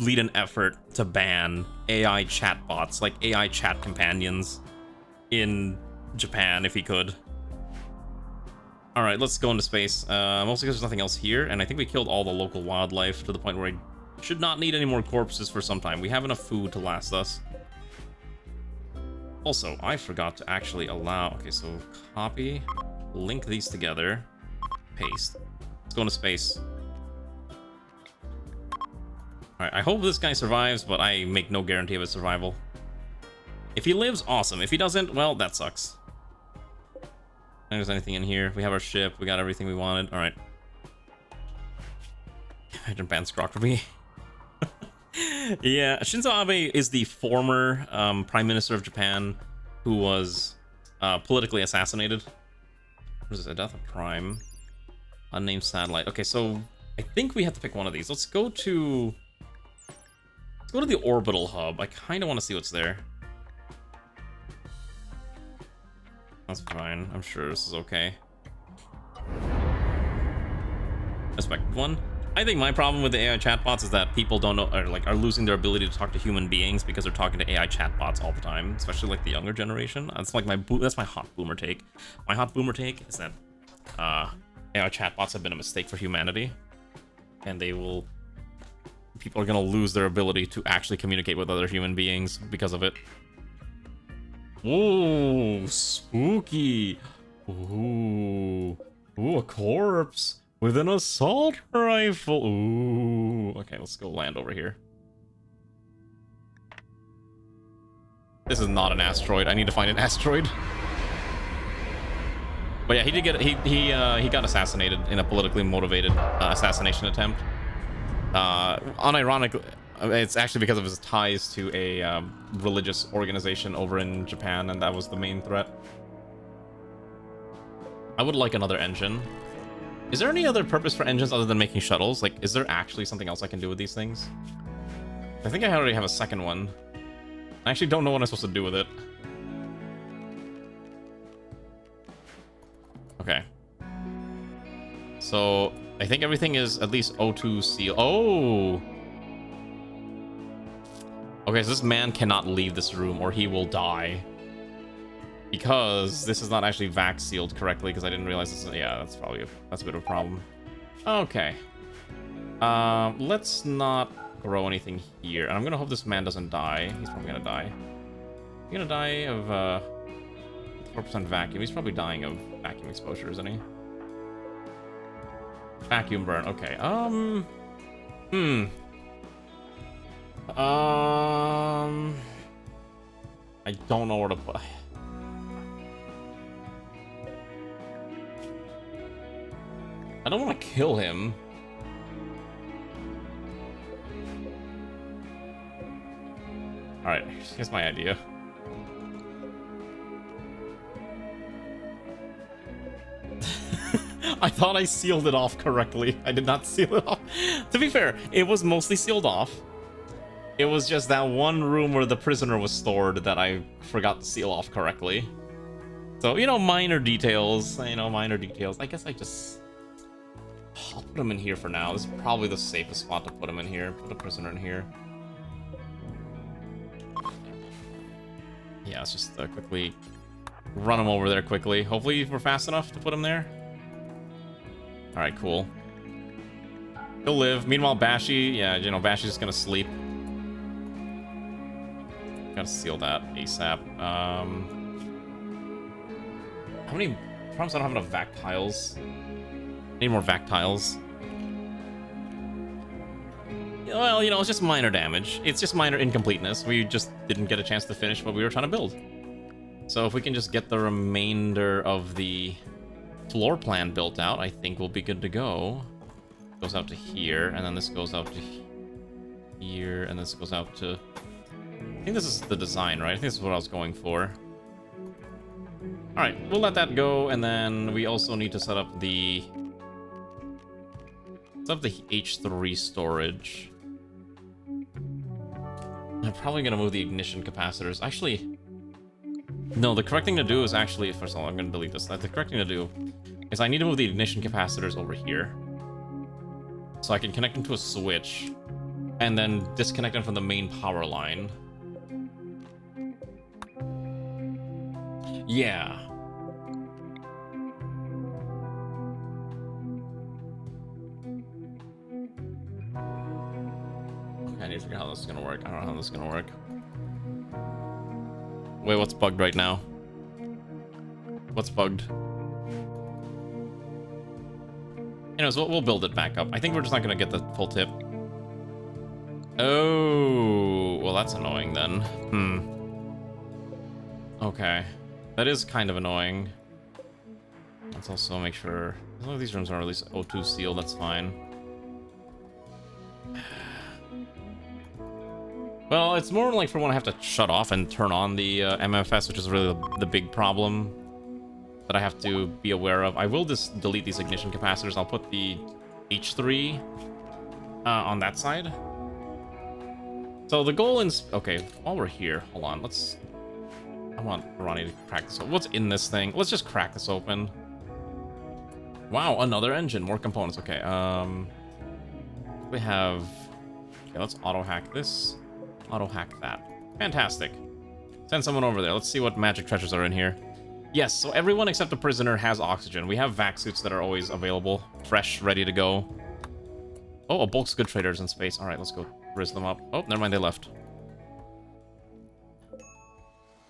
lead an effort to ban AI chatbots, like AI chat companions, in Japan if he could. Alright, let's go into space. Mostly because there's nothing else here, and I think we killed all the local wildlife to the point where I should not need any more corpses for some time. We have enough food to last us. Also, I forgot to actually allow... Okay, so copy, link these together, paste. Let's go into space. Alright, I hope this guy survives, but I make no guarantee of his survival. If he lives, awesome. If he doesn't, well, that sucks. There's anything in here. We have our ship. We got everything we wanted. All right. Imagine ban Scrockerby. Yeah, Shinzo Abe is the former Prime Minister of Japan who was politically assassinated. What is this? A death of Prime. Unnamed satellite. Okay, so I think we have to pick one of these. Let's go to the orbital hub. I kind of want to see what's there. That's fine. I'm sure this is okay. Expected one. I think my problem with the AI chatbots is that people don't know, or like, are losing their ability to talk to human beings because they're talking to AI chatbots all the time, especially like the younger generation. That's like that's my hot boomer take. My hot boomer take is that AI chatbots have been a mistake for humanity, and people are gonna lose their ability to actually communicate with other human beings because of it. Ooh, spooky. Ooh, a corpse with an assault rifle. Ooh. Okay, let's go land over here. This is not an asteroid. I need to find an asteroid. But yeah, he did get he got assassinated in a politically motivated assassination attempt. Unironically, it's actually because of his ties to a religious organization over in Japan, and that was the main threat. I would like another engine. Is there any other purpose for engines other than making shuttles? Like, is there actually something else I can do with these things? I think I already have a second one. I actually don't know what I'm supposed to do with it. Okay. So, I think everything is at least O2 seal. Oh! Okay, so this man cannot leave this room or he will die. Because this is not actually vac sealed correctly because I didn't realize this is... Yeah, that's probably that's a bit of a problem. Okay. Let's not grow anything here. And I'm gonna hope this man doesn't die. He's probably gonna die. He's gonna die of 4% vacuum. He's probably dying of vacuum exposure, isn't he? Vacuum burn. Okay. I don't know where to put. I don't want to kill him. All right, here's my idea. I thought I sealed it off correctly. I did not seal it off. To be fair, it was mostly sealed off. It was just that one room where the prisoner was stored that I forgot to seal off correctly. So, you know, minor details. You know, minor details. I guess I just... I'll put him in here for now. This is probably the safest spot to put him in here. Put the prisoner in here. Yeah, let's just quickly run him over there quickly. Hopefully we're fast enough to put him there. Alright, cool. He'll live. Meanwhile, Bashi, yeah, you know, Bashi's just gonna sleep. Gotta seal that ASAP. How many problems? I don't have enough vac tiles. Need more vac tiles. Well, you know, it's just minor damage. It's just minor incompleteness. We just didn't get a chance to finish what we were trying to build. So if we can just get the remainder of the floor plan built out, I think we'll be good to go. Goes out to here, and then this goes out to here, and this goes out to... I think this is the design, right? I think this is what I was going for. Alright, we'll let that go, and then we also need to set up the... H3 storage. I'm probably gonna move the ignition capacitors. Actually, no, the correct thing to do is actually... First of all, I'm gonna delete this. The correct thing to do is I need to move the ignition capacitors over here. So I can connect them to a switch, and then disconnect them from the main power line. Yeah. Okay, I need to figure out how this is gonna work. I don't know how this is gonna work. Wait, what's bugged right now? What's bugged? Anyways, we'll build it back up. I think we're just not gonna get the full tip. Oh, well, that's annoying then. Okay. That is kind of annoying. Let's also make sure... As long as these rooms are at least O2 sealed, that's fine. Well, it's more like for when I have to shut off and turn on the MFS, which is really the big problem that I have to be aware of. I will just delete these ignition capacitors. I'll put the H3 on that side. So the goal is... Okay, while we're here, hold on, let's... I want Ronnie to crack this open. What's in this thing? Let's just crack this open. Wow, another engine, more components. Okay, we have... Okay, let's auto-hack this. Auto-hack that. Fantastic. Send someone over there. Let's see what magic treasures are in here. Yes, so everyone except the prisoner has oxygen. We have vac suits that are always available. Fresh, ready to go. Oh, a bulk's good traders in space. Alright, let's go rizz them up. Oh, never mind, they left.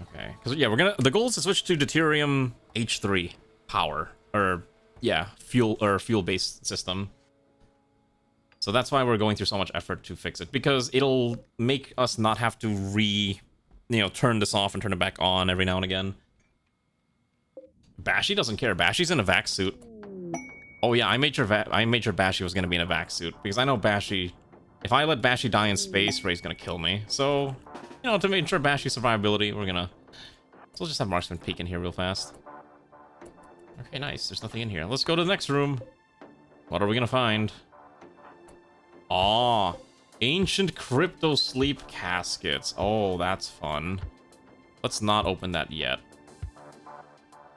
Okay, because yeah, we're gonna... The goal is to switch to deuterium H3 power. Or, yeah, fuel-based system. So that's why we're going through so much effort to fix it, because it'll make us not have to turn this off and turn it back on every now and again. Bashi doesn't care. Bashi's in a vac suit. Oh yeah, I made sure Bashi was gonna be in a vac suit, because I know Bashi... If I let Bashi die in space, Ray's gonna kill me. So, you know, to make sure Bashi's survivability, we're gonna... So we'll just have Marksman peek in here real fast. Okay, nice. There's nothing in here. Let's go to the next room. What are we gonna find? Aw, ancient crypto sleep caskets. Oh, that's fun. Let's not open that yet.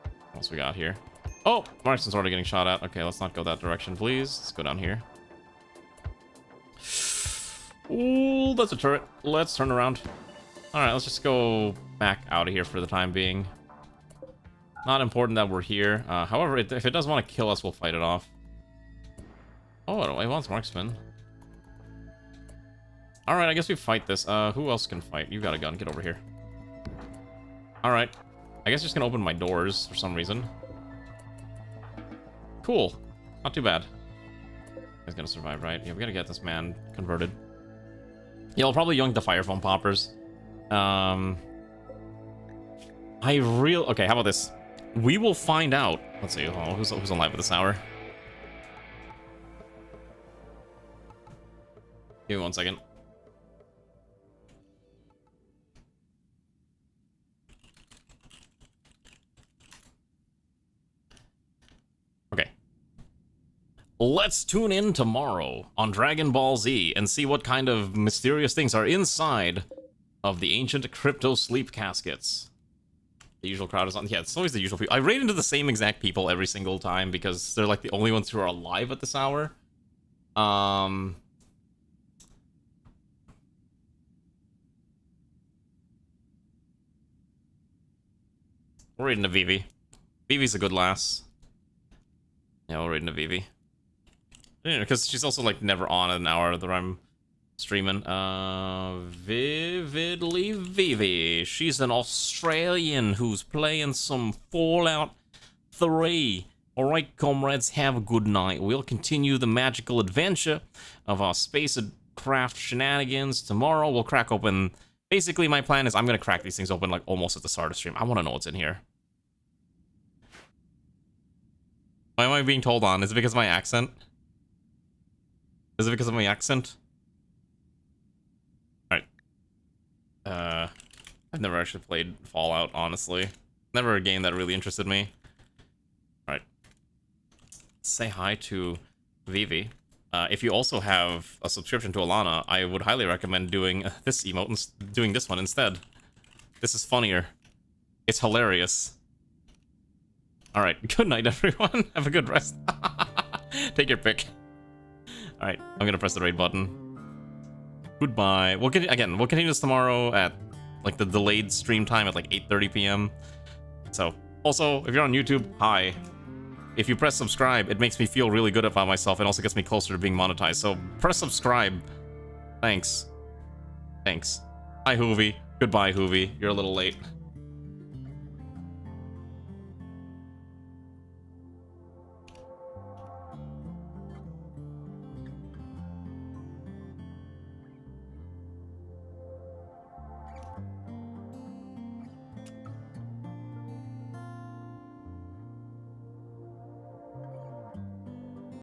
What else we got here? Oh, Marston's already getting shot at. Okay, let's not go that direction, please. Let's go down here. Ooh, that's a turret. Let's turn around. Alright, let's just go back out of here for the time being. Not important that we're here. However, if it does want to kill us, we'll fight it off. Oh, it wants marksman. Alright, I guess we fight this. Who else can fight? You got a gun. Get over here. Alright. I guess just gonna open my doors for some reason. Cool. Not too bad. He's gonna survive, right? Yeah, we gotta get this man converted. Yeah, I'll probably yoink the fire foam poppers. Okay, how about this? We will find out. Let's see. Oh, who's alive at this hour? Give me 1 second. Okay. Let's tune in tomorrow on Dragon Ball Z and see what kind of mysterious things are inside of the ancient crypto sleep caskets. The usual crowd is on. Yeah, it's always the usual people. I raid into the same exact people every single time because they're like the only ones who are alive at this hour. We're raiding to Vivi. Vivi's a good lass. Yeah, we're raiding to Vivi. Because she's also like never on at an hour that I'm streaming. Vividly Vivi. She's an Australian who's playing some Fallout 3. Alright, comrades, have a good night. We'll continue the magical adventure of our spacecraft shenanigans. Tomorrow we'll crack open... Basically, my plan is I'm gonna crack these things open like almost at the start of stream. I want to know what's in here. Why am I being told on? Is it because of my accent? Is it because of my accent? Alright. I've never actually played Fallout, honestly. Never a game that really interested me. Alright. Say hi to Vivi. If you also have a subscription to Alana, I would highly recommend doing this emote and doing this one instead. This is funnier. It's hilarious. Alright, good night, everyone. Have a good rest. Take your pick. Alright, I'm gonna press the raid button. Goodbye. We'll continue this tomorrow at like the delayed stream time at like 8:30 p.m. So, also, if you're on YouTube, hi. If you press subscribe, it makes me feel really good about myself and also gets me closer to being monetized. So, press subscribe. Thanks. Thanks. Hi, Hoovy. Goodbye, Hoovy. You're a little late.